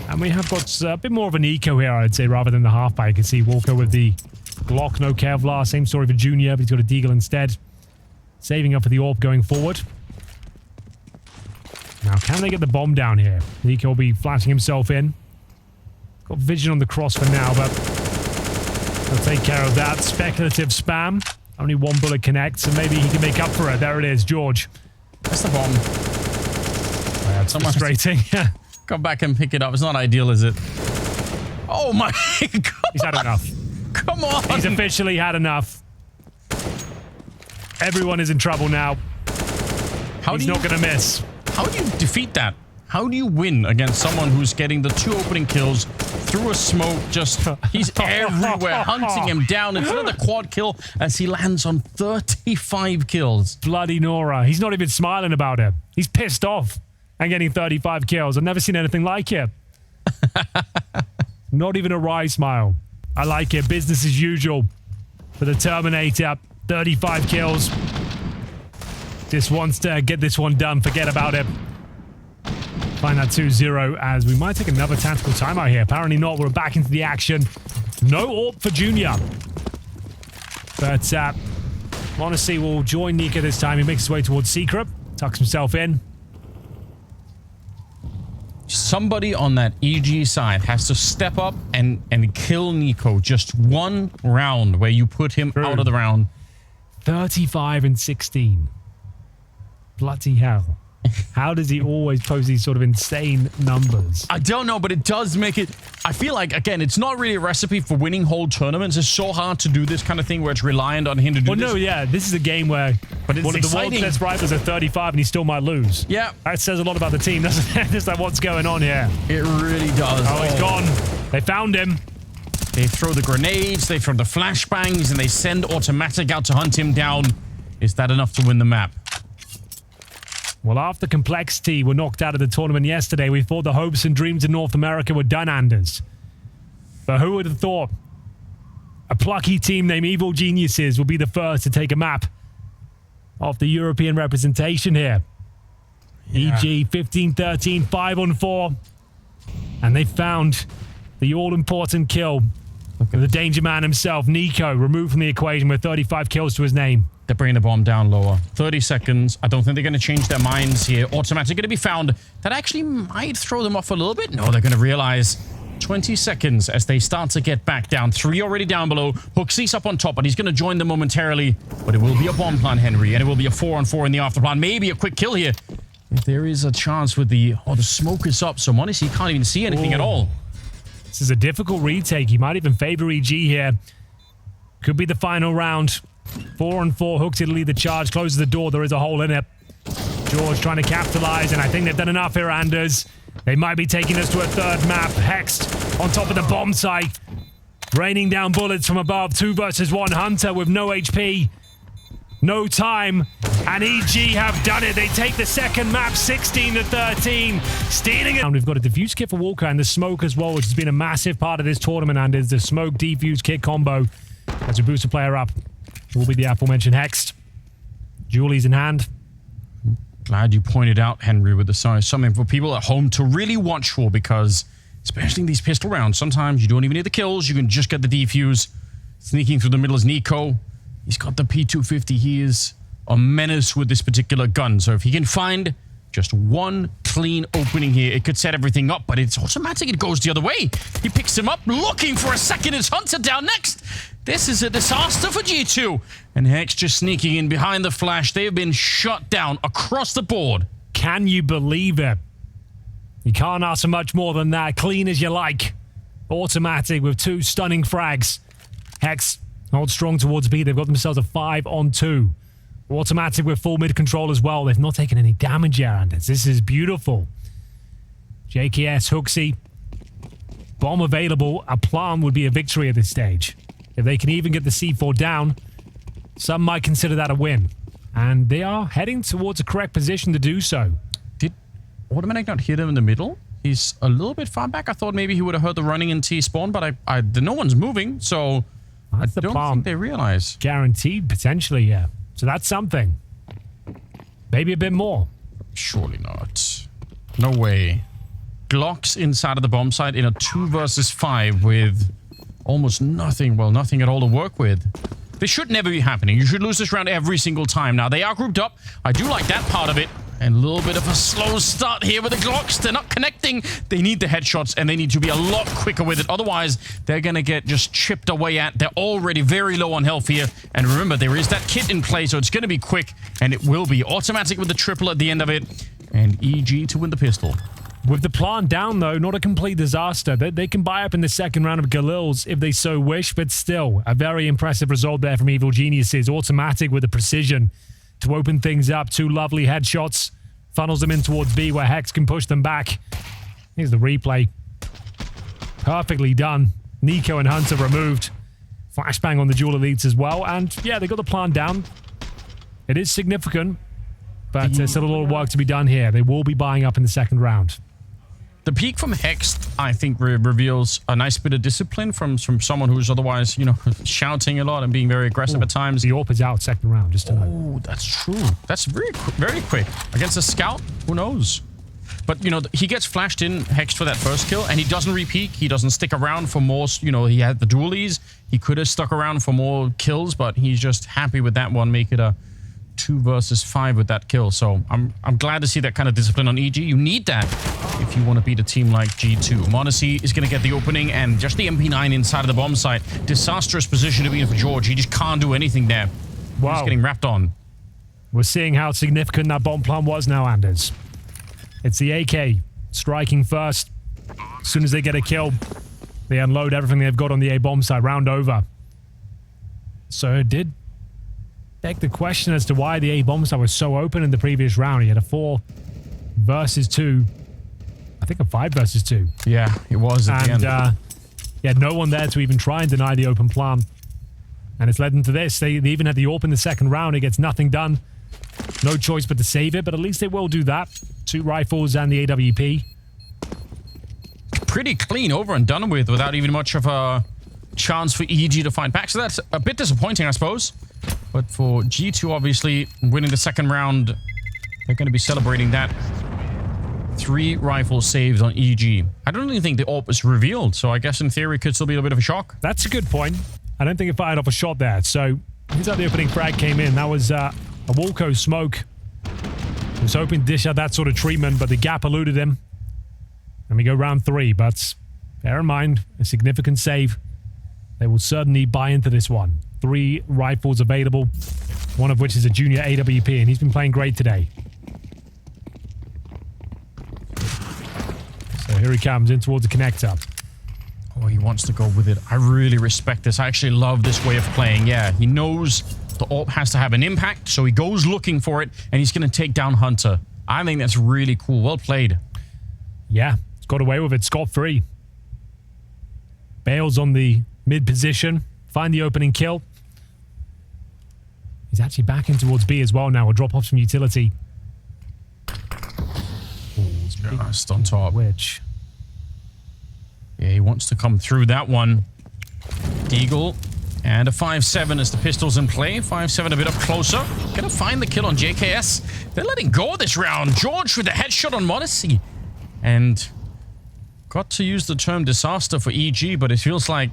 And we have got a bit more of an eco here, I'd say, rather than the halfback. You can see Walker with the Glock, no Kevlar. Same story for Junior, but he's got a Deagle instead. Saving up for the AWP going forward. Now, can they get the bomb down here? NiKo will be flashing himself in. Got vision on the cross for now, but I'll take care of that. Speculative spam. Only 1 bullet connects, and maybe he can make up for it. There it is, George. That's the bomb. Oh, that's frustrating. Come back and pick it up. It's not ideal, is it? Oh my God. He's had enough. Come on. He's officially had enough. Everyone is in trouble now. He's not going to miss. How do you defeat that? How do you win against someone who's getting the 2 opening kills through a smoke? Just, he's everywhere, hunting him down. It's another quad kill as he lands on 35 kills. Bloody Nora. He's not even smiling about it. He's pissed off and getting 35 kills. I've never seen anything like it. Not even a wry smile. I like it. Business as usual for the Terminator. 35 kills. Just wants to get this one done. Forget about it. Find that 2-0 as we might take another tactical timeout here. Apparently not. We're back into the action. No AWP for Junior. But honestly, we'll join NiKo this time. He makes his way towards Secret. Tucks himself in. Somebody on that EG side has to step up and kill NiKo. Just 1 round where you put him out of the round. 35 and 16. Bloody hell. How does he always post these sort of insane numbers? I don't know, but it does make it... I feel like, again, it's not really a recipe for winning whole tournaments. It's so hard to do this kind of thing where it's reliant on him to do this. Well, no, yeah. This is a game where but it's one of the world's best rivals at 35 and he still might lose. Yeah. That says a lot about the team, doesn't it? Just like what's going on here. It really does. Oh, he's gone. They found him. They throw the grenades, they throw the flashbangs, and they send Automatic out to hunt him down. Is that enough to win the map? Well, after Complexity were knocked out of the tournament yesterday, we thought the hopes and dreams in North America were done, Anders. But who would have thought a plucky team named Evil Geniuses would be the first to take a map of the European representation here? Yeah. EG 15-13, 5-on-4. And they found the all-important kill of the danger man himself, NiKo, removed from the equation with 35 kills to his name. They're bringing the bomb down lower. 30 seconds. I don't think they're going to change their minds here. Automatic going to be found. That actually might throw them off a little bit. No, they're going to realize 20 seconds as they start to get back down. 3 already down below. HooXi's up on top, but he's going to join them momentarily. But it will be a bomb plant, Henry, and it will be a 4-on-4 in the after plan. Maybe a quick kill here. If there is a chance with the... Oh, the smoke is up, so honestly, he can't even see anything at all. This is a difficult retake. He might even favor EG here. Could be the final round. 4-on-4. Hooks to lead the charge. Closes the door. There is a hole in it. George trying to capitalize, and I think they've done enough here, Anders. They might be taking us to a third map. Hext on top of the bomb site. Raining down bullets from above. 2 versus 1. Hunter with no HP. No time. And EG have done it. They take the second map, 16-13. Stealing it. And we've got a defuse kit for Walker and the smoke as well, which has been a massive part of this tournament, and is the smoke defuse kit combo. As we boost a player up, will be the aforementioned Hext. Julie's in hand. Glad you pointed out, Henry, with the size. Something for people at home to really watch for, because especially in these pistol rounds, sometimes you don't even need the kills. You can just get the defuse. Sneaking through the middle is Nico. He's got the P250. He is a menace with this particular gun. So if he can find just one clean opening here, it could set everything up, but it's automatic. It goes the other way. He picks him up, looking for a second. Is Hunter down next? This is a disaster for G2. And Hex just sneaking in behind the flash. They have been shut down across the board. Can you believe it? You can't ask for much more than that. Clean as you like. Automatic with 2 stunning frags. Hex holds strong towards B. They've got themselves a 5-on-2. Automatic with full mid control as well. They've not taken any damage yet, Anders. This is beautiful. JKS, Hooksy. Bomb available. A plant would be a victory at this stage. If they can even get the C4 down, some might consider that a win. And they are heading towards a correct position to do so. Did Automatic not hit him in the middle? He's a little bit far back. I thought maybe he would have heard the running in T-spawn, but no one's moving, so that's I don't think they realize. Guaranteed, potentially, yeah. So that's something. Maybe a bit more. Surely not. No way. Glocks inside of the bomb site in a 2 versus 5 with almost nothing, well, nothing at all to work with. This should never be happening. You should lose this round every single time. Now, they are grouped up. I do like that part of it. And a little bit of a slow start here with the Glocks. They're not connecting. They need the headshots, and they need to be a lot quicker with it. Otherwise, they're going to get just chipped away at. They're already very low on health here. And remember, there is that kit in play, so it's going to be quick. And it will be automatic with the triple at the end of it. And EG to win the pistol. With the plant down, though, not a complete disaster. They can buy up in the second round of Galil's if they so wish, but still, a very impressive result there from Evil Geniuses. Automatic with the precision to open things up. 2 lovely headshots. Funnels them in towards B, where Hex can push them back. Here's the replay. Perfectly done. Nico and Hunter removed. Flashbang on the dual elites as well. And, yeah, they got the plant down. It is significant, but there's still a lot of work to be done here. They will be buying up in the second round. The peak from Hex, I think, reveals a nice bit of discipline from someone who's otherwise, you know, shouting a lot and being very aggressive at times. The AWP is out second round, just to know. Oh, that's true. That's very quick. Against a scout, who knows? But, you know, he gets flashed in, Hex, for that first kill, and he doesn't repeat. He doesn't stick around for more, you know, he had the dualies. He could have stuck around for more kills, but he's just happy with that one, make it a 2 versus 5 with that kill. So I'm glad to see that kind of discipline on EG. You need that if you want to beat a team like G2. m0NESY is going to get the opening, and just the MP9 inside of the bomb site. Disastrous position to be in for George. He just can't do anything there. Wow. He's getting wrapped on. We're seeing how significant that bomb plant was now, Anders. It's the AK striking first. As soon as they get a kill, they unload everything they've got on the A bomb site. Round over. So it did beg the question as to why the A bomb site was so open in the previous round. He had a 4 versus 2. I think a 5 versus 2. Yeah, it was at the end. Yeah, no one there to even try and deny the open plant. And it's led them to this. They even had the AWP in the second round. It gets nothing done. No choice but to save it, but at least they will do that. 2 rifles and the AWP. Pretty clean, over and done with, without even much of a chance for EG to fight back. So that's a bit disappointing, I suppose. But for G2, obviously, winning the second round, they're going to be celebrating that. 3 rifles saved on EG. I don't really think the AWP is revealed, so I guess in theory it could still be a bit of a shock. That's a good point. I don't think it fired off a shot there. So here's how the opening frag came in. That was a Walco smoke. He was hoping to dish out that sort of treatment, but the gap eluded him. And we go round 3, but bear in mind, a significant save. They will certainly buy into this one. 3 rifles available, one of which is a junior AWP, and he's been playing great today. So here he comes in towards the connector. Oh, he wants to go with it. I really respect this. I actually love this way of playing. Yeah, he knows the AWP has to have an impact, so he goes looking for it, and he's going to take down Hunter. I think that's really cool. Well played. Yeah, he's got away with it scot-free. Bails on the mid position. Find the opening kill. He's actually backing towards B as well now. A drop-off from utility. Just on top. Which? Yeah, he wants to come through that one. Deagle. And a 5-7 as the pistol's in play. 5-7 a bit up closer. Gonna find the kill on JKS. They're letting go this round. George with the headshot on Modesty. And got to use the term disaster for EG, but it feels like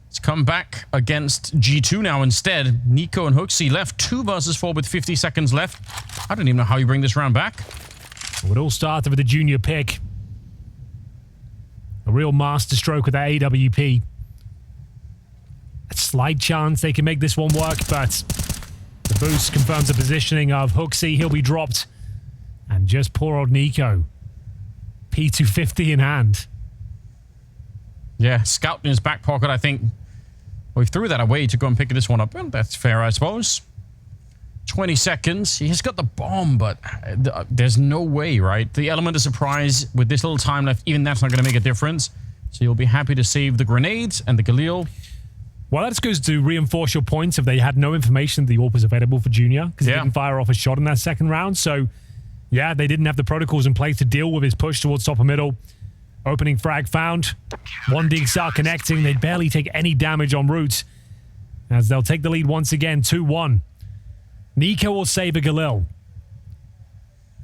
it's come back against G2 now instead. Nico and Hooksy left 2 versus 4 with 50 seconds left. I don't even know how you bring this round back. It all started with a junior pick. A real master stroke with that AWP. A slight chance they can make this one work, but the boost confirms the positioning of Hooksy. He'll be dropped. And just poor old Nico. P250 in hand. Yeah, scout in his back pocket, I think. We threw that away to go and pick this one up. Well, that's fair, I suppose. 20 seconds. He has got the bomb, but there's no way, right? The element of surprise with this little time left, even that's not going to make a difference. So you'll be happy to save the grenades and the Galil. Well, that just goes to reinforce your points if they had no information that the AWP was available for Junior, because he didn't fire off a shot in that second round. So, yeah, they didn't have the protocols in place to deal with his push towards top of middle. Opening frag found. One dig start connecting. They barely take any damage en route, as they'll take the lead once again, 2-1. Nico will save a Galil.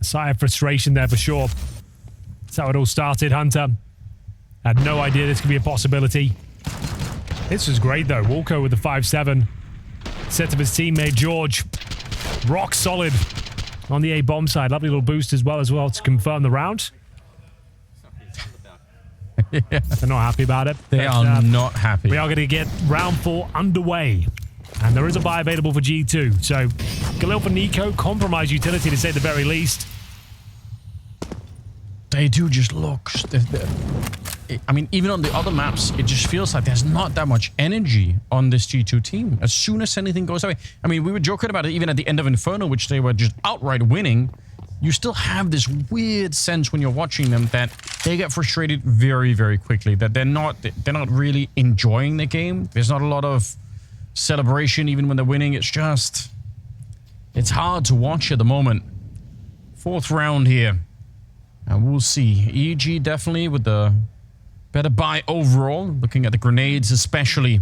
A sigh of frustration there for sure. That's how it all started. Hunter had no idea this could be a possibility. This was great though. Walco with the 5-7. Set of his teammate George. Rock solid on the A bomb side. Lovely little boost as well to confirm the round. Yeah. They're not happy about it. They are not happy. We are going to get round 4 underway. And there is a buy available for G2. So, Galil for Nico, compromise utility to say the very least. They do just look... I mean, even on the other maps, it just feels like there's not that much energy on this G2 team. As soon as anything goes away... I mean, we were joking about it even at the end of Inferno, which they were just outright winning. You still have this weird sense when you're watching them that they get frustrated very, very quickly. That they're not really enjoying the game. There's not a lot of celebration even when they're winning. It's just... it's hard to watch at the moment. 4th round here. And we'll see. EG definitely with the better buy overall. Looking at the grenades especially.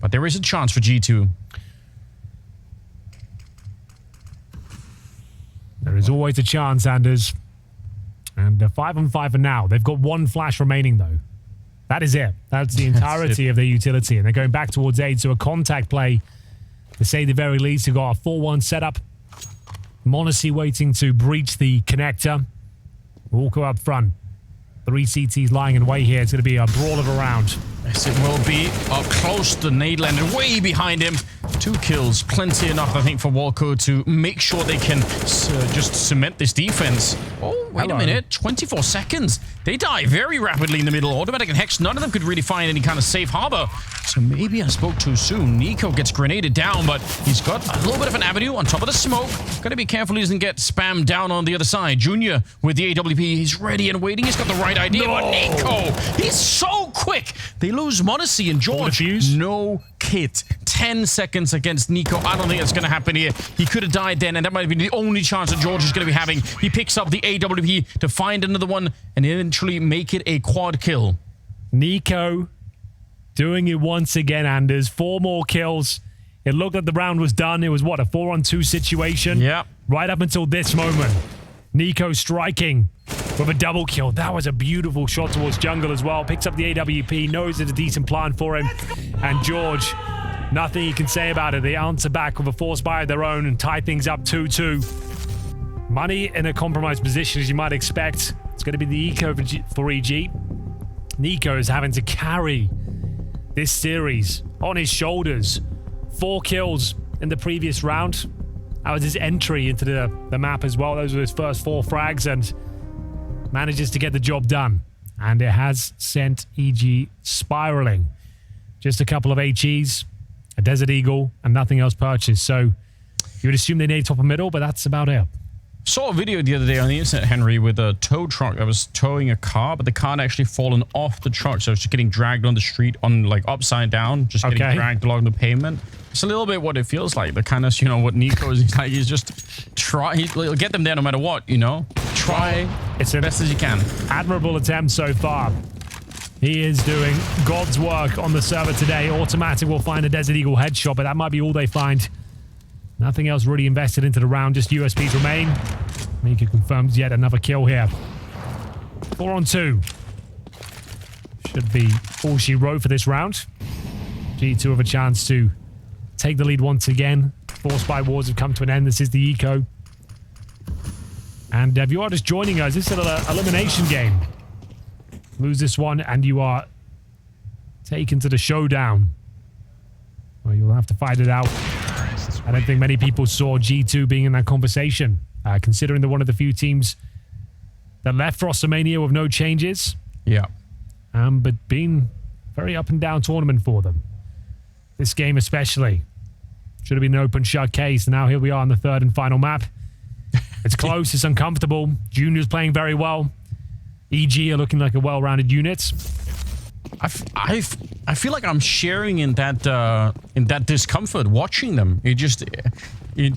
But there is a chance for G2. There is always a chance, Anders. And 5-on-5 for now. They've got 1 flash remaining, though. That is it. That's the entirety of their utility. And they're going back towards A to a contact play. To say the very least, they've got a 4-1 setup. Monacy waiting to breach the connector. Walker up front. 3 CTs lying in wait here. It's going to be a brawl of a round. Yes, it will be. Up close, the nade landed way behind him. 2 kills, plenty enough, I think, for Walco to make sure they can just cement this defense. Oh, wait a minute. 24 seconds. They die very rapidly in the middle. Automatic and Hex, none of them could really find any kind of safe harbor. So maybe I spoke too soon. Nico gets grenaded down, but he's got a little bit of an avenue on top of the smoke. Got to be careful he doesn't get spammed down on the other side. Junior with the AWP. He's ready and waiting. He's got the right idea. But Nico, he's so quick. They lose Monacy and George. No kit. 10 seconds against Nico. I don't think it's going to happen here. He could have died then, and that might have been the only chance that George is going to be having. He picks up the AWP to find another one and eventually make it a quad kill. Nico doing it once again, Anders. 4 more kills. It looked like the round was done. It was, what, a 4-on-2 situation? Yeah. Right up until this moment. Nico striking with a double kill. That was a beautiful shot towards jungle as well. Picks up the AWP, knows it's a decent plan for him. And George, nothing he can say about it. They answer back with a force buy of their own and tie things up 2-2. Money in a compromised position, as you might expect. It's going to be the eco for EG. Nico is having to carry this series on his shoulders. 4 kills in the previous round. That was his entry into the map as well. Those were his first 4 frags, and manages to get the job done. and it has sent EG spiraling. Just a couple of HEs, a Desert Eagle, and nothing else purchased. So you would assume they need top and middle, but that's about it. Saw a video the other day on the internet, Henry, with a tow truck that was towing a car, but the car had actually fallen off the truck, so it's just getting dragged on the street on like upside down, just getting dragged along the pavement. It's a little bit what it feels like. The kind of, you know, what NiKo is like. He's just he'll get them there no matter what, you know. Try it's the best as you can. Admirable attempt so far. He is doing God's work on the server today. Automatic will find a Desert Eagle headshot, but that might be all they find. Nothing else really invested into the round, just USPs remain. NiKo confirms yet another kill here. 4 on 2. Should be all she wrote for this round. G2 have a chance to take the lead once again. 4 spy wars have come to an end. This is the Eco. And if you are just joining us, this is an elimination game. Lose this one and you are taken to the showdown, well, you'll have to fight it out. I don't think many people saw G2 being in that conversation, considering they're one of the few teams that left WrestleMania with no changes. Yeah. But been very up and down tournament for them. This game especially. Should have been an open shut case. Now here we are on the third and final map. It's close, it's uncomfortable. Junior's playing very well. EG are looking like a well-rounded unit. I feel like I'm sharing in that discomfort watching them. It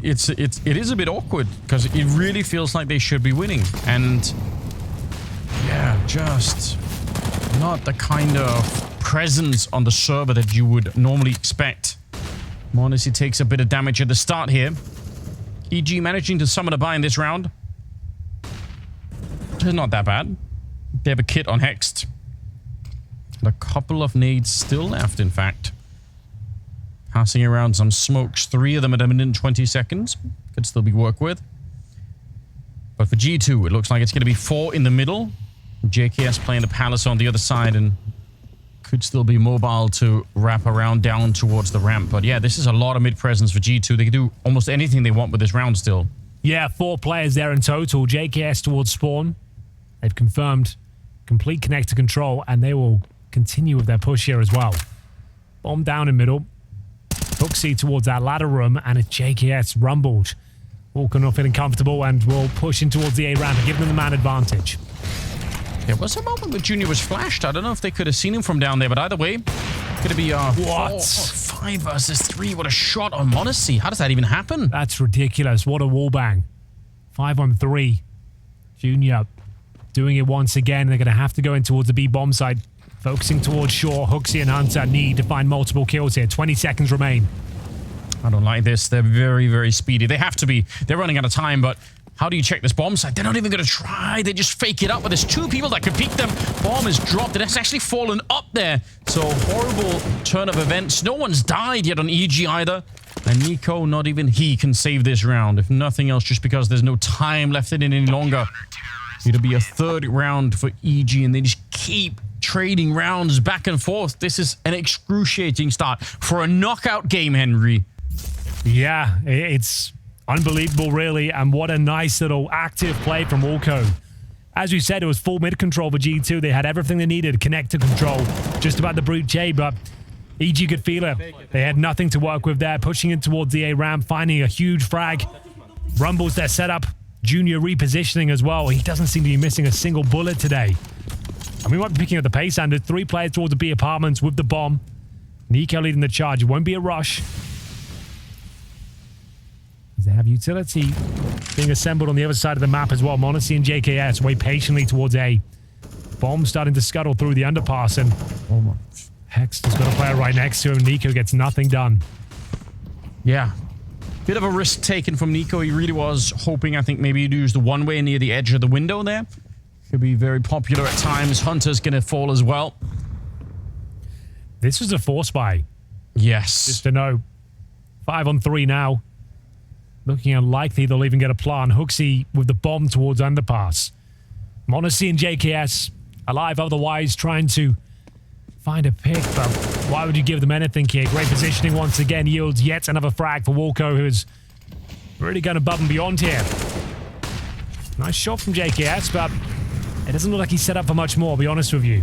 is a bit awkward because it really feels like they should be winning, and yeah, just not the kind of presence on the server that you would normally expect. m0NESY takes a bit of damage at the start here. EG managing to summon a buy in this round. It's not that bad. They have a kit on Hexed. And a couple of nades still left, in fact. Passing around some smokes. 3 of them at a minute and 20 seconds. Could still be worked with. But for G2, it looks like it's going to be 4 in the middle. JKS playing the Palace on the other side and could still be mobile to wrap around down towards the ramp. But yeah, this is a lot of mid-presence for G2. They can do almost anything they want with this round still. Yeah, 4 players there in total. JKS towards spawn. They've confirmed complete connector control, and they will continue with their push here as well. Bomb down in middle. HooXi towards that ladder room, and it's JKS rumbled. Walker not feeling comfortable and will push in towards the A ramp and give them the man advantage. There was a moment where Junior was flashed. I don't know if they could have seen him from down there, but either way, going to be 5 versus 3. What a shot on m0NESY. How does that even happen? That's ridiculous. What a wallbang. 5 on 3. Junior doing it once again. They're going to have to go in towards the B bomb side. Focusing towards Shaw. HooXi and Hunter need to find multiple kills here. 20 seconds remain. I don't like this. They're very, very speedy. They have to be. They're running out of time, but how do you check this bomb site? They're not even going to try. They just fake it up. But there's 2 people that could peek them. Bomb is dropped. It has actually fallen up there. So horrible turn of events. No one's died yet on EG either. And NiKo, not even he can save this round. If nothing else, just because there's no time left in it any longer. It'll be a 3rd round for EG, and they just keep trading rounds back and forth. This is an excruciating start for a knockout game, Henry. Yeah, it's unbelievable, really. And what a nice little active play from Walco. As you said, it was full mid control for G2. They had everything they needed. Connector control, just about the brute J, but EG could feel it. They had nothing to work with there. Pushing in towards the A ramp, finding a huge frag. Rumbles their setup. Junior repositioning as well. He doesn't seem to be missing a single bullet today. And we might be picking up the pace, and there's 3 players towards the B apartments with the bomb. NiKo leading the charge. It won't be a rush. They have utility being assembled on the other side of the map as well. m0NESY and JKS wait patiently towards A. Bomb starting to scuttle through the underpass, and Hex has got a player right next to him. NiKo gets nothing done. Yeah. Bit of a risk taken from NiKo. He really was hoping, I think, maybe he'd use the one-way near the edge of the window there. Could be very popular at times. Hunter's going to fall as well. This was a 4 spy. Yes. Just to know. 5 on 3 now. Looking unlikely they'll even get a plan. HooXi with the bomb towards underpass. m0NESY and JKS alive otherwise, trying to find a pick, but why would you give them anything here? Great positioning once again, yields yet another frag for Walco, who's really gone above and beyond here. Nice shot from JKS, but It doesn't look like he's set up for much more, I'll be honest with you.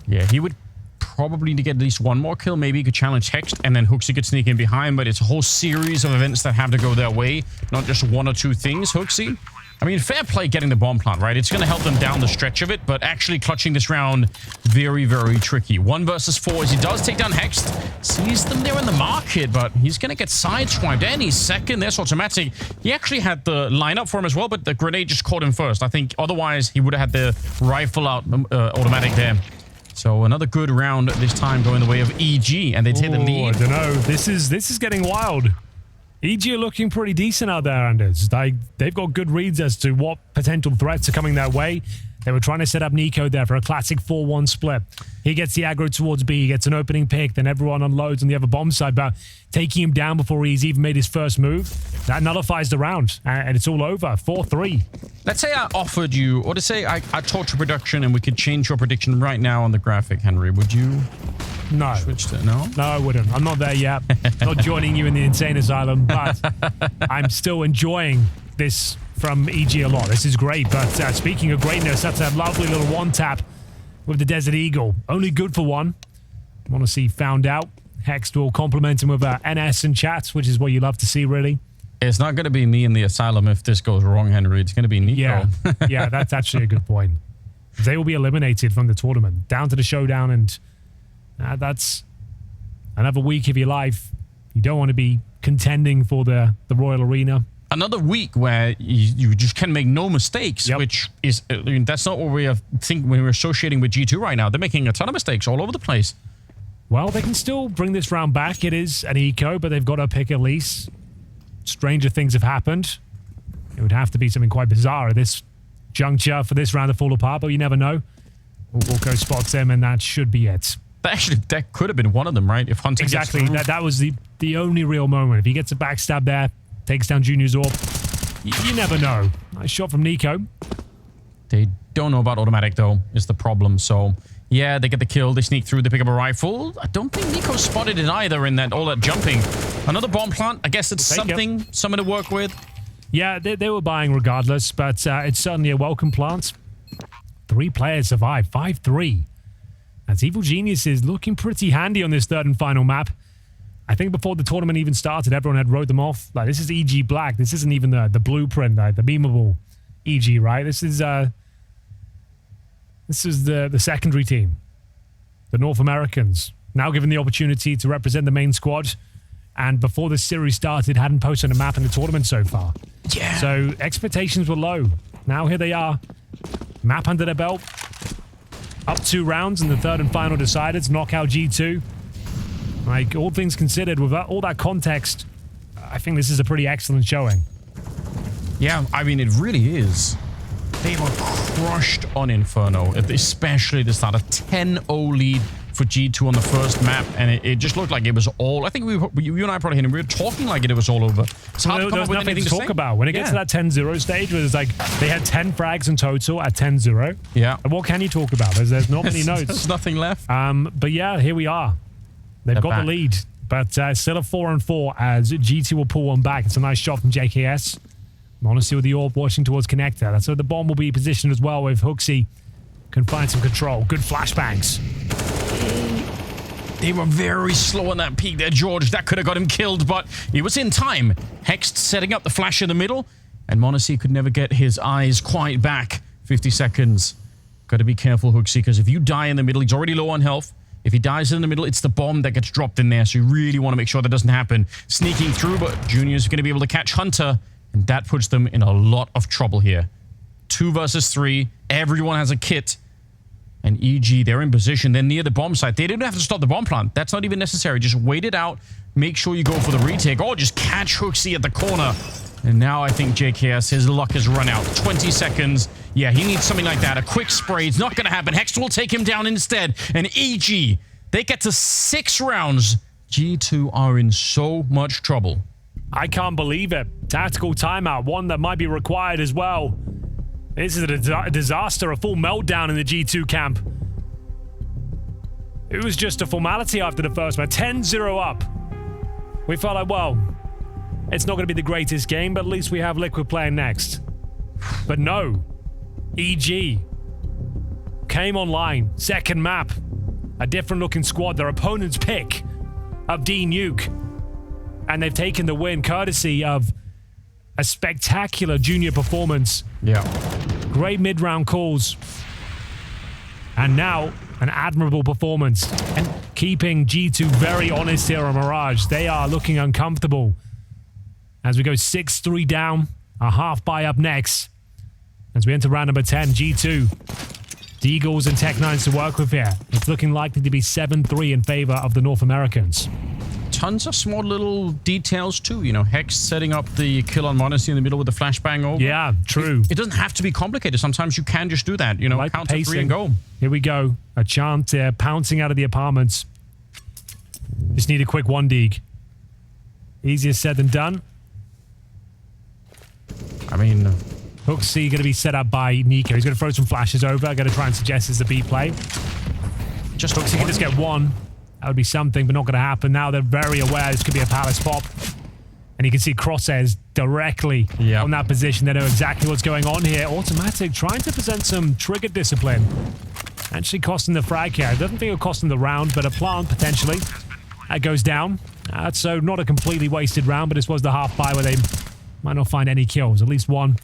Yeah, he would probably need to get at least one more kill. Maybe he could challenge Hext, and then Hooksy could sneak in behind, but it's a whole series of events that have to go their way, not just one or two things. Hooksy, I mean, fair play getting the bomb plant, right? It's going to help them down the stretch of it, but actually clutching this round, very, very tricky. 1 versus 4 as he does take down Hext. Sees them there in the market, but he's going to get sideswiped. And he's second. There's automatic. He actually had the lineup for him as well, but the grenade just caught him first. I think otherwise he would have had the rifle out automatic there. So another good round this time going the way of EG, and they take the lead. I don't know. This is getting wild. EG are looking pretty decent out there, Anders. They've got good reads as to what potential threats are coming their way. They were trying to set up Nico there for a classic 4-1 split. He gets the aggro towards B, he gets an opening pick, then everyone unloads on the other bomb side, but taking him down before he's even made his first move, that nullifies the round, and it's all over. 4-3. Let's say I offered you, or to say I talked to production and we could change your prediction right now on the graphic, Henry. Would you No. switch to no? No, I wouldn't. I'm not there yet. Not joining you in the insane asylum, but I'm still enjoying this from EG a lot. This is great, but speaking of greatness, that's a lovely little one-tap with the Desert Eagle. Only good for one. Want to see found out. Hext will compliment him with NS and chat, which is what you love to see, really. It's not going to be me in the asylum if this goes wrong, Henry. It's going to be Nico. Yeah, yeah, that's actually a good point. They will be eliminated from the tournament, down to the showdown, and that's another week of your life. You don't want to be contending for the Royal Arena. Another week where you just can make no mistakes, Yep. which is, I mean, that's not what we think when we're associating with G2 right now. They're making a ton of mistakes all over the place. Well, they can still bring this round back. It is an eco, but they've got to pick Elise. Stranger things have happened. It would have to be something quite bizarre at this juncture for this round to fall apart, but you never know. Walko spots him, and that should be it. That could have been one of them, right? If Hunter Exactly. gets through. That was the only real moment. If he gets a backstab there, takes down Junior's orb, you never know. Nice shot from Nico. They don't know about automatic, though, is the problem. So, yeah, they get the kill. They sneak through. They pick up a rifle. I don't think Nico spotted it either in all that jumping. Another bomb plant. I guess it's something to work with. Yeah, they were buying regardless, but it's certainly a welcome plant. 3 players survive. 5-3. As Evil Genius is looking pretty handy on this third and final map. I think before the tournament even started, everyone had wrote them off. Like, this is EG Black. This isn't even the blueprint, the memeable EG, right? This is the secondary team, the North Americans, now given the opportunity to represent the main squad. And before this series started, hadn't posted a map in the tournament so far. Yeah. So expectations were low. Now here they are, map under their belt, up 2 rounds in the third and final decider to knock out G2. Like, all things considered, with all that context, I think this is a pretty excellent showing. Yeah, I mean, it really is. They were crushed on Inferno, especially the start. A 10-0 lead for G2 on the first map, and it just looked like it was all... I think you and I probably hit him. We were talking like it was all over. It's hard to come up with nothing anything to talk say. about. When it gets to that 10-0 stage, where it's like they had 10 frags in total at 10-0. Yeah. And what can you talk about? There's not many notes. There's nothing left. But yeah, here we are. They've got back. the lead, but still a 4-4 as G2 will pull one back. It's a nice shot from JKS. Honestly, with the orb watching towards connector. That's where the bomb will be positioned as well, with Hooksy can find some control. Good flashbangs. They were very slow on that peak there, George. That could have got him killed, but he was in time. Hext setting up the flash in the middle, and Monacy could never get his eyes quite back. 50 seconds. Got to be careful, Hooksy, because if you die in the middle, he's already low on health. If he dies in the middle, it's the bomb that gets dropped in there, so you really want to make sure that doesn't happen. Sneaking through, but Junior's going to be able to catch Hunter, and that puts them in a lot of trouble here. 2 versus 3. Everyone has a kit. And EG, they're in position. They're near the bomb site. They didn't have to stop the bomb plant. That's not even necessary. Just wait it out. Make sure you go for the retake. Or just catch Hooksy at the corner. And now I think JKS, his luck has run out. 20 seconds. Yeah, he needs something like that. A quick spray. It's not going to happen. Hext will take him down instead. And EG, they get to 6 rounds. G2 are in so much trouble. I can't believe it. Tactical timeout. One that might be required as well. This is a disaster, a full meltdown in the G2 camp. It was just a formality after the first match. 10-0 up. We felt like, well, it's not going to be the greatest game, but at least we have Liquid playing next. But no. EG came online. Second map. A different looking squad. Their opponent's pick of D-Nuke. And they've taken the win courtesy of a spectacular junior performance. Yeah. Great mid-round calls. And now an admirable performance. And keeping G2 very honest here on Mirage. They are looking uncomfortable. As we go 6-3 down. A half buy up next. As we enter round number 10, G2. Deagles and Tech9s to work with here. It's looking likely to be 7-3 in favor of the North Americans. Tons of small little details too. You know, Hex setting up the kill on Modesty in the middle with the flashbang over. Yeah, true. It doesn't have to be complicated. Sometimes you can just do that. You know, Like count to 3 pacing. and go. Here we go. A chant pouncing out of the apartments. Just need a quick one Deeg. Easier said than done. I mean, HooXi going to be set up by Nico. He's going to throw some flashes over. Going to try and suggest it's a B play. just HooXi can just get one. That would be something, but not going to happen. Now they're very aware this could be a Palace pop. And you can see Crosshairs directly on that position. They know exactly what's going on here. Automatic trying to present some trigger discipline. Actually costing the frag here. I don't think it'll cost them the round, but a plant potentially. That goes down. So not a completely wasted round, but this was the half buy where they might not find any kills. At least one.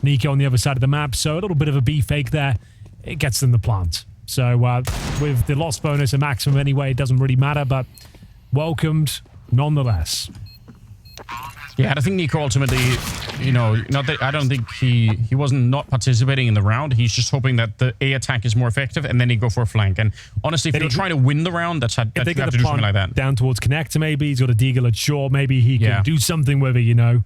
Nico on the other side of the map. So a little bit of a B fake there. It gets them the plant. So with the loss bonus a maximum anyway, it doesn't really matter, but welcomed nonetheless. Yeah, I think Nico ultimately, you know, not that I don't think he wasn't not participating in the round. He's just hoping that the A attack is more effective, and then he go for a flank. And honestly, if you're trying to win the round, that's how you have to do something like that. Down towards connector, maybe he's got a deagle at shore. Maybe he can do something with it, you know,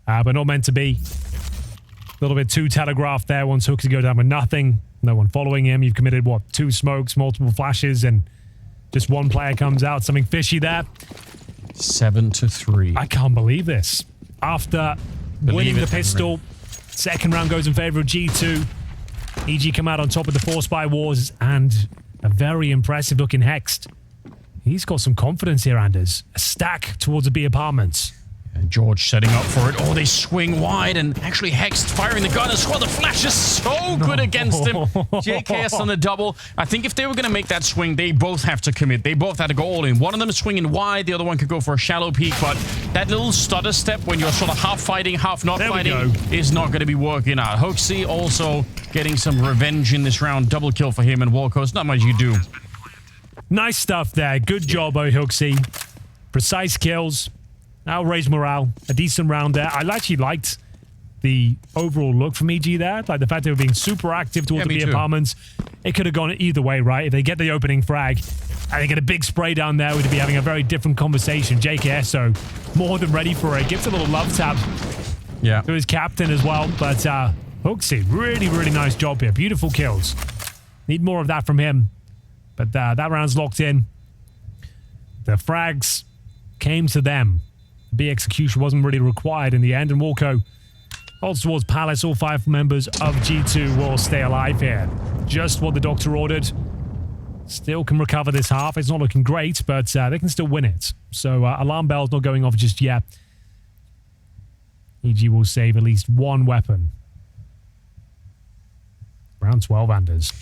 but not meant to be. A little bit too telegraphed there. Once HooXi go down with nothing, no one following him. You've committed what, 2 smokes, multiple flashes, and just one player comes out. Something fishy there. 7-3. I can't believe this. After winning the pistol, second round goes in favor of G2. EG come out on top of the Force by Wars, and a very impressive looking Hexed. He's got some confidence here, Anders. A stack towards the B apartments. And George setting up for it. Oh, they swing wide, and actually Hex firing the gun as well. The flash is so good against him. JKS on the double. I think if they were going to make that swing, they both have to commit. They both had to go all in. One of them is swinging wide. The other one could go for a shallow peek, but that little stutter step when you're sort of half fighting, half not fighting is not going to be working out. HooXi also getting some revenge in this round. Double kill for him and Walcoast. Not much you do. Nice stuff there. Good job, HooXi. Precise kills. Now raise morale. A decent round there. I actually liked the overall look from EG there. Like the fact they were being super active towards the apartments. It could have gone either way, right? If they get the opening frag and they get a big spray down there, we'd be having a very different conversation. JKSO more than ready for it. Gives a little love tap to his captain as well. But HooXi, really, really nice job here. Beautiful kills. Need more of that from him. But that round's locked in. The frags came to them. B execution wasn't really required in the end, and Walco holds towards Palace. All 5 members of G2 will stay alive here. Just what the doctor ordered. Still can recover this half. It's not looking great, but they can still win it. So alarm bell's not going off just yet. EG will save at least 1 weapon. Round 12, Anders.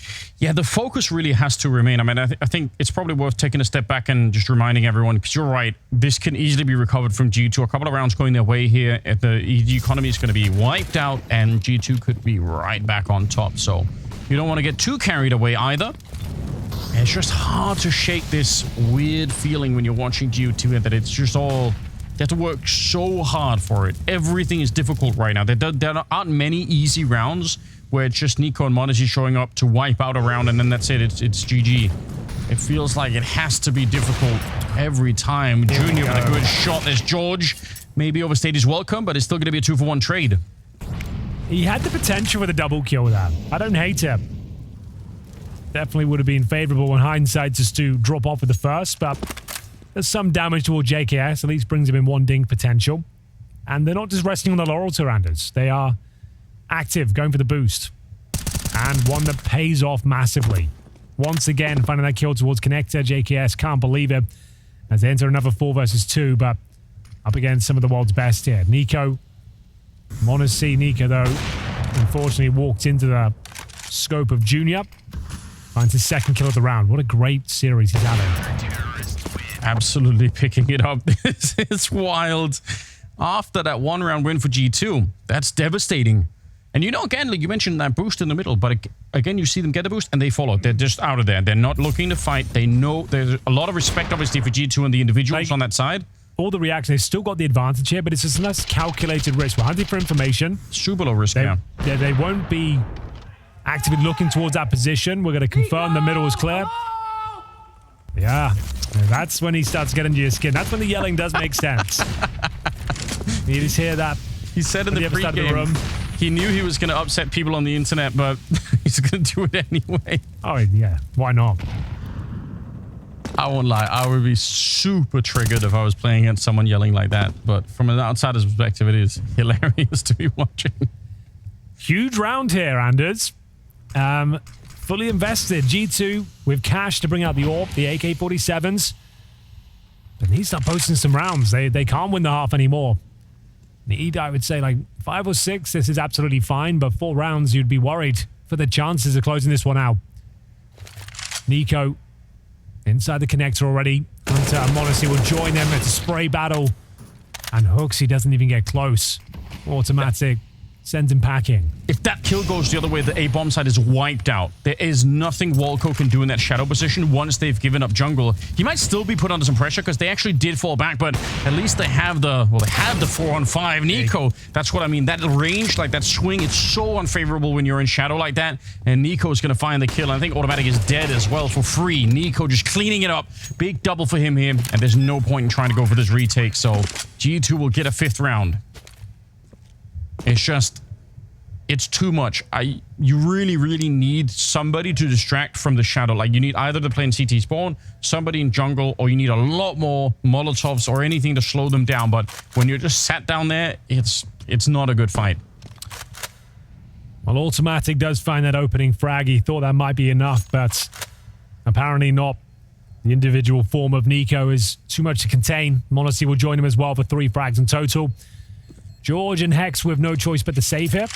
Yeah, the focus really has to remain. I mean, I think it's probably worth taking a step back and just reminding everyone, because you're right, this can easily be recovered from G2. A couple of rounds going their way here. The economy is going to be wiped out, and G2 could be right back on top. So you don't want to get too carried away either. And it's just hard to shake this weird feeling when you're watching G2 that it's just all... They have to work so hard for it. Everything is difficult right now. There aren't many easy rounds where it's just Nico and Modesty showing up to wipe out a round, and then that's it. It's GG. It feels like it has to be difficult every time. Junior with a good shot. There's George. Maybe overstayed his welcome, but it's still going to be a 2-for-1 trade. He had the potential with a double kill with that. I don't hate him. Definitely would have been favorable in hindsight just to drop off with the first, but there's some damage toward JKS. At least brings him in 1 dink potential. And they're not just resting on the laurel, Tyranders. They are active, going for the boost. And one that pays off massively. Once again, finding that kill towards connector. JKS can't believe it as they enter another 4 versus 2, but up against some of the world's best here. Nico. Want to see Nico, though, unfortunately walked into the scope of Junior. Finds his second kill of the round. What a great series he's having. Absolutely picking it up. This is wild. After that 1-round win for G2, that's devastating. And you know, again, like you mentioned that boost in the middle, but again, you see them get the boost and they follow. They're just out of there. They're not looking to fight. They know there's a lot of respect, obviously, for G2 and the individuals on that side. All the reaction, they've still got the advantage here, but it's just less calculated risk. We're hunting for information. Super low risk, yeah. They won't be actively looking towards that position. We're going to confirm the middle is clear. Yeah, that's when he starts getting into your skin. That's when the yelling does make sense. You just hear that. He said in the pre-game, he knew he was going to upset people on the internet, but he's going to do it anyway. Oh, yeah. Why not? I won't lie. I would be super triggered if I was playing against someone yelling like that. But from an outsider's perspective, it is hilarious to be watching. Huge round here, Anders. Fully invested. G2 with cash to bring out the AWP, the AK-47s. But they need to start posting some rounds. They can't win the half anymore. I would say like 5 or 6, this is absolutely fine, but 4 rounds, you'd be worried for the chances of closing this one out. NiKo inside the connector already. Hunter and m0NESY will join them. It's a spray battle. And HooXi doesn't even get close. Automatic sends him packing. If that kill goes the other way, the A-bomb side is wiped out. There is nothing Walco can do in that shadow position once they've given up jungle. He might still be put under some pressure because they actually did fall back, but at least they have the 4-on-5 NiKo. That's what I mean. That range, like that swing, it's so unfavorable when you're in shadow like that. And NiKo is going to find the kill. I think Automatic is dead as well for free. NiKo just cleaning it up. Big double for him here. And there's no point in trying to go for this retake. So G2 will get a 5th round. It's just, it's too much. You really, really need somebody to distract from the shadow. Like, you need either to play in CT spawn, somebody in jungle, or you need a lot more Molotovs or anything to slow them down. But when you're just sat down there, it's not a good fight. Well, Automatic does find that opening frag. He thought that might be enough, but apparently not. The individual form of NiKo is too much to contain. m0NESY will join him as well for 3 frags in total. George and Hex with no choice but to save here.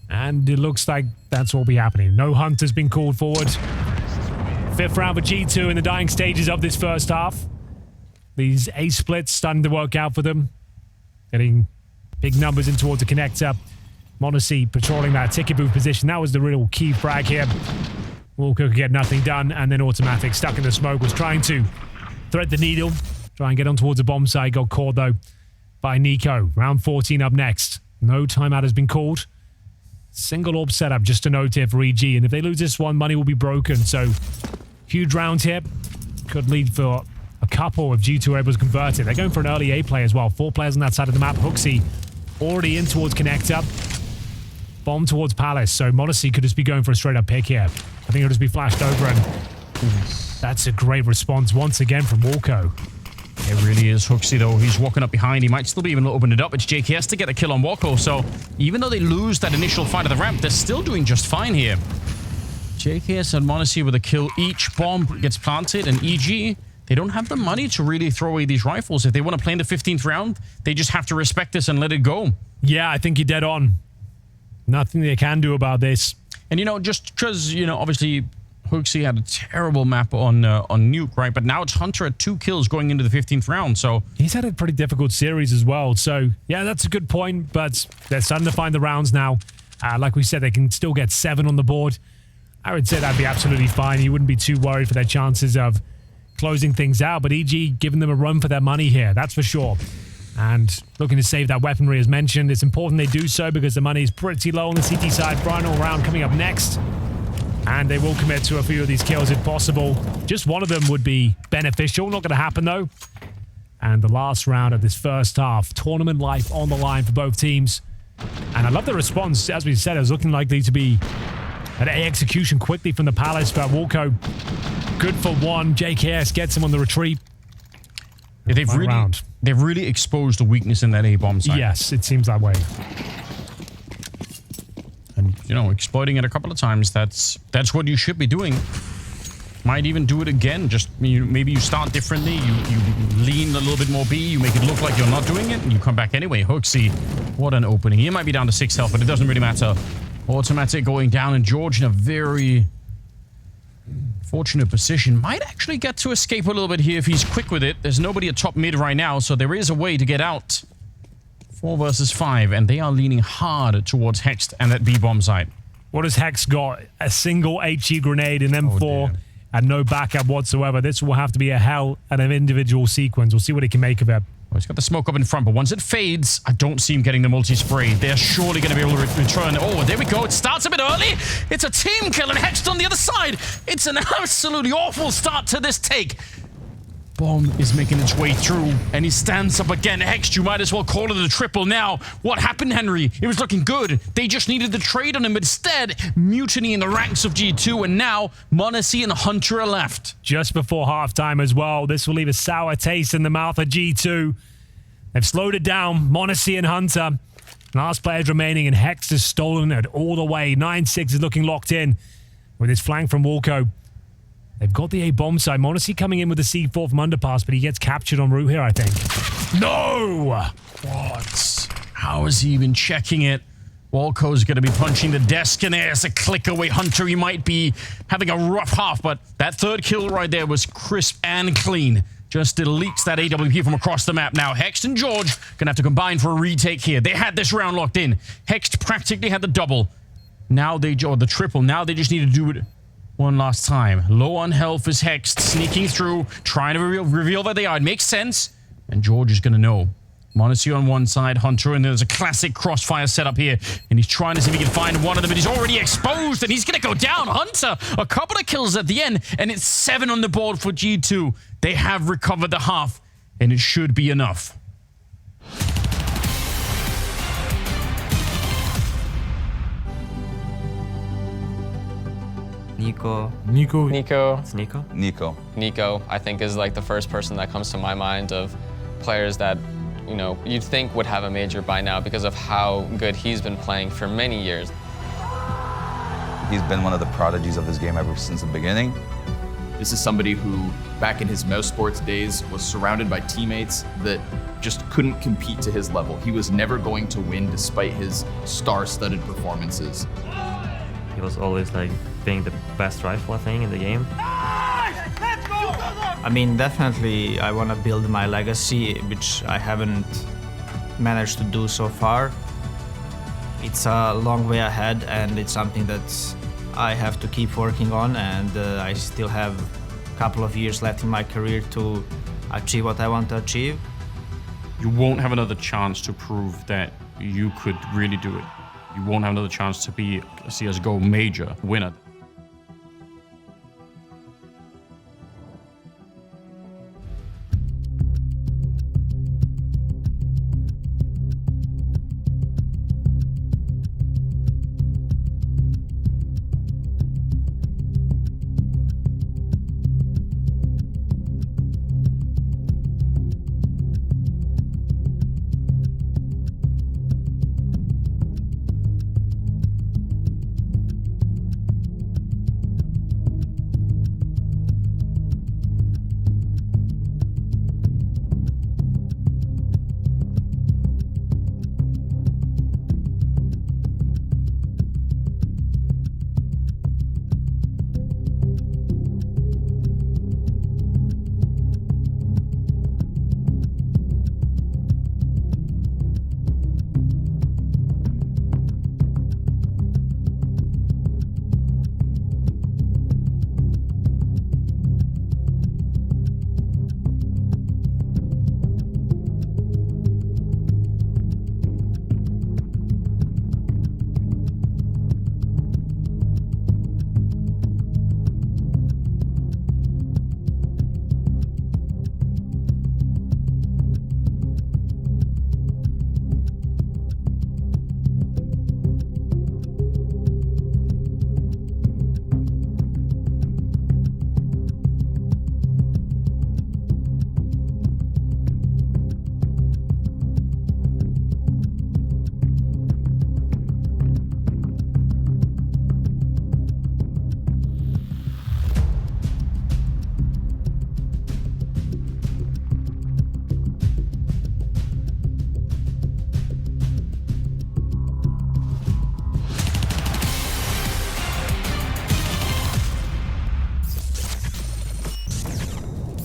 And it looks like that's what will be happening. No hunt has been called forward. 5th round for G2 in the dying stages of this first half. These A splits starting to work out for them. Getting big numbers in towards the connector. m0NESY patrolling that ticket booth position. That was the real key frag here. Walker could get nothing done, and then Automatic, stuck in the smoke, was trying to thread the needle. Try and get on towards the bomb side. Got caught, though, by NiKo. Round 14 up next. No timeout has been called. Single AWP setup, just a note here for EG. And if they lose this one, money will be broken. So, huge round here. Could lead for a couple if G2 are able to convert it. They're going for an early A play as well. 4 players on that side of the map. HooXi already in towards connector. Bomb towards Palace. So, m0NESY could just be going for a straight up pick here. I think it'll just be flashed over. And that's a great response once again from Walco. It really is. HooXi, though, he's walking up behind. He might still be able to open it up. It's JKS to get a kill on Walco. So even though they lose that initial fight at the ramp, they're still doing just fine here. JKS and m0NESY with a kill each. Bomb gets planted, and EG, they don't have the money to really throw away these rifles. If they want to play in the 15th round, they just have to respect this and let it go. Yeah, I think you're dead on. Nothing they can do about this. And, you know, just because, you know, obviously HooXi had a terrible map on Nuke, right? But now it's Hunter at 2 kills going into the 15th round, so... He's had a pretty difficult series as well, so yeah, that's a good point, but they're starting to find the rounds now. Like we said, they can still get 7 on the board. I would say that'd be absolutely fine. You wouldn't be too worried for their chances of closing things out, but EG giving them a run for their money here, that's for sure. And looking to save that weaponry as mentioned. It's important they do so because the money is pretty low on the CT side. Final round coming up next. And they will commit to a few of these kills if possible. Just one of them would be beneficial. Not going to happen, though. And the last round of this first half. Tournament life on the line for both teams. And I love the response. As we said, it was looking likely to be an A execution quickly from the Palace. But Walco, good for 1. JKS gets him on the retreat. Yeah, they've really exposed the weakness in that A-bomb side. Yes, it seems that way. And, you know, exploiting it a couple of times, that's what you should be doing. Might even do it again. Just, maybe you start differently. You lean a little bit more B. You make it look like you're not doing it, and you come back anyway. HooXi, what an opening. He might be down to 6 health, but it doesn't really matter. Automatic going down, and George in a very fortunate position. Might actually get to escape a little bit here if he's quick with it. There's nobody at top mid right now, so there is a way to get out. 4 versus 5, and they are leaning hard towards Hext and that B-bomb site. What has Hex got? A single HE grenade in M4 and no backup whatsoever. This will have to be a hell and an individual sequence. We'll see what he can make of it. Well, he's got the smoke up in front, but once it fades, I don't see him getting the multi-spray. They're surely going to be able to return. Oh, there we go. It starts a bit early. It's a team kill, and Hext on the other side. It's an absolutely awful start to this take. Bomb is making its way through, and he stands up again. Hext, you might as well call it a triple now. What happened, Henry? It was looking good. They just needed the trade on him. Instead, mutiny in the ranks of G2, and now m0NESY and Hunter are left. Just before halftime as well. This will leave a sour taste in the mouth of G2. They've slowed it down. m0NESY and Hunter. Last players remaining, and Hext has stolen it all the way. 9-6 is looking locked in with his flank from Walco. They've got the A-bomb side. m0NESY coming in with the C4 from underpass, but he gets captured en route here, I think. No! What? How is he even checking it? Walco's going to be punching the desk, and there's a click away. Hunter, he might be having a rough half, but that third kill right there was crisp and clean. Just deletes that AWP from across the map. Now, Hext and George going to have to combine for a retake here. They had this round locked in. Hext practically had the double. Now they, or the triple. Now they just need to do it one last time. Low on health is Hext, sneaking through, trying to reveal where they are. It makes sense, and George is going to know. m0NESY on one side, Hunter, and there's a classic crossfire setup here, and he's trying to see if he can find one of them, but he's already exposed, and he's going to go down. Hunter, a couple of kills at the end, and it's 7 on the board for G2. They have recovered the half, and it should be enough. Nico. It's Nico. Nico, I think, is like the first person that comes to my mind of players that, you know, you'd think would have a major by now because of how good he's been playing for many years. He's been one of the prodigies of this game ever since the beginning. This is somebody who, back in his mousesports days, was surrounded by teammates that just couldn't compete to his level. He was never going to win despite his star-studded performances. He was always like being the best rifle, I think, in the game. I mean, definitely I want to build my legacy, which I haven't managed to do so far. It's a long way ahead, and it's something that I have to keep working on, and I still have a couple of years left in my career to achieve what I want to achieve. You won't have another chance to prove that you could really do it. You won't have another chance to be a CSGO major winner.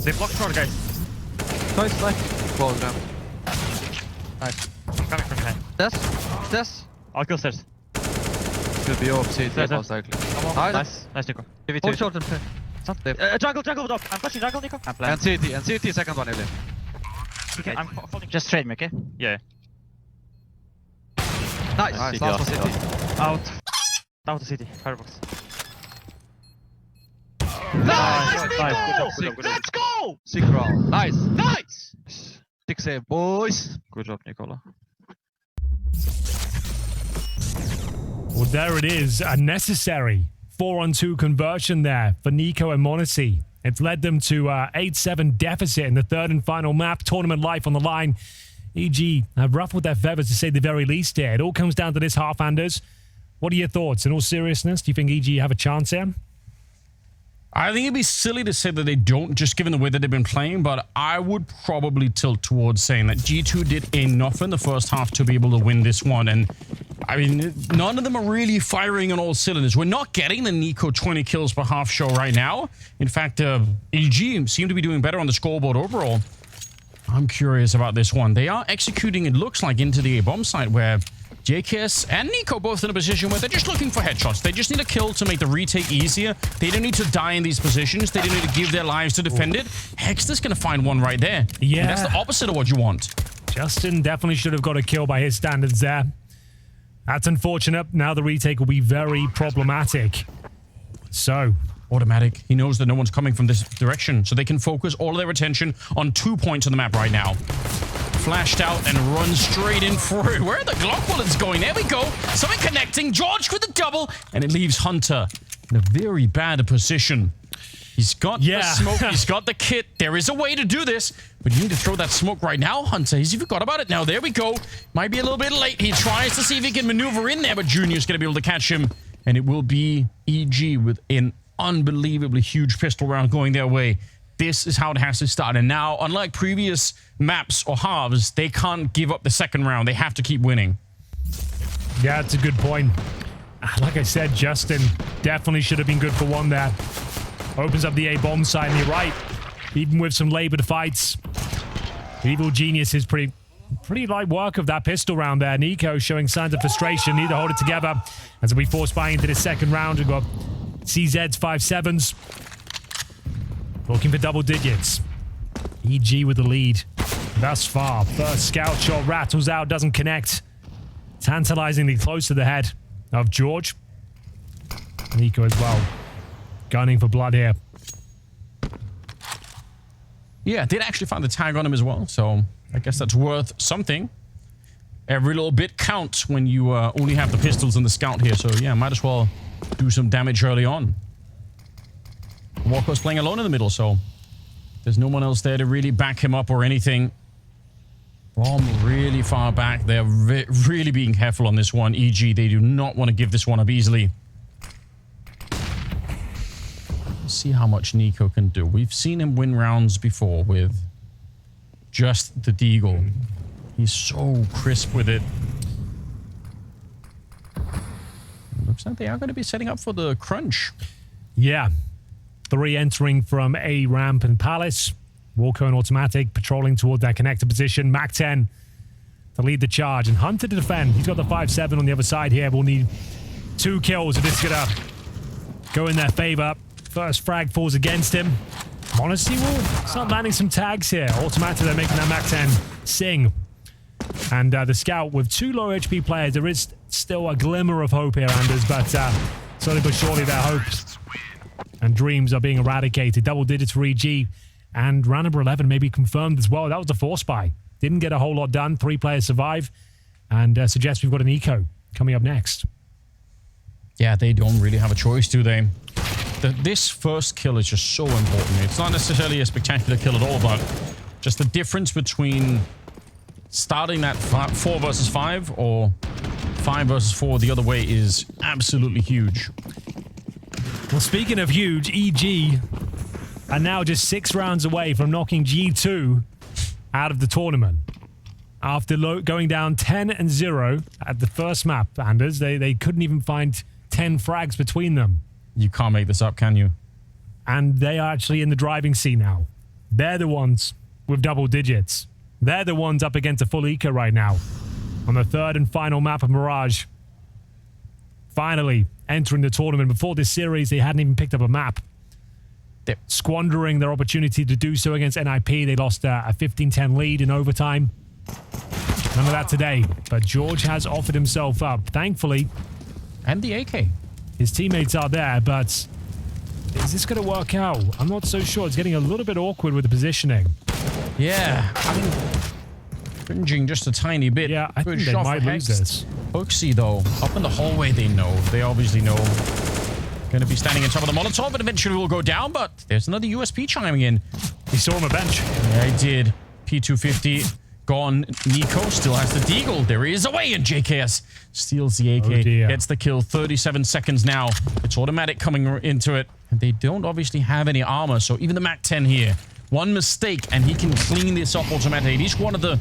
They block short, guys. Nice, nice. Close them. Nice. Coming from behind. Stairs. I'll kill stairs. Should be off CT Stairs, most likely. Nice, Nico. Hold short and play. Jungle with up. I'm pushing jungle, Nico. I'm And CT, second one, Eli. Okay, I'm holding. Just trade me, okay? Yeah. Nice, last one CT. Out. Out the city. Firebox. Nice! Good job. Let's go! Sick round. Nice! 6 save, boys. Good job, Nicola. Well, there it is. A necessary 4-on-2 conversion there for Nico and m0NESY. It's led them to 8-7 deficit in the third and final map. Tournament life on the line. EG have ruffled their feathers, to say the very least here. It all comes down to this half, Anders. What are your thoughts? In all seriousness, do you think EG have a chance here? I think it'd be silly to say that they don't, just given the way that they've been playing, but I would probably tilt towards saying that G2 did enough in the first half to be able to win this one. And I mean, none of them are really firing on all cylinders. We're not getting the Nico 20 kills per half show right now. In fact, EG seem to be doing better on the scoreboard overall. I'm curious about this one. They are executing, it looks like, into the A-bomb site where JKS and Nico both in a position where they're just looking for headshots. They just need a kill to make the retake easier. They don't need to die in these positions. They don't need to give their lives to defend it. Hexter's going to find one right there. Yeah. And that's the opposite of what you want. Justin definitely should have got a kill by his standards there. That's unfortunate. Now the retake will be very problematic. So, automatic. He knows that no one's coming from this direction, so they can focus all of their attention on 2 points on the map right now. Flashed out and runs straight in for it. Where are the Glock bullets going? There we go. Something connecting. George with the double, and it leaves Hunter in a very bad position. He's got the smoke. He's got the kit. There is a way to do this, but you need to throw that smoke right now, Hunter. He's forgot about it now. There we go. Might be a little bit late. He tries to see if he can maneuver in there, but Junior's going to be able to catch him, and it will be EG with an unbelievably huge pistol round going their way. This is how it has to start. And now, unlike previous maps or halves, they can't give up the second round. They have to keep winning. Yeah, that's a good point. Like I said, Justin definitely should have been good for one there. Opens up the A-bomb side, and you're right. Even with some labored fights, Evil Genius is pretty light work of that pistol round there. Nico showing signs of frustration. Need to hold it together as we force by into the second round. We've got CZ's 5-7s. Looking for double digits. EG with the lead thus far. First scout shot rattles out, doesn't connect. Tantalizingly close to the head of George. Nico as well. Gunning for blood here. Yeah, did actually find the tag on him as well, so I guess that's worth something. Every little bit counts when you only have the pistols and the scout here, so yeah, might as well do some damage early on. Walker's playing alone in the middle, so there's no one else there to really back him up or anything. Bomb really far back. They're really being careful on this one. EG, they do not want to give this one up easily. Let's see how much Nico can do. We've seen him win rounds before with just the Deagle. He's so crisp with it. Looks like they are going to be setting up for the crunch. Yeah. 3 entering from A ramp and Palace. Walker and Automatic patrolling toward that connector position. Mac 10 to lead the charge. And Hunter to defend. He's got the 5-7 on the other side here. We'll need 2 kills if this is going to go in their favor. First frag falls against him. m0NESY will start landing some tags here. Automatic, they're making that Mac 10 sing. And the scout with 2 low HP players. There is still a glimmer of hope here, Anders, but slowly but surely their hopes and dreams are being eradicated. Double digits for EG, and round number 11 may be confirmed as well. That was the force buy. Didn't get a whole lot done. 3 players survive, and suggests we've got an eco coming up next. Yeah, they don't really have a choice, do they? This first kill is just so important. It's not necessarily a spectacular kill at all, but just the difference between starting that 4 versus 5 or 5 versus 4 the other way is absolutely huge. Well, speaking of huge, EG are now just 6 rounds away from knocking G2 out of the tournament. After going down 10-0 at the first map, Anders, they couldn't even find 10 frags between them. You can't make this up, can you? And they are actually in the driving seat now. They're the ones with double digits. They're the ones up against a full eco right now on the third and final map of Mirage. Finally entering the tournament. Before this series, they hadn't even picked up a map. They're squandering their opportunity to do so against NIP. They lost a 15-10 lead in overtime. None of that today, but George has offered himself up, thankfully. And the AK. His teammates are there, but is this going to work out? I'm not so sure. It's getting a little bit awkward with the positioning. Yeah, I mean, cringing just a tiny bit. Yeah, I Good think they shot might for lose Hext. this. Hoaxy, though, up in the hallway, they know. They obviously know. Going to be standing on top of the Molotov, but eventually will go down, but there's another USP chiming in. He saw him a bench. Yeah, he did. P250 gone. Nico still has the deagle. There he is away, and JKS steals the AK. Oh dear. Gets the kill. 37 seconds now. It's automatic coming into it. And they don't obviously have any armor, so even the MAC-10 here. One mistake, and he can clean this up automatically. He's one of the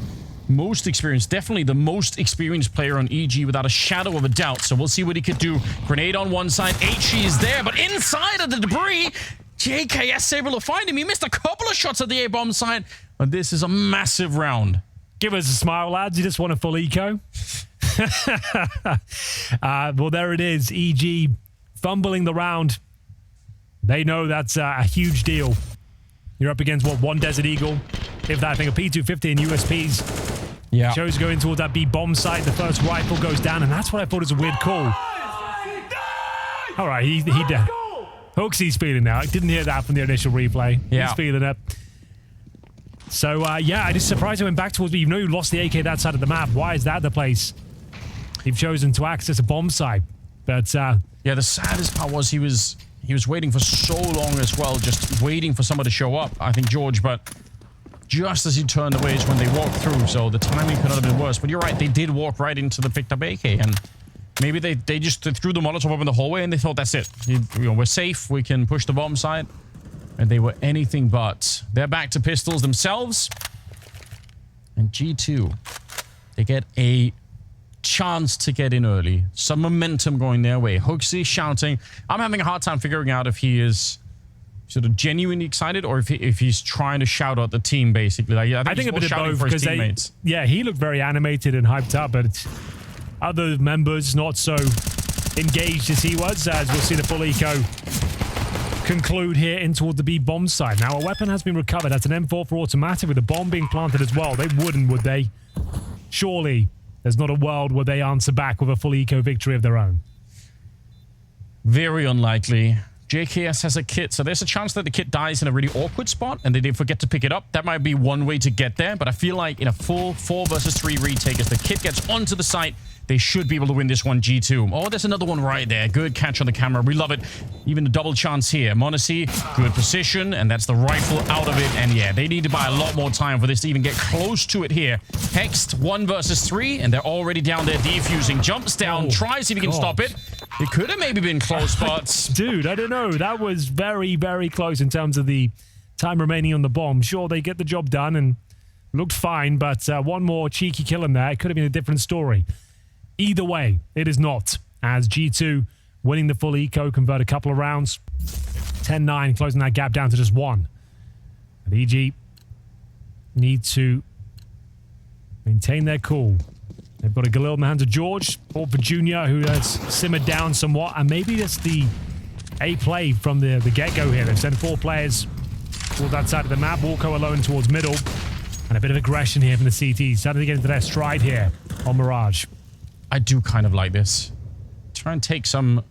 most experienced, definitely the most experienced player on EG without a shadow of a doubt. So we'll see what he could do. Grenade on one side. HE is there, but inside of the debris, JKS able to find him. He missed a couple of shots at the A-bomb side, but this is a massive round. Give us a smile, lads. You just want a full eco? Well, there it is. EG fumbling the round. They know that's a huge deal. You're up against, what, one Desert Eagle? If that thing, a P250 and USPs. Yeah. Chose going towards that B bomb site. The first rifle goes down, and that's what I thought was a weird call. All right, he dead. Hooksy's feeling that. I didn't hear that from the initial replay. Yeah. He's feeling it. So, yeah, I just surprised he went back towards me. You know you lost the AK that side of the map. Why is that the place you've chosen to access a bomb site? But, yeah, the saddest part was he was waiting for so long as well, just waiting for someone to show up, I think George, but just as he turned away is when they walked through, so the timing could not have been worse. But you're right, they did walk right into the picked up AK, and maybe they just threw the Molotov up in the hallway and they thought, that's it. You know, we're safe, we can push the bomb side. And they were anything but. They're back to pistols themselves. And G2, they get a chance to get in early. Some momentum going their way. Hooksy shouting. I'm having a hard time figuring out if he is sort of genuinely excited or if he's trying to shout out the team, basically. Like, I think a bit of both, because yeah, he looked very animated and hyped up, but other members not so engaged as he was, as we'll see the full eco conclude here in toward the B bomb side. Now, a weapon has been recovered. That's an M4 for automatic with a bomb being planted as well. They wouldn't, would they? Surely there's not a world where they answer back with a full eco victory of their own. Very unlikely. JKS has a kit, so there's a chance that the kit dies in a really awkward spot and they did forget to pick it up. That might be one way to get there, but I feel like in a full 4 versus 3 retake, as the kit gets onto the site, they should be able to win this one, G2. Oh, there's another one right there. Good catch on the camera. We love it. Even a double chance here. m0NESY, good position, and that's the rifle out of it. And yeah, they need to buy a lot more time for this to even get close to it here. Hext, 1 versus 3, and they're already down there defusing. Jumps down, tries if he can stop it. It could have maybe been close, but... Dude, I don't know. That was very, very close in terms of the time remaining on the bomb. Sure, they get the job done and looked fine, but one more cheeky kill in there. It could have been a different story. Either way, it is not, as G2 winning the full eco, convert a couple of rounds. 10-9, closing that gap down to just 1. And EG need to maintain their cool. They've got a Galil in the hands of George, or for Junior, who has simmered down somewhat, and maybe that's the A play from the get-go here. They've sent 4 players toward that side of the map, Walko alone towards middle, and a bit of aggression here from the CT, starting to get into their stride here on Mirage. I do kind of like this. Try and take some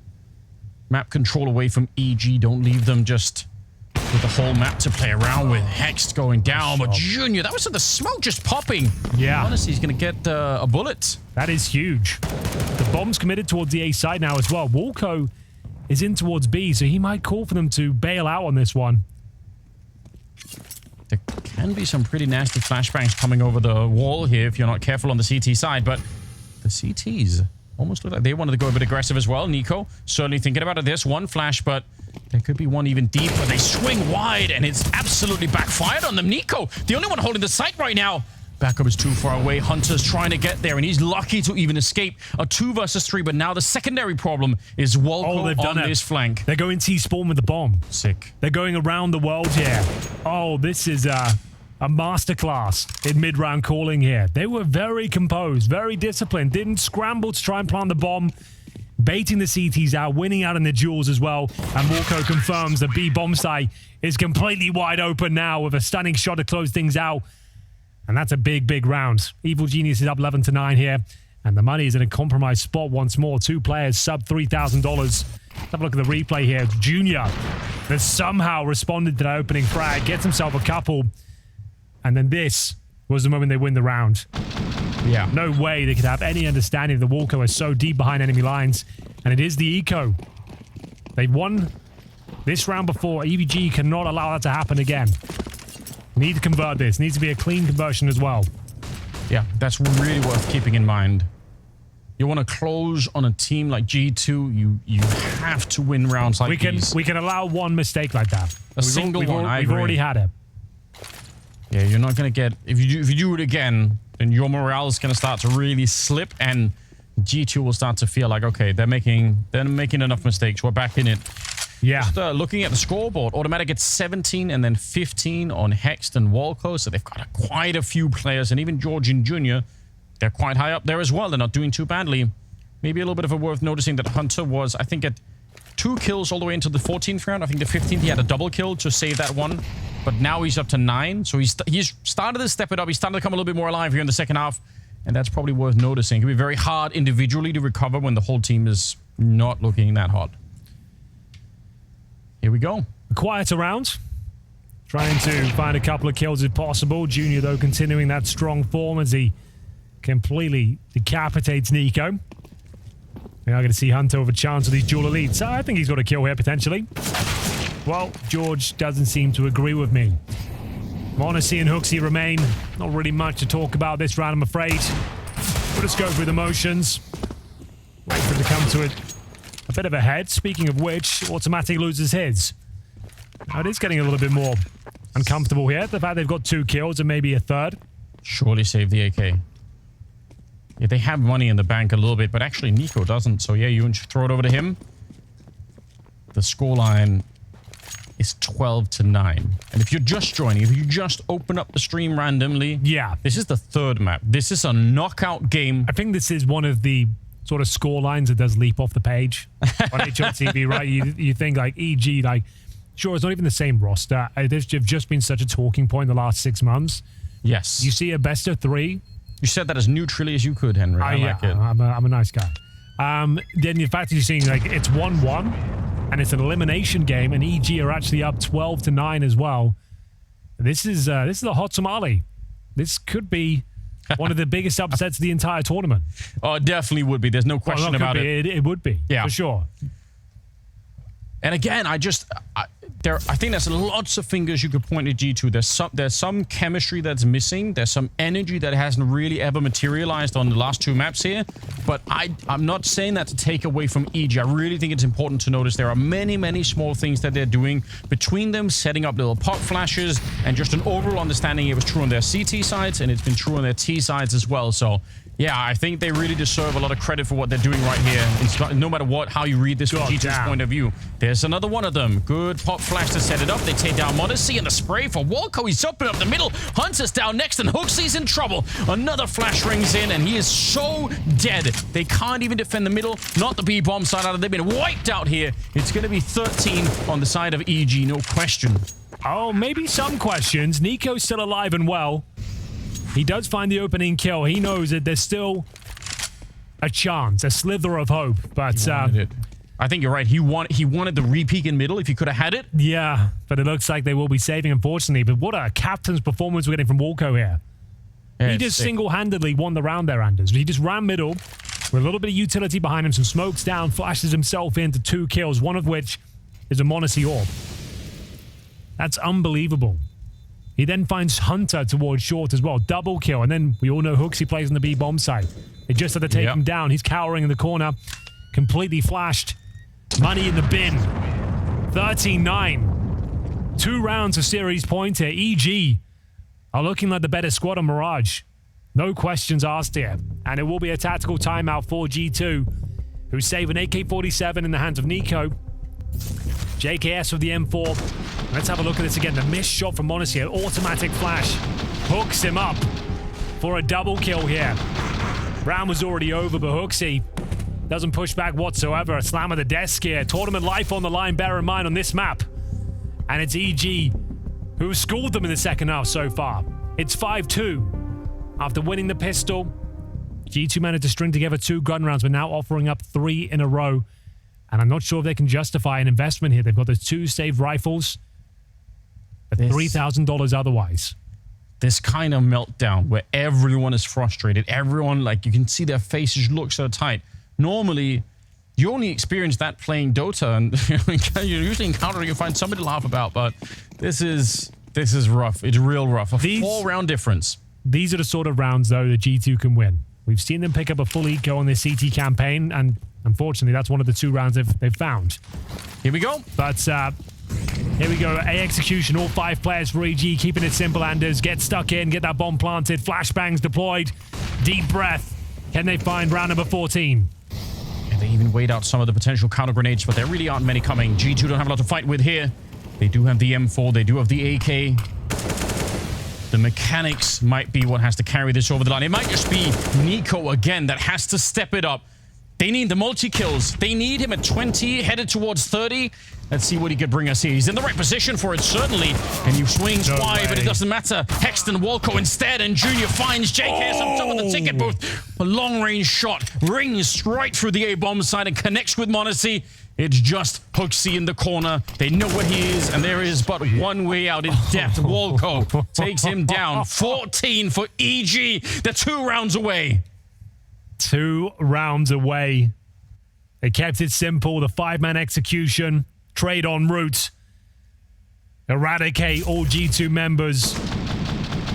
map control away from EG. Don't leave them just with the whole map to play around with. Hext going down, but Junior, that was the smoke just popping. Yeah. Honestly, he's going to get a bullet. That is huge. The bomb's committed towards the A side now as well. Walko is in towards B, so he might call for them to bail out on this one. There can be some pretty nasty flashbangs coming over the wall here if you're not careful on the CT side, but the CTs almost look like they wanted to go a bit aggressive as well. Nico certainly thinking about it. There's one flash, but there could be one even deeper. They swing wide, and it's absolutely backfired on them. Nico, the only one holding the site right now. Backup is too far away. Hunter's trying to get there, and he's lucky to even escape a 2 versus 3. But now the secondary problem is Wolko on this flank. They're going T-spawn with the bomb. Sick. They're going around the world here. Oh, this is a masterclass in mid-round calling here. They were very composed, very disciplined, didn't scramble to try and plant the bomb, baiting the CTs out, winning out in the duels as well. And Wolko confirms the B bomb site is completely wide open now with a stunning shot to close things out. And that's a big, big round. Evil Genius is up 11-9 here. And the money is in a compromised spot once more. 2 players, sub $3,000. Let's have a look at the replay here. Junior has somehow responded to that opening frag, gets himself a couple. And then this was the moment they win the round. Yeah. No way they could have any understanding that the Wolko is so deep behind enemy lines. And it is the eco. They've won this round before. EVG cannot allow that to happen again. Need to convert this. Needs to be a clean conversion as well. Yeah, that's really worth keeping in mind. You want to close on a team like G2, you have to win rounds like these. We can allow one mistake like that. We've already had it. Yeah, you're not going to get... If you do it again, then your morale is going to start to really slip, and G2 will start to feel like, okay, they're making enough mistakes. We're back in it. Yeah. Just looking at the scoreboard, Automatic gets 17 and then 15 on Hext and Wolko, so they've got quite a few players, and even Georgian Jr., they're quite high up there as well. They're not doing too badly. Maybe a little bit of a worth noticing that Hunter was, I think, at 2 kills all the way into the 14th round. I think the 15th he had a double kill to save that one, but now he's up to 9, so he's started to step it up. He's starting to come a little bit more alive here in the second half, and that's probably worth noticing. It can be very hard individually to recover when the whole team is not looking that hot. Here we go. A quieter round. Trying to find a couple of kills if possible. Junior, though, continuing that strong form as he completely decapitates Nico. We are going to see Hunter with a chance of these dual elites. I think he's got a kill here, potentially. Well, George doesn't seem to agree with me. m0NESY and HooXi remain. Not really much to talk about this round, I'm afraid. We'll just go through the motions. Wait for it to come to it. A bit of a head. Speaking of which, Automatic loses his. Now, it is getting a little bit more uncomfortable here. The fact they've got 2 kills and maybe a third. Surely save the AK. Yeah, they have money in the bank a little bit, but actually Nico doesn't. So yeah, you throw it over to him. The scoreline is 12-9. And if you're just joining, if you just open up the stream randomly, yeah, this is the 3rd map. This is a knockout game. I think this is one of the sort of score lines that does leap off the page on HLTV, right? You think like EG, like, sure, it's not even the same roster. They've just been such a talking point the last 6 months. Yes. You see a best of 3. You said that as neutrally as you could, Henry. I like it. I'm a nice guy. Then the fact that you're seeing like it's 1-1 and it's an elimination game, and EG are actually up 12-9 as well. This is a hot tamale. This could be one of the biggest upsets of the entire tournament. Oh, it definitely would be. There's no question about it. It would be. Yeah, for sure. And again, I think there's lots of fingers you could point at G2. There's some chemistry that's missing. There's some energy that hasn't really ever materialized on the last 2 maps here. But I'm not saying that to take away from EG. I really think it's important to notice there are many, many small things that they're doing between them, setting up little pop flashes, and just an overall understanding. It was true on their CT sides, and it's been true on their T sides as well. So yeah, I think they really deserve a lot of credit for what they're doing right here. No matter how you read this from G2's point of view. There's another one of them. Good pop flash to set it up. They take down m0NESY, and the spray for Wolko. He's opening up the middle. Hunter's down next, and HooXi's in trouble. Another flash rings in, and he is so dead. They can't even defend the middle. Not the B-bomb side either. They've been wiped out here. It's going to be 13 on the side of EG, no question. Oh, maybe some questions. Nico's still alive and well. He does find the opening kill. He knows that there's still a chance, a slither of hope. But I think you're right. He wanted the re-peek in middle if he could have had it. Yeah, but it looks like they will be saving, unfortunately. But what a captain's performance we're getting from Wolko here. Yeah, he just single-handedly won the round there, Anders. He just ran middle with a little bit of utility behind him, some smokes down, flashes himself into 2 kills, one of which is a m0NESY orb. That's unbelievable. He then finds Hunter towards short as well. Double kill. And then we all know HooXi plays on the B-bomb side. They just had to take him down. He's cowering in the corner. Completely flashed. Money in the bin. 13-9. 2 rounds of series points here. EG are looking like the better squad on Mirage. No questions asked here. And it will be a tactical timeout for G2, who save an AK-47 in the hands of Nico. JKS with the M4. Let's have a look at this again. The missed shot from m0NESY, an automatic flash, hooks him up for a double kill here. Round was already over, but HooXi doesn't push back whatsoever. A slam of the desk here. Tournament life on the line, bear in mind, on this map. And it's EG who schooled them in the second half so far. It's 5-2. After winning the pistol, G2 managed to string together 2 gun rounds, but now offering up 3 in a row. And I'm not sure if they can justify an investment here. They've got the 2 saved rifles, but $3,000 otherwise. This kind of meltdown where everyone is frustrated. Everyone, like, you can see their faces look so tight. Normally, you only experience that playing Dota, and you usually encounter, you find somebody to laugh about, but this is rough. It's real rough. A 4-round difference. These are the sort of rounds, though, that G2 can win. We've seen them pick up a full eco on this CT campaign, and unfortunately, that's one of the 2 rounds they've found. Here we go. But here we go. A execution. All 5 players for EG, keeping it simple. Anders, get stuck in, get that bomb planted. Flashbangs deployed. Deep breath. Can they find round number 14? And they even weighed out some of the potential counter grenades, but there really aren't many coming. G2 don't have a lot to fight with here. They do have the M4. They do have the AK. The mechanics might be what has to carry this over the line. It might just be Nico again that has to step it up. They need the multi-kills. They need him at 20, headed towards 30. Let's see what he could bring us here. He's in the right position for it, certainly. And he swings wide, but it doesn't matter. Hexton Walco instead, and Junior finds JKS on top of the ticket booth. A long-range shot rings right through the A-bomb side and connects with m0NESY. It's just HooXi in the corner. They know what he is, and there is but one way out in depth. Walco takes him down. 14 for EG. They're 2 rounds away. 2 rounds away. They kept it simple. The 5-man execution. Trade en route. Eradicate all G2 members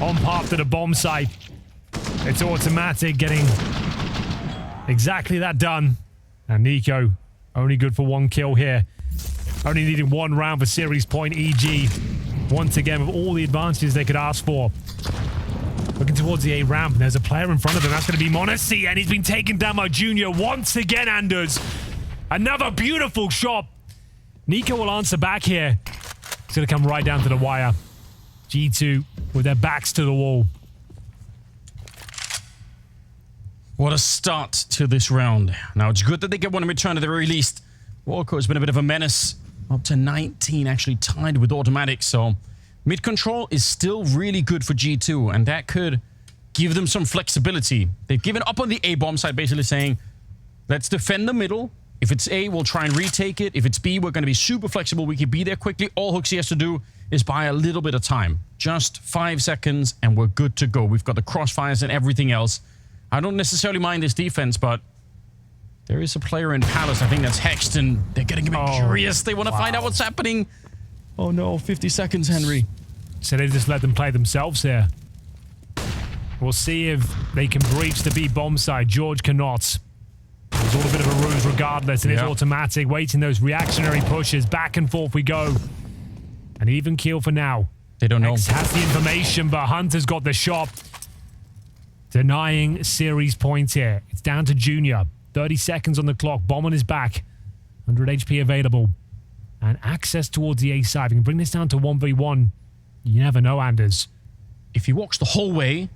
on path to the bomb site. It's automatic, getting exactly that done. And Nico, only good for 1 kill here. Only needing 1 round for series point. EG, once again, with all the advantages they could ask for. Looking towards the A ramp, and there's a player in front of them. That's going to be m0NESY, and he's been taken down by Junior once again, Anders. Another beautiful shot. Nico will answer back here. It's going to come right down to the wire. G2 with their backs to the wall. What a start to this round. Now, it's good that they get one in return at the very least. Walco has been a bit of a menace. Up to 19, actually tied with automatic, so mid control is still really good for G2, and that could give them some flexibility. They've given up on the A-bomb side, basically saying, let's defend the middle. If it's A, we'll try and retake it. If it's B, we're going to be super flexible. We can be there quickly. All HooXi has to do is buy a little bit of time. Just 5 seconds, and we're good to go. We've got the crossfires and everything else. I don't necessarily mind this defense, but there is a player in Palace. I think that's Hexton. They're getting a bit curious. They want to find out what's happening. Oh no, 50 seconds, Henry. So they just let them play themselves here. We'll see if they can breach the B bomb side. George cannot. It was all a bit of a ruse regardless. It is automatic, waiting those reactionary pushes. Back and forth we go. An even kill for now. They don't know. X has the information, but Hunter's got the shot. Denying series points here. It's down to Junior. 30 seconds on the clock. Bomb on his back. 100 HP available. And access towards the A side. We can bring this down to 1v1. You never know, Anders. If he walks the whole way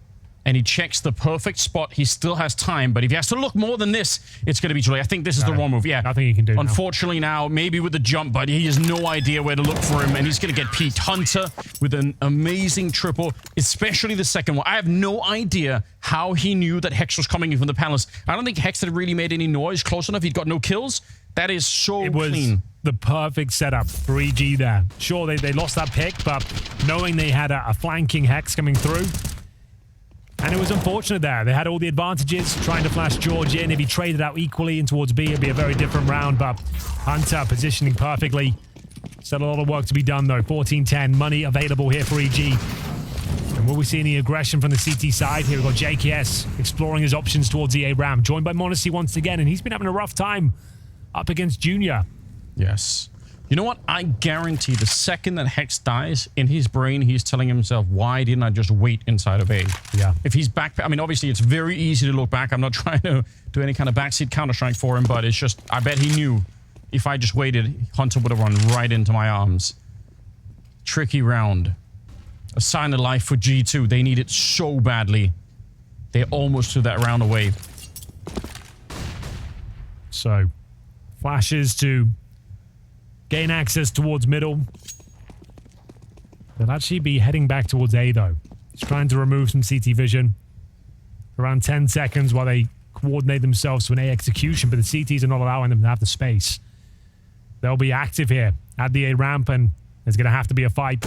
and he checks the perfect spot, he still has time. But if he has to look more than this, it's going to be too late. I think this is the wrong move. Yeah. Nothing he can do Unfortunately now, maybe with the jump, but he has no idea where to look for him. And he's going to get peaked. Hunter with an amazing triple, especially the second one. I have no idea how he knew that Hex was coming in from the Palace. I don't think Hex had really made any noise close enough. He'd got no kills. That is so clean. Was the perfect setup for EG there. Sure, they lost that pick, but knowing they had a flanking Hex coming through, and it was unfortunate there. They had all the advantages, trying to flash George in. If he traded out equally in towards B, it'd be a very different round, but Hunter positioning perfectly. Still a lot of work to be done, though. 14-10, money available here for EG. And will we see any aggression from the CT side? Here we've got JKS exploring his options towards the A ramp, joined by m0NESY once again, and he's been having a rough time up against Junior. Yes. You know what? I guarantee the second that Hex dies, in his brain, he's telling himself, why didn't I just wait inside of A? Yeah. If he's back... I mean, obviously, it's very easy to look back. I'm not trying to do any kind of backseat Counter-Strike for him, but it's just... I bet he knew if I just waited, Hunter would have run right into my arms. Tricky round. A sign of life for G2. They need it so badly. They almost threw that round away. So, flashes to gain access towards middle. They'll actually be heading back towards A, though. Just trying to remove some CT vision. Around 10 seconds while they coordinate themselves to an A execution, but the CTs are not allowing them to have the space. They'll be active here at the A ramp, and there's going to have to be a fight.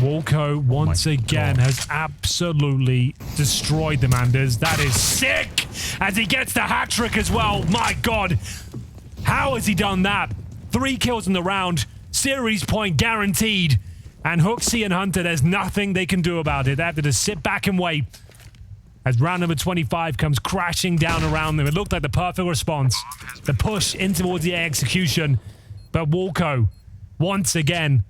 Walco, once again, has absolutely destroyed them, Anders. That is sick! As he gets the hat-trick as well. My God! How has he done that? 3 kills in the round. Series point guaranteed. And HooXi and Hunter, there's nothing they can do about it. They have to just sit back and wait. As round number 25 comes crashing down around them. It looked like the perfect response. The push in towards the execution. But Walco, once again...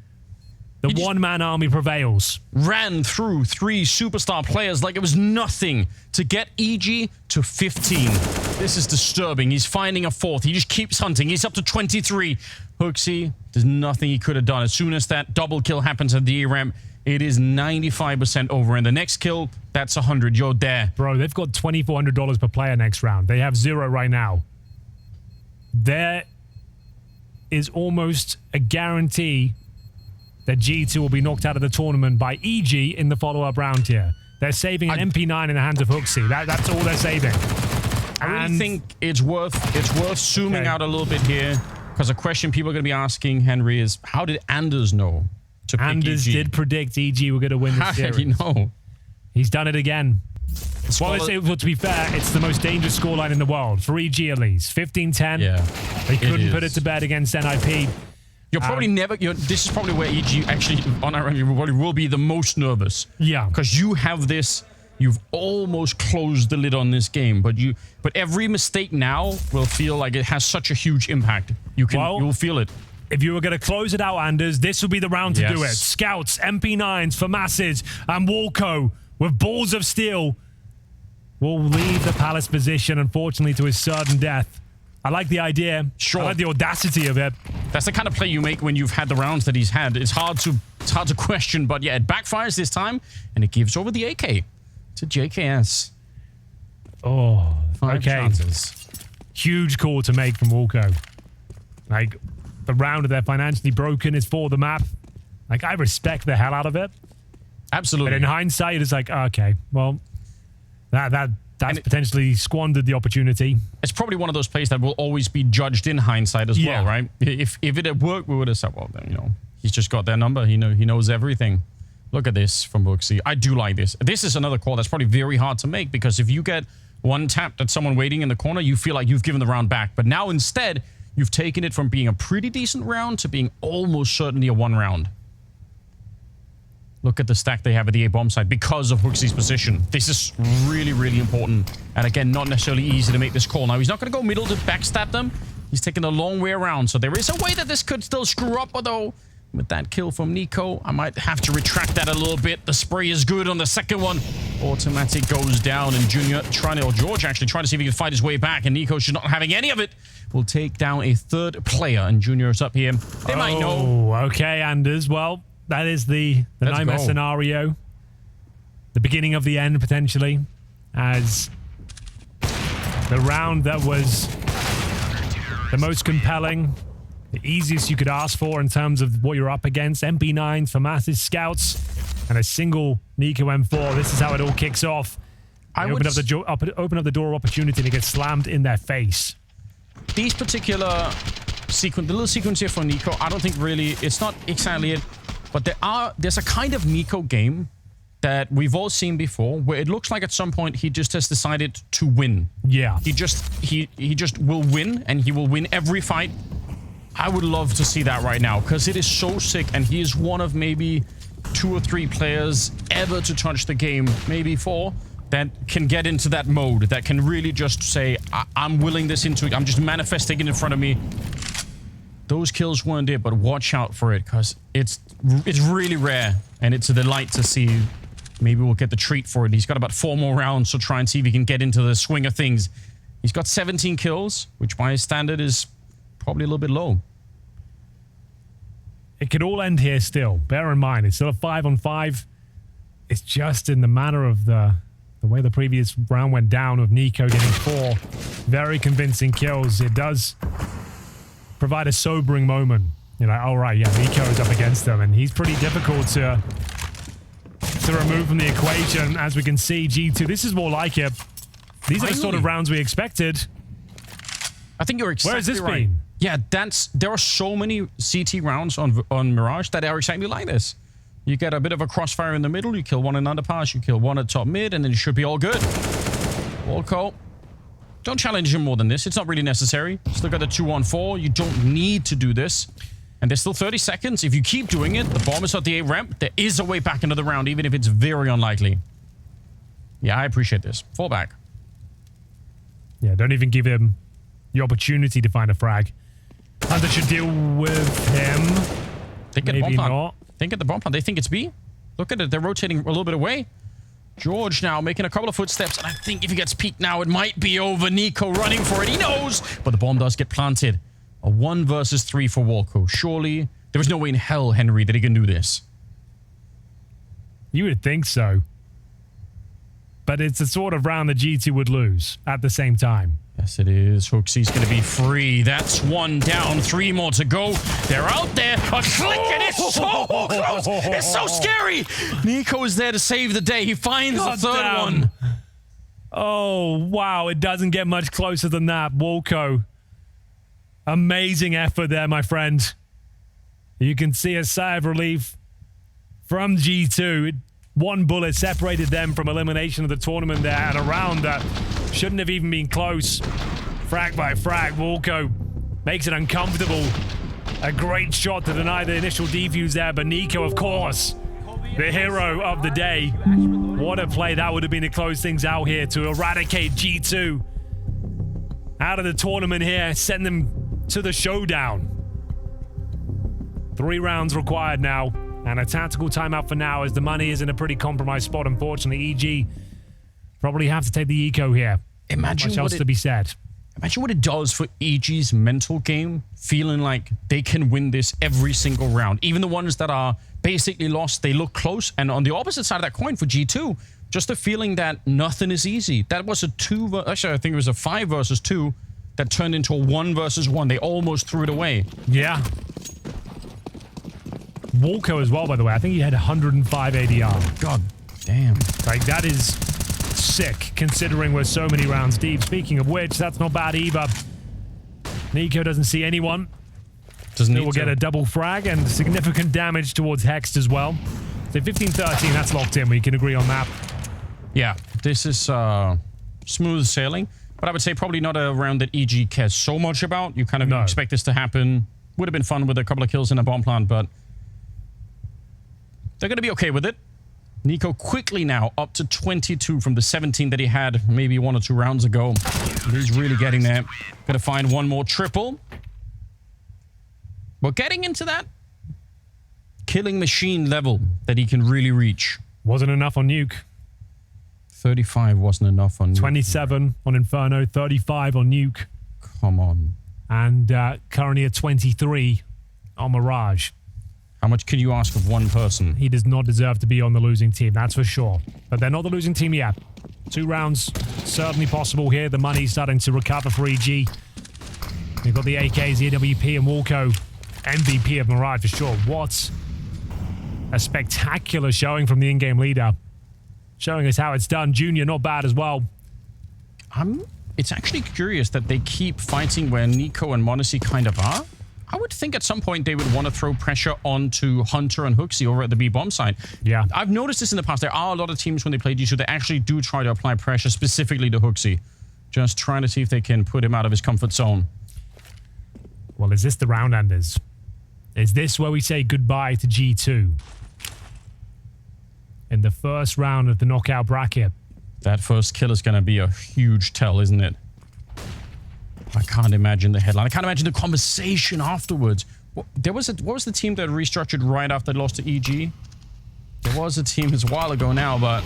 The one-man army prevails. Ran through 3 superstar players like it was nothing to get EG to 15. This is disturbing. He's finding a 4th. He just keeps hunting. He's up to 23. HooXi, there's nothing he could have done. As soon as that double kill happens at the A-ramp, it is 95% over. And the next kill, that's 100. You're there. Bro, they've got $2,400 per player next round. They have 0 right now. There is almost a guarantee that G2 will be knocked out of the tournament by EG in the follow-up round here. They're saving an MP9 in the hands of HooXi. That's all they're saving. I really think it's worth zooming out a little bit here, because a question people are going to be asking, Henry, is how did Anders know to pick Anders EG? did predict EG were going to win the series. How did he know? He's done it again. Well, to be fair, it's the most dangerous scoreline in the world, for EG at least. 15-10. Yeah, they couldn't put it to bed against NIP. You're probably never... this is probably where EG actually, on our end, will be the most nervous. Yeah. Because you have this... You've almost closed the lid on this game, but every mistake now will feel like it has such a huge impact. You'll feel it. If you were going to close it out, Anders, this would be the round to do it. Scouts, MP9s, FAMASes, and Walco with balls of steel will leave the Palace position, unfortunately, to his certain death. I like the idea. Sure. I like the audacity of it. That's the kind of play you make when you've had the rounds that he's had. It's hard to question, but yeah, it backfires this time, and it gives over the AK to JKS. Oh, 5 okay. chances. Huge call to make from Walco. Like, the round that they're financially broken is for the map. Like, I respect the hell out of it. Absolutely. But in hindsight, it's like, okay, well, that's potentially squandered the opportunity. It's probably one of those plays that will always be judged in hindsight as well, right? If it had worked, we would have said, well, then, he's just got their number. He knows everything. Look at this from HooXi. I do like this. This is another call that's probably very hard to make, because if you get one tapped at someone waiting in the corner, you feel like you've given the round back. But now instead, you've taken it from being a pretty decent round to being almost certainly a 1 round. Look at the stack they have at the A-bomb side because of HooXi's position. This is really, really important. And again, not necessarily easy to make this call. Now, he's not going to go middle to backstab them. He's taking the long way around. So there is a way that this could still screw up, although with that kill from Nico, I might have to retract that a little bit. The spray is good on the second one. Automatic goes down, and George actually trying to see if he can fight his way back, and Nico should not having any of it. Will take down a 3rd player, and Junior is up here. They might know. Okay, Anders. Well, that is the nightmare scenario. The beginning of the end, potentially, as the round that was the most compelling, the easiest you could ask for in terms of what you're up against. MP9s, FAMASes, Scouts, and a single Nico M4. This is how it all kicks off. Open up the door of opportunity, and it gets slammed in their face. These particular the little sequence here for Nico, I don't think really, it's not exactly it. But there's a kind of Nico game that we've all seen before, where it looks like at some point he just has decided to win. Yeah. He just will win, and he will win every fight. I would love to see that right now, because it is so sick, and he is one of maybe 2 or 3 players ever to touch the game, maybe 4, that can get into that mode, that can really just say, I'm willing this into it. I'm just manifesting it in front of me. Those kills weren't it, but watch out for it because it's really rare and it's a delight to see. Maybe we'll get the treat for it. He's got about 4 more rounds, so try and see if he can get into the swing of things. He's got 17 kills, which by his standard is probably a little bit low. It could all end here still. Bear in mind, it's still a 5-on-5. It's just in the manner of the way the previous round went down with NiKo getting 4 very convincing kills. It does provide a sobering moment. You're like, all right, yeah, NiKo is up against them, and he's pretty difficult to remove from the equation. As we can see, G2, this is more like it. These are the sort of rounds we expected. I think you're exactly Where has this right. been? Yeah, there are so many CT rounds on Mirage that are exactly like this. You get a bit of a crossfire in the middle, you kill one in underpass, you kill one at top mid, and then it should be all good. Volko, don't challenge him more than this. It's not really necessary. Still got the 2-on-4. You don't need to do this. And there's still 30 seconds. If you keep doing it, the bomb is at the A ramp. There is a way back into the round, even if it's very unlikely. Yeah, I appreciate this. Fall back. Yeah, don't even give him the opportunity to find a frag. Hunter should deal with him. They get Maybe bomb plant. not. They get the bomb plant. They think it's B. Look at it. They're rotating a little bit away. George now making a couple of footsteps. And I think if he gets peeked now, it might be over. NiKo running for it. He knows. But the bomb does get planted. A 1 versus 3 for Volko. Surely there is no way in hell, Henry, that he can do this. You would think so. But it's the sort of round that G2 would lose at the same time. Yes, it is. HooXi's going to be free. That's 1 down. 3 more to go. They're out there. A click, and it's so close. It's so scary. NiKo is there to save the day. He finds the third one. Oh, wow. It doesn't get much closer than that. Volko. Amazing effort there, my friend. You can see a sigh of relief from G2. 1 bullet separated them from elimination of the tournament there, and a round that shouldn't have even been close. Frag by frag, Volko makes it uncomfortable. A great shot to deny the initial defuse there, but NiKo, of course, the hero of the day. What a play that would have been to close things out here, to eradicate G2 out of the tournament here, send them to the showdown. 3 rounds required now, and a tactical timeout for now, as the money is in a pretty compromised spot. Unfortunately, EG probably have to take the eco here. Imagine Much else to be said. Imagine what it does for EG's mental game, feeling like they can win this every single round. Even the ones that are basically lost, they look close. And on the opposite side of that coin for G2, just the feeling that nothing is easy. That was a 2, actually I think it was a 5 versus 2 that turned into a 1 versus 1. They almost threw it away. Yeah. Volko as well, by the way. I think he had 105 ADR. God damn. Like, that is sick, considering we're so many rounds deep. Speaking of which, that's not bad either. NiKo doesn't see anyone. Doesn't need We'll get a double frag and significant damage towards Hext as well. So 15-13, that's locked in. We can agree on that. Yeah, this is smooth sailing. But I would say probably not a round that EG cares so much about. You kind of expect this to happen. Would have been fun with a couple of kills in a bomb plant, but they're going to be okay with it. NiKo quickly now up to 22 from the 17 that he had maybe 1 or 2 rounds ago. He's really getting there. Going to find 1 more triple. But getting into that killing machine level that he can really reach. Wasn't enough on Nuke. 35 wasn't enough on Nuke. 27 on Inferno, 35 on Nuke. Come on. And currently at 23 on Mirage. How much can you ask of one person? He does not deserve to be on the losing team, that's for sure. But they're not the losing team yet. 2 rounds, certainly possible here. The money's starting to recover for EG. We've got the AKs, the AWP, and Volko. MVP of Mirage for sure. What a spectacular showing from the in-game leader. Showing us how it's done. Junior, not bad as well. It's actually curious that they keep fighting where NiKo and m0NESY kind of are. I would think at some point they would want to throw pressure onto Hunter and HooXi over at the B bomb side. Yeah. I've noticed this in the past. There are a lot of teams when they play G2, they actually do try to apply pressure specifically to HooXi. Just trying to see if they can put him out of his comfort zone. Well, is this the round enders? Is this where we say goodbye to G2? In the first round of the knockout bracket. That first kill is going to be a huge tell, isn't it? I can't imagine the headline. I can't imagine the conversation afterwards. What was the team that restructured right after they lost to EG? There was a team, it's a while ago now, but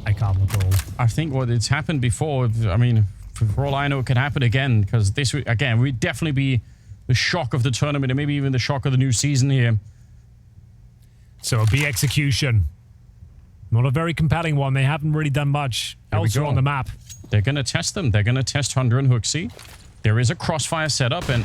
I can't recall. I think it's happened before. I mean, for all I know, it could happen again, because this, again, would definitely be the shock of the tournament and maybe even the shock of the new season here. So a B execution. Not a very compelling one. They haven't really done much elsewhere on the map. They're going to test them. They're going to test Hunter and Hooksy. There is a crossfire setup, and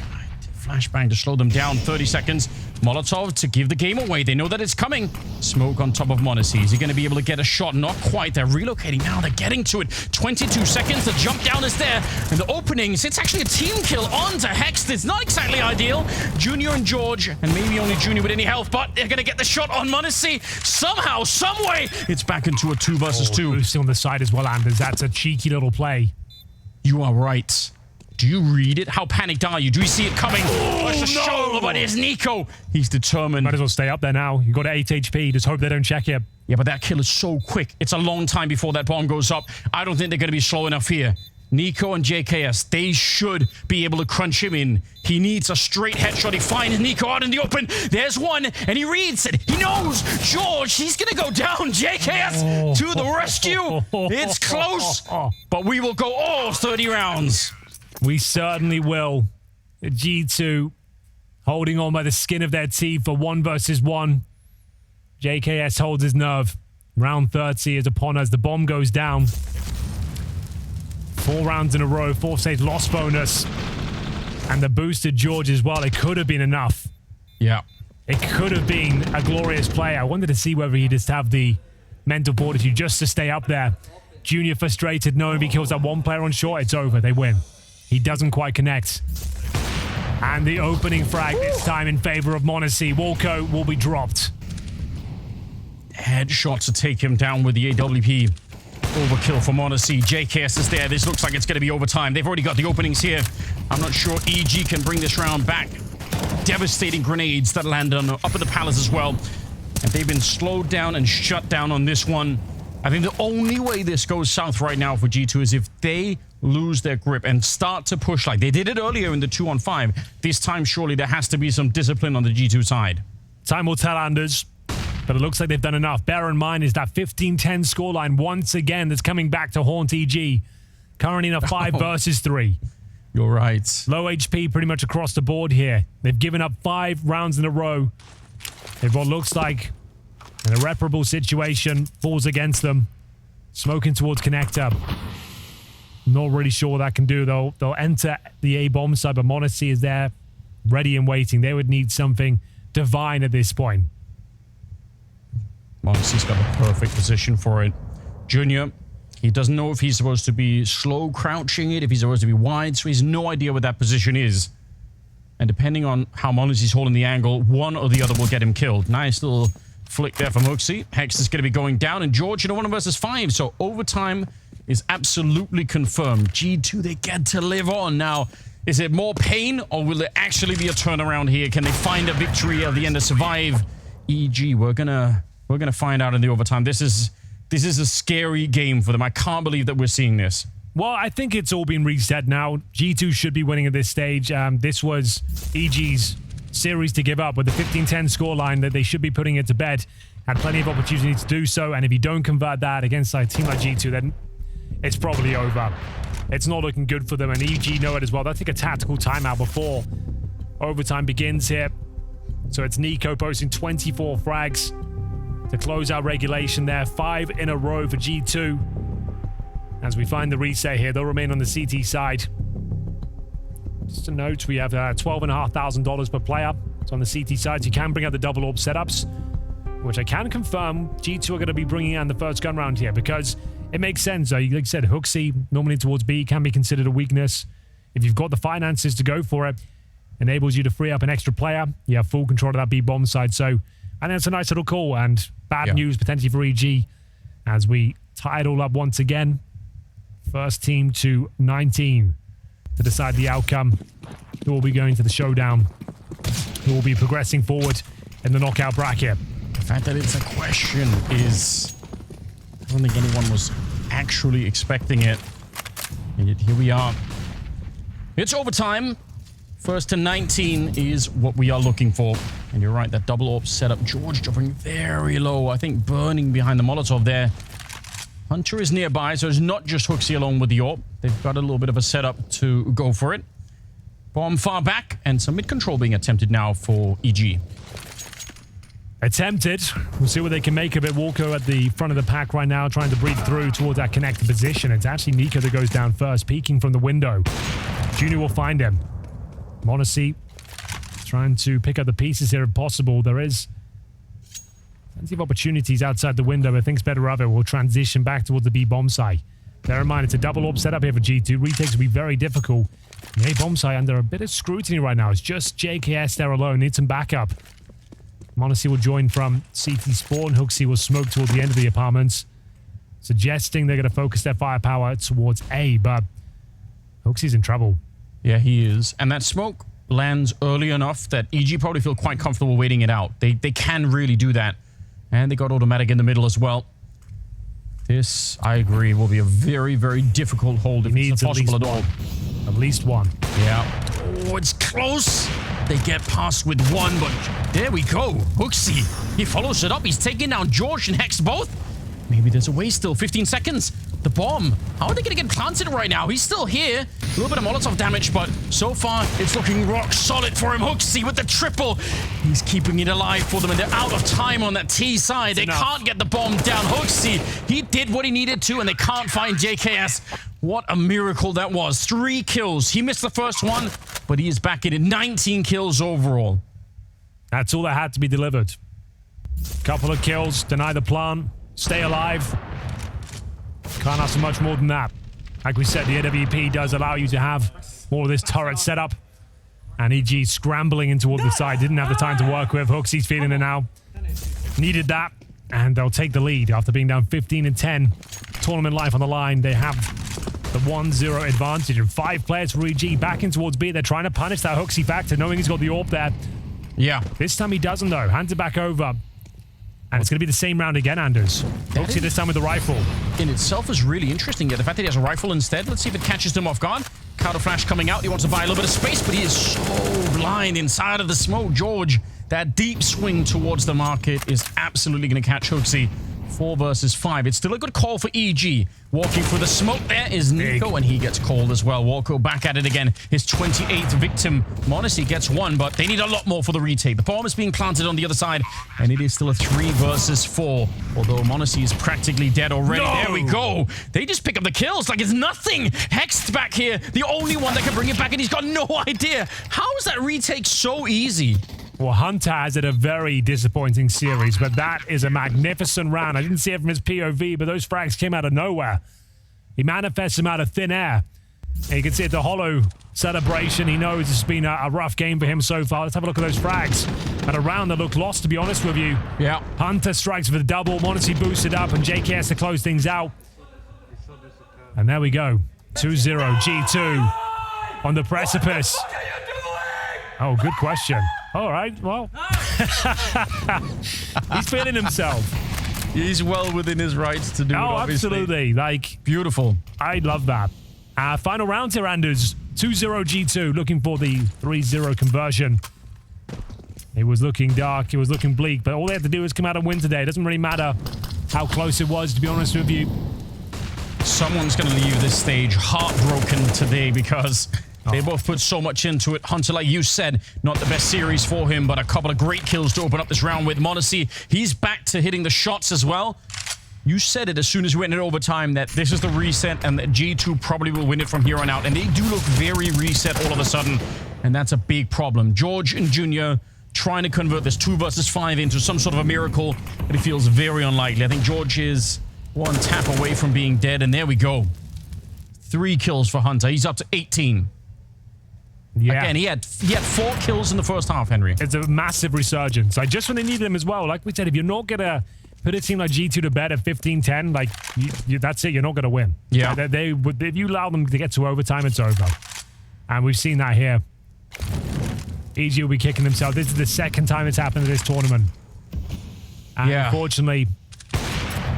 flashbang to slow them down. 30 seconds. Molotov to give the game away. They know that it's coming. Smoke on top of m0NESY. Is he going to be able to get a shot? Not quite. They're relocating now. They're getting to it. 22 seconds. The jump down is there. And the openings, it's actually a team kill onto Hex. It's not exactly ideal. Junior and George, and maybe only Junior with any health, but they're going to get the shot on m0NESY. Somehow, someway, it's back into a 2 versus 2. Boosting on the side as well, Anders. That's a cheeky little play. You are right. Do you read it? How panicked are you? Do you see it coming? Oh, it's a shoulder, but it's Nico. He's determined. Might as well stay up there now. You got 8 HP. Just hope they don't check it. Yeah, but that kill is so quick. It's a long time before that bomb goes up. I don't think they're going to be slow enough here. Nico and JKS, they should be able to crunch him in. He needs a straight headshot. He finds Nico out in the open. There's one, and he reads it. He knows. George, he's going to go down. JKS to the rescue. It's close, but we will go all 30 rounds. We certainly will. G2 holding on by the skin of their teeth for 1 versus 1. JKS holds his nerve. Round 30 is upon us. The bomb goes down. 4 rounds in a row. 4th stage loss bonus. And the boosted George as well. It could have been enough. Yeah. It could have been a glorious play. I wanted to see whether he'd just have the mental fortitude just to stay up there. Junior frustrated, knowing if he kills that one player on short, it's over. They win. He doesn't quite connect. And the opening frag this time in favor of m0NESY. Walco will be dropped. Headshot to take him down with the AWP. Overkill for m0NESY. JKS is there. This looks like it's going to be overtime. They've already got the openings here. I'm not sure EG can bring this round back. Devastating grenades that landed on up at the palace as well. And they've been slowed down and shut down on this one. I think the only way this goes south right now for G2 is if they lose their grip and start to push like they did it earlier in the 2-on-5. This time, surely there has to be some discipline on the G2 side. Time will tell, Anders. But it looks like they've done enough. Bear in mind is that 15-10 scoreline once again that's coming back to haunt EG. Currently in a 5 versus 3. You're right. Low HP pretty much across the board here. They've given up 5 rounds in a row. If what looks like an irreparable situation falls against them. Smoking towards connector. Not really sure what that can do, though. They'll enter the A-bomb side, but m0NESY is there, ready and waiting. They would need something divine at this point. m0NESY's got the perfect position for it. Junior, he doesn't know if he's supposed to be slow crouching it, if he's supposed to be wide, so he has no idea what that position is. And depending on how m0NESY's holding the angle, one or the other will get him killed. Nice little flick there from Hooksy. Hex is going to be going down, and George in a 1 versus 5, so overtime is absolutely confirmed. G2, they get to live on. Now, is it more pain, or will it actually be a turnaround here? Can they find a victory at the end to survive? EG, we're gonna find out in the overtime. This is a scary game for them. I can't believe that we're seeing this. Well, I think it's all been reset now. G2 should be winning at this stage. This was EG's series to give up with the 15-10 scoreline that they should be putting it to bed. Had plenty of opportunity to do so, and if you don't convert that against a team like G2, then it's probably over. It's not looking good for them, and EG know it as well. They'll take a tactical timeout before overtime begins here. So it's Nico posting 24 frags to close out regulation there. 5 in a row for G2. As we find the reset here, they'll remain on the CT side. Just a note, we have $12,500 per player. So on the CT side, you can bring out the double orb setups, which I can confirm G2 are going to be bringing in the first gun round here because it makes sense. Like I said, Hooksy, normally towards B, can be considered a weakness. If you've got the finances to go for it, enables you to free up an extra player. You have full control of that B bomb side. So I think it's a nice little call, and bad news potentially for EG as we tie it all up once again. First team to 19 to decide the outcome. Who will be going to the showdown? Who will be progressing forward in the knockout bracket? The fact that it's a question is... I don't think anyone was actually expecting it. And yet here we are. It's overtime. First to 19 is what we are looking for. And you're right, that double AWP setup. George dropping very low. I think burning behind the Molotov there. Hunter is nearby, so it's not just HooXi along with the AWP. They've got a little bit of a setup to go for it. Bomb far back, and some mid-control being attempted now for EG. Attempted. We'll see what they can make of it. Walker at the front of the pack right now, trying to breathe through towards that connected position. It's actually Nico that goes down first, peeking from the window. Junior will find him. m0NESY trying to pick up the pieces here if possible. There is plenty of opportunities outside the window, but thinks better of it. Will transition back towards the B bomb site. Bear in mind, it's a double AWP setup here for G2. Retakes will be very difficult. The A bomb site under a bit of scrutiny right now. It's just JKS there alone. Needs some backup. m0NESY will join from CT spawn. HooXi will smoke towards the end of the apartments, suggesting they're going to focus their firepower towards A, but HooXi's in trouble. Yeah, he is. And that smoke lands early enough that EG probably feel quite comfortable waiting it out. They can really do that. And they got automatic in the middle as well. This, I agree, will be a very, very difficult hold if it's possible at all. At least one. Yeah. Oh, it's close. They get past with one, but there we go. HooXi, he follows it up. He's taking down George and Hex both. Maybe there's a way still. 15 seconds. The bomb. How are they going to get planted right now? He's still here. A little bit of Molotov damage, but so far it's looking rock solid for him. HooXi with the triple. He's keeping it alive for them, and they're out of time on that T side. They can't get the bomb down. HooXi, he did what he needed to, and they can't find JKS. What a miracle that was. 3 kills. He missed the first one, but he is back in it. 19 kills overall. That's all that had to be delivered. Couple of kills, deny the plant, stay alive. Can't ask for much more than that. Like we said, the AWP does allow you to have more of this turret setup. And EG scrambling in towards the side. Didn't have the time to work with. HooXi's feeling it now. Needed that. And they'll take the lead after being down 15-10. Tournament life on the line. They have the 1-0 advantage. And 5 players for EG back in towards B. They're trying to punish that HooXi factor, knowing he's got the AWP there. Yeah. This time he doesn't, though. Hands it back over. And it's going to be the same round again, Anders. HooXi this time with the rifle. In itself is really interesting. Yeah, the fact that he has a rifle instead. Let's see if it catches him off guard. Counter flash coming out. He wants to buy a little bit of space, but he is so blind inside of the smoke. George, that deep swing towards the market is absolutely going to catch HooXi. 4 versus 5. It's still a good call for EG. Walking through the smoke there is Nico, and he gets called as well. Walker back at it again. His 28th victim. m0NESY gets 1, but they need a lot more for the retake. The bomb is being planted on the other side, and it is still a 3 versus 4. Although m0NESY is practically dead already. No! There we go. They just pick up the kills like it's nothing. Hexed back here, the only one that can bring it back, and he's got no idea. How is that retake so easy? Well, Hunter has had a very disappointing series, but that is a magnificent round. I didn't see it from his POV, but those frags came out of nowhere. He manifests them out of thin air. And you can see at the Hollow celebration, he knows it's been a rough game for him so far. Let's have a look at those frags. At a round that looked lost, to be honest with you. Yeah. Hunter strikes for the double. m0NESY boosted up, and JKS to close things out. And there we go. 2-0 G2 on the precipice. Oh, good question. All right, well. He's feeling himself. He's well within his rights to do it, obviously. Absolutely. Like, beautiful. I love that. Final round here, Anders. 2-0 G2, looking for the 3-0 conversion. It was looking dark, it was looking bleak, but all they had to do was come out and win today. It doesn't really matter how close it was, to be honest with you. Someone's going to leave this stage heartbroken today because they both put so much into it. Hunter, like you said, not the best series for him, but a couple of great kills to open up this round with. m0NESY, he's back to hitting the shots as well. You said it as soon as we went into overtime that this is the reset and that G2 probably will win it from here on out. And they do look very reset all of a sudden. And that's a big problem. George and Junior trying to convert this 2 versus 5 into some sort of a miracle, but it feels very unlikely. I think George is 1 tap away from being dead. And there we go. 3 kills for Hunter. He's up to 18. Yeah. Again, he had 4 kills in the first half, Henry. It's a massive resurgence. Like, just when they needed him as well. Like we said, if you're not going to put a team like G2 to bed at 15-10, like, that's it. You're not going to win. Yeah. If you allow them to get to overtime, it's over. And we've seen that here. EG will be kicking themselves. This is the second time it's happened in this tournament. And unfortunately,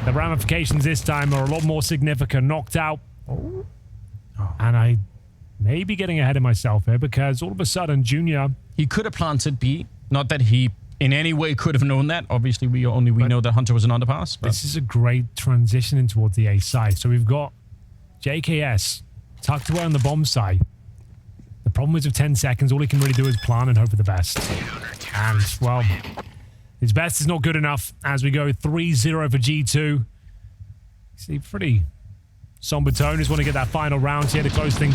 the ramifications this time are a lot more significant. Knocked out. And maybe getting ahead of myself here because all of a sudden, Junior... He could have planted B. Not that he in any way could have known that. Obviously, we know that Hunter was an underpass. But this is a great transition in towards the A side. So we've got JKS tucked away on the bomb site. The problem is with 10 seconds, all he can really do is plan and hope for the best. And, well, his best is not good enough as we go 3-0 for G2. See, pretty somber tone. Just want to get that final round here to close things